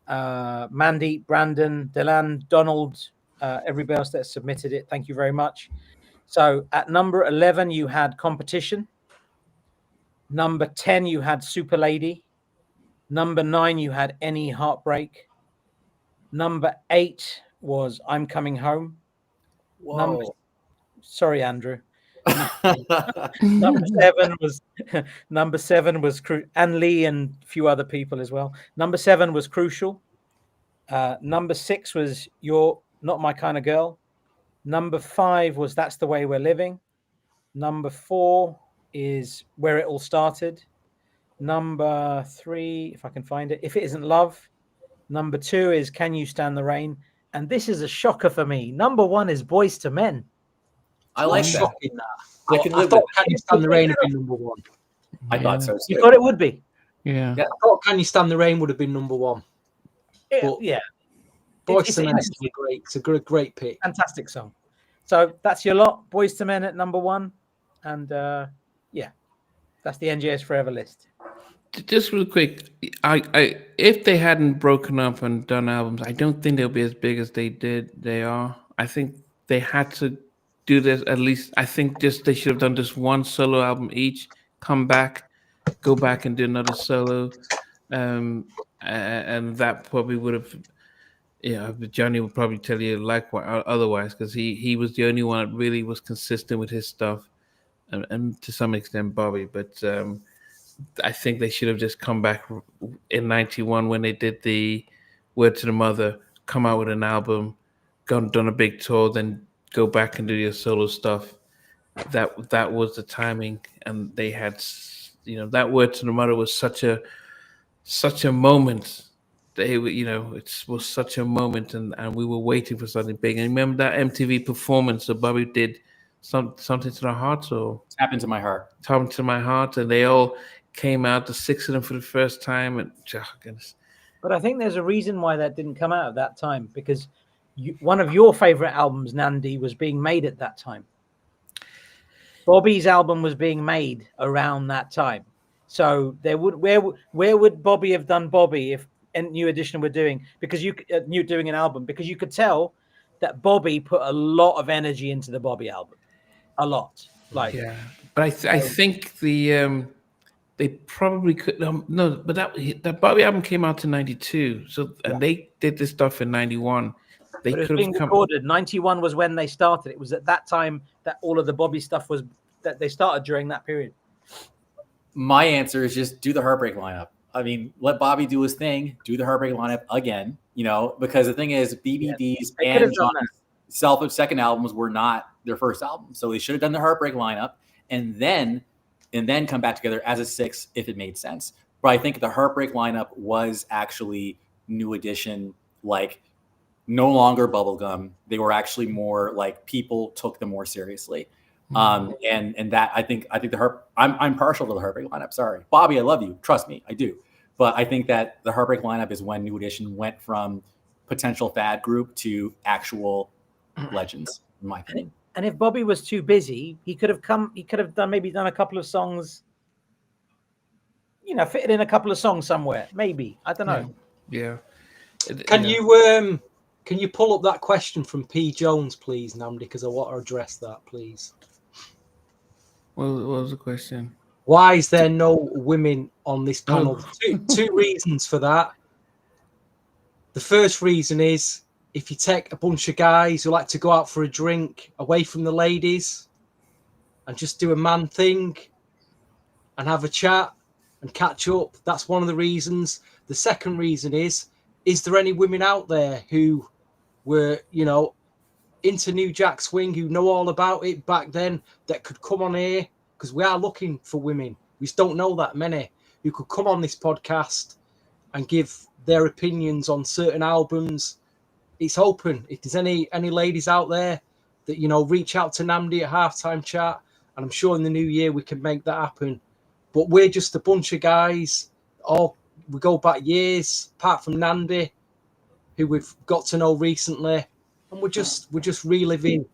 Speaker 3: Mandy, Brandon, Delan, Donald, everybody else that submitted it. Thank you very much. So at number 11, you had Competition. Number 10, you had Super Lady. Number 9, you had Any Heartbreak. Number 8 was I'm Coming Home.
Speaker 4: Whoa.
Speaker 3: Sorry, Andrew. Number 7 was number 7 was and Lee and a few other people as well. Number 7 was Crucial. Number 6 was You're Not My Kind of Girl. Number 5 was That's the Way We're Living. Number 4 is Where It All Started. Number 3, if I can find it, If It Isn't Love. Number 2 is Can You Stand the Rain? And this is a shocker for me. Number 1 is Boys to Men.
Speaker 4: I like that.
Speaker 2: Shocking that.
Speaker 4: I can live
Speaker 2: thought
Speaker 4: with
Speaker 2: Can You Stand the Rain would be number 1.
Speaker 4: I thought so
Speaker 3: You
Speaker 4: too.
Speaker 3: thought it would be?
Speaker 1: Yeah.
Speaker 2: I thought Can You Stand the Rain would have been number 1. But
Speaker 3: Yeah.
Speaker 2: Boys
Speaker 3: It's
Speaker 2: to Men is great. It's a great pick.
Speaker 3: Fantastic song. So that's your lot. Boys to Men at number 1. And yeah, that's the NGS Forever list.
Speaker 1: Just real quick, I if they hadn't broken up and done albums, I don't think they'll be as big as they are. I think they had to do this at least. I think just they should have done just one solo album each, come back, go back and do another solo, and that probably would have. Yeah, but Johnny would probably tell you likewise, otherwise, because he was the only one that really was consistent with his stuff, and to some extent Bobby, but. I think they should have just come back in '91 when they did the Word to the Mother, come out with an album, done a big tour, then go back and do your solo stuff. That was the timing, and they had, that Word to the Mother was such a moment. It was such a moment, and we were waiting for something big. And remember that MTV performance that Bobby did, something to the heart, or
Speaker 4: Tap into my heart.
Speaker 1: Tap into my heart, and they all came out, the 6 of them for the first time, and goodness.
Speaker 3: But I think there's a reason why that didn't come out at that time, because one of your favorite albums, Nandi, was being made at that time. Bobby's album was being made around that time, so where would Bobby have done Bobby if New Edition were doing doing an album? Because you could tell that Bobby put a lot of energy into the Bobby album, a lot.
Speaker 1: Yeah, but I think they probably could no, but that Bobby album came out in '92, so and they did this stuff in '91. They
Speaker 3: could have recorded. '91 was when they started. It was at that time that all of the Bobby stuff was that they started during that period.
Speaker 4: My answer is just do the Heartbreak lineup. I mean, let Bobby do his thing. Do the Heartbreak lineup again. Because the thing is, BBD's and John's second albums were not their first album, so they should have done the Heartbreak lineup and then come back together as a 6 if it made sense. But I think the Heartbreak lineup was actually New Edition, like no longer bubblegum. They were actually more like people took them more seriously. And that I think I'm partial to the Heartbreak lineup. Sorry, Bobby, I love you. Trust me, I do. But I think that the Heartbreak lineup is when New Edition went from potential fad group to actual legends, in my opinion.
Speaker 3: And if Bobby was too busy, he could have done a couple of songs, fitted in a couple of songs somewhere. Maybe. I don't know.
Speaker 1: Yeah.
Speaker 2: Can you pull up that question from P. Jones, please, Namdi? Because I want to address that, please.
Speaker 1: What was the question?
Speaker 2: Why is there no women on this panel? Two reasons for that. The first reason is, if you take a bunch of guys who like to go out for a drink away from the ladies and just do a man thing and have a chat and catch up, that's one of the reasons. The second reason is there any women out there who were, into New Jack Swing, who know all about it back then, that could come on here? Because we are looking for women. We just don't know that many who could come on this podcast and give their opinions on certain albums. It's open. If there's any ladies out there that, reach out to Namdi at Halftime Chat, and I'm sure in the new year we can make that happen. But we're just a bunch of guys. We go back years, apart from Nandi, who we've got to know recently. and we're just reliving,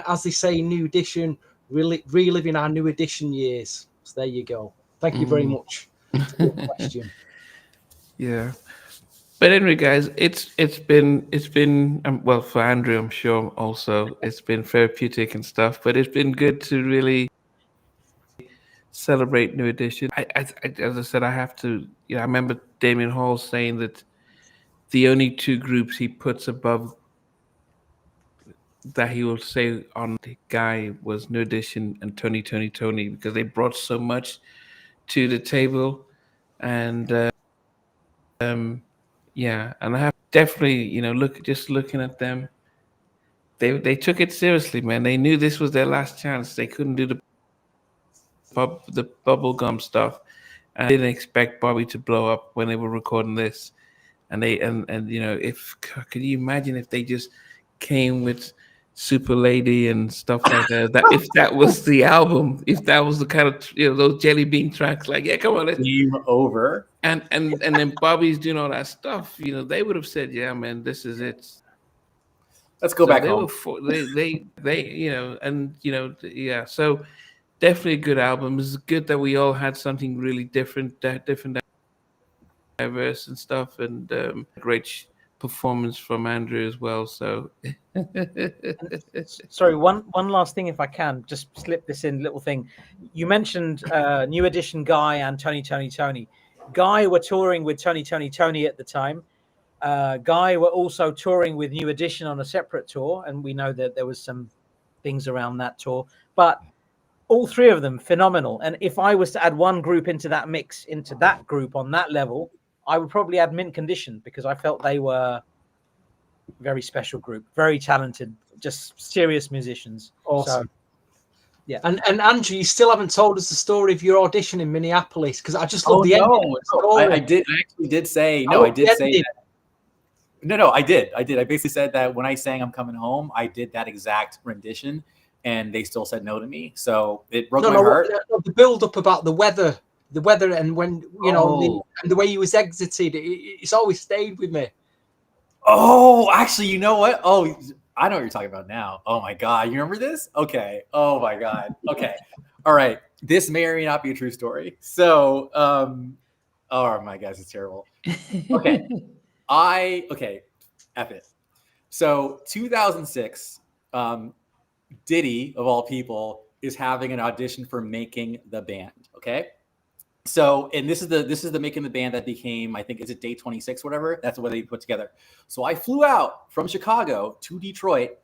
Speaker 2: as they say, New Edition, reliving our New Edition years. So there you go. Thank you very much for your question.
Speaker 1: Yeah. But anyway, guys, it's been well, for Andrew, I'm sure also it's been therapeutic and stuff. But it's been good to really celebrate New Edition. As I said, I have to. I remember Damien Hall saying that the only two groups he puts above that he will say on the guy was New Edition and Tony because they brought so much to the table, and yeah, and I have definitely looking at them, they took it seriously, man. They knew this was their last chance. They couldn't do the bubblegum stuff, and I didn't expect Bobby to blow up when they were recording this. And they and if could you imagine if they just came with Super Lady and stuff like that? That if that was the album, if that was the kind of those Jelly Bean tracks, like yeah, come on,
Speaker 4: Game over.
Speaker 1: and then Bobby's doing all that stuff, they would have said, yeah, man, this is it.
Speaker 4: Let's go back
Speaker 1: they
Speaker 4: home.
Speaker 1: Yeah. So definitely a good album. It's good that we all had something really different, diverse and stuff, and great performance from Andrew as well. So
Speaker 3: Sorry, one last thing, if I can, just slip this in, little thing. You mentioned New Edition Guy and Tony. Guy were touring with Tony at the time. Guy were also touring with New Edition on a separate tour, and we know that there was some things around that tour. But all three of them phenomenal. And if I was to add one group into that mix, into that group on that level, I would probably add Mint Condition, because I felt they were very special group, very talented, just serious musicians.
Speaker 2: Awesome.
Speaker 3: So, yeah.
Speaker 2: And Andrew, you still haven't told us the story of your audition in Minneapolis, because I just love the end.
Speaker 4: I actually did say no. I did say that. No, I did. I basically said that when I sang "I'm Coming Home," I did that exact rendition, and they still said no to me. So it broke my heart.
Speaker 2: The build up about the weather, and when and the way he was exited, it's always stayed with me.
Speaker 4: Oh, actually, you know what? Oh, I know what you're talking about now. Oh my God, you remember this? Okay. Oh my God. Okay. All right. This may or may not be a true story. So, oh my God, it's terrible. Okay. F it. So 2006, Diddy, of all people, is having an audition for Making the Band. Okay. So, and this is the Making the Band that became, I think, is it Day 26, whatever? That's what they put together. So I flew out from Chicago to Detroit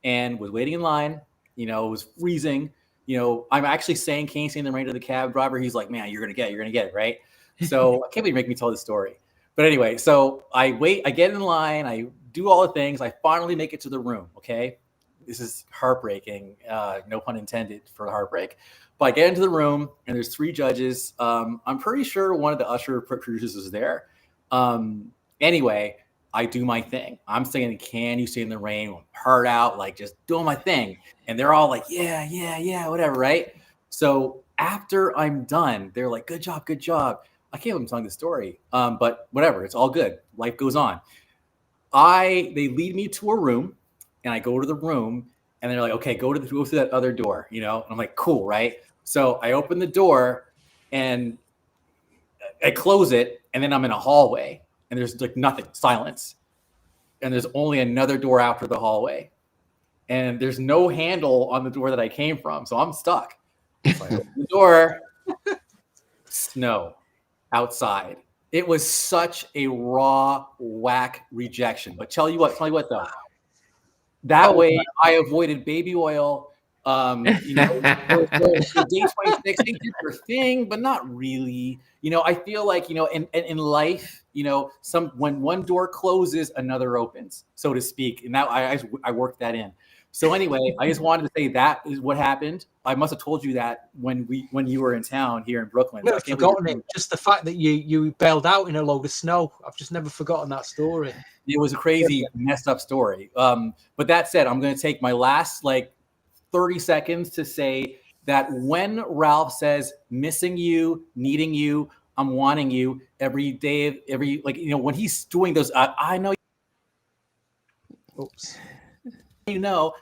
Speaker 4: and was waiting in line. It was freezing. I'm actually saying Casey in the rain to the cab driver. He's like, man, you're going to get it, right? So I can't believe you make me tell this story. But anyway, so I wait, I get in line, I do all the things. I finally make it to the room. Okay. This is heartbreaking. No pun intended for the heartbreak. But I get into the room and there's three judges. I'm pretty sure one of the usher producers is there. Anyway, I do my thing. I'm singing "Can You Stay in the Rain," heart out, like just doing my thing. And they're all like, yeah, whatever, right? So after I'm done, they're like, good job. I can't even tell the story. But whatever, it's all good. Life goes on. They lead me to a room, and I go to the room, and they're like, okay, go through that other door, And I'm like, cool, right? So I open the door, and I close it, and then I'm in a hallway, and there's like nothing, silence, and there's only another door after the hallway, and there's no handle on the door that I came from, so I'm stuck. So I open the door, snow outside. It was such a raw, whack rejection. But tell you what though, that way I avoided baby oil. The Day 26, they did their thing, but not really. I feel like, in life, when one door closes, another opens, so to speak. And that I worked that in. So anyway, I just wanted to say that is what happened. I must have told you that when you were in town here in Brooklyn.
Speaker 2: I've forgotten it. Just the fact that you bailed out in a load of snow. I've just never forgotten that story.
Speaker 4: It was a crazy, messed up story. But that said, I'm going to take my last 30 seconds to say that when Ralph says missing you, needing you, I'm wanting you every day, when he's doing those, I know
Speaker 2: Oops.
Speaker 4: I know,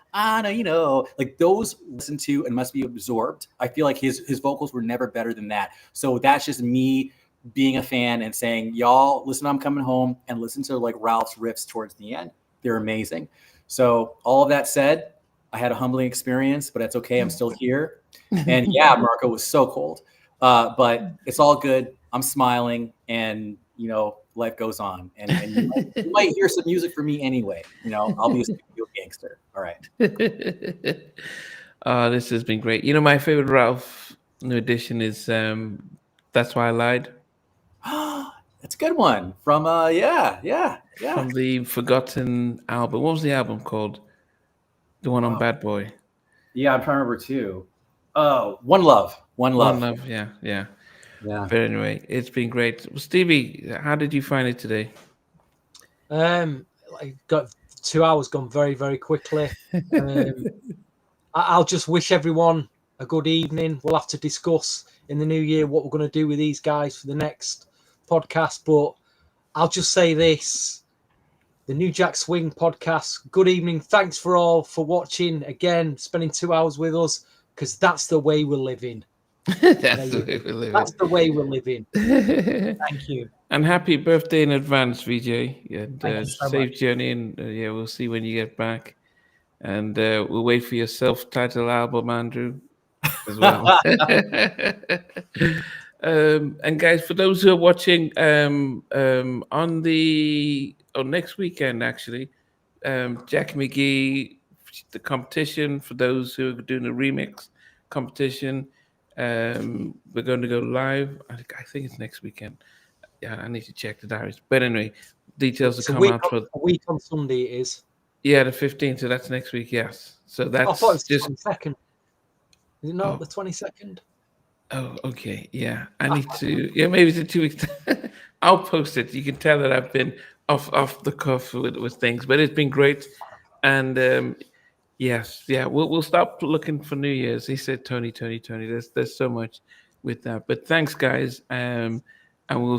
Speaker 4: like those listen to and must be absorbed. I feel like his vocals were never better than that. So that's just me being a fan and saying, y'all, listen, I'm coming home, and listen to like Ralph's riffs towards the end. They're amazing. So all of that said, I had a humbling experience, but that's okay. I'm still here. And yeah, Marco was so cold, but it's all good. I'm smiling, and life goes on. And you might hear some music from me anyway. I'll be a studio gangster. All right.
Speaker 1: This has been great. My favorite Ralph new edition is That's Why I Lied.
Speaker 4: That's a good one. From yeah.
Speaker 1: From the Forgotten album. What was the album called? The one on Bad Boy.
Speaker 4: Yeah, I'm trying to remember too. Oh, One Love.
Speaker 1: One Love, yeah.
Speaker 4: Yeah.
Speaker 1: But anyway, it's been great. Well, Stevie, how did you find it today?
Speaker 2: I got 2 hours gone very, very quickly. I'll just wish everyone a good evening. We'll have to discuss in the new year what we're going to do with these guys for the next podcast. But I'll just say this. The New Jack Swing podcast. Good evening. Thanks for watching. Again, spending 2 hours with us, because that's the way we're living.
Speaker 1: That's the way we're living.
Speaker 3: Thank you.
Speaker 1: And happy birthday in advance, VJ. And
Speaker 3: Thank you so
Speaker 1: safe
Speaker 3: much.
Speaker 1: journey. And we'll see when you get back. And we'll wait for your self-titled album, Andrew, as well. And guys, for those who are watching on next weekend, actually, Jack McGee, the competition for those who are doing a remix competition, we're going to go live. I think it's next weekend. Yeah, I need to check the diaries. But anyway, details will come out for
Speaker 2: a week on Sunday. It is.
Speaker 1: Yeah, the 15th. So that's next week. Yes. So that's
Speaker 2: I thought it was the 22nd. Is it not the 22nd?
Speaker 1: Oh, okay. Yeah, I need to. Yeah, maybe it's in 2 weeks. I'll post it. You can tell that I've been off the cuff with things, but it's been great. And yes, yeah, we'll stop looking for New Year's. He said, Tony. There's so much with that. But thanks, guys. And we'll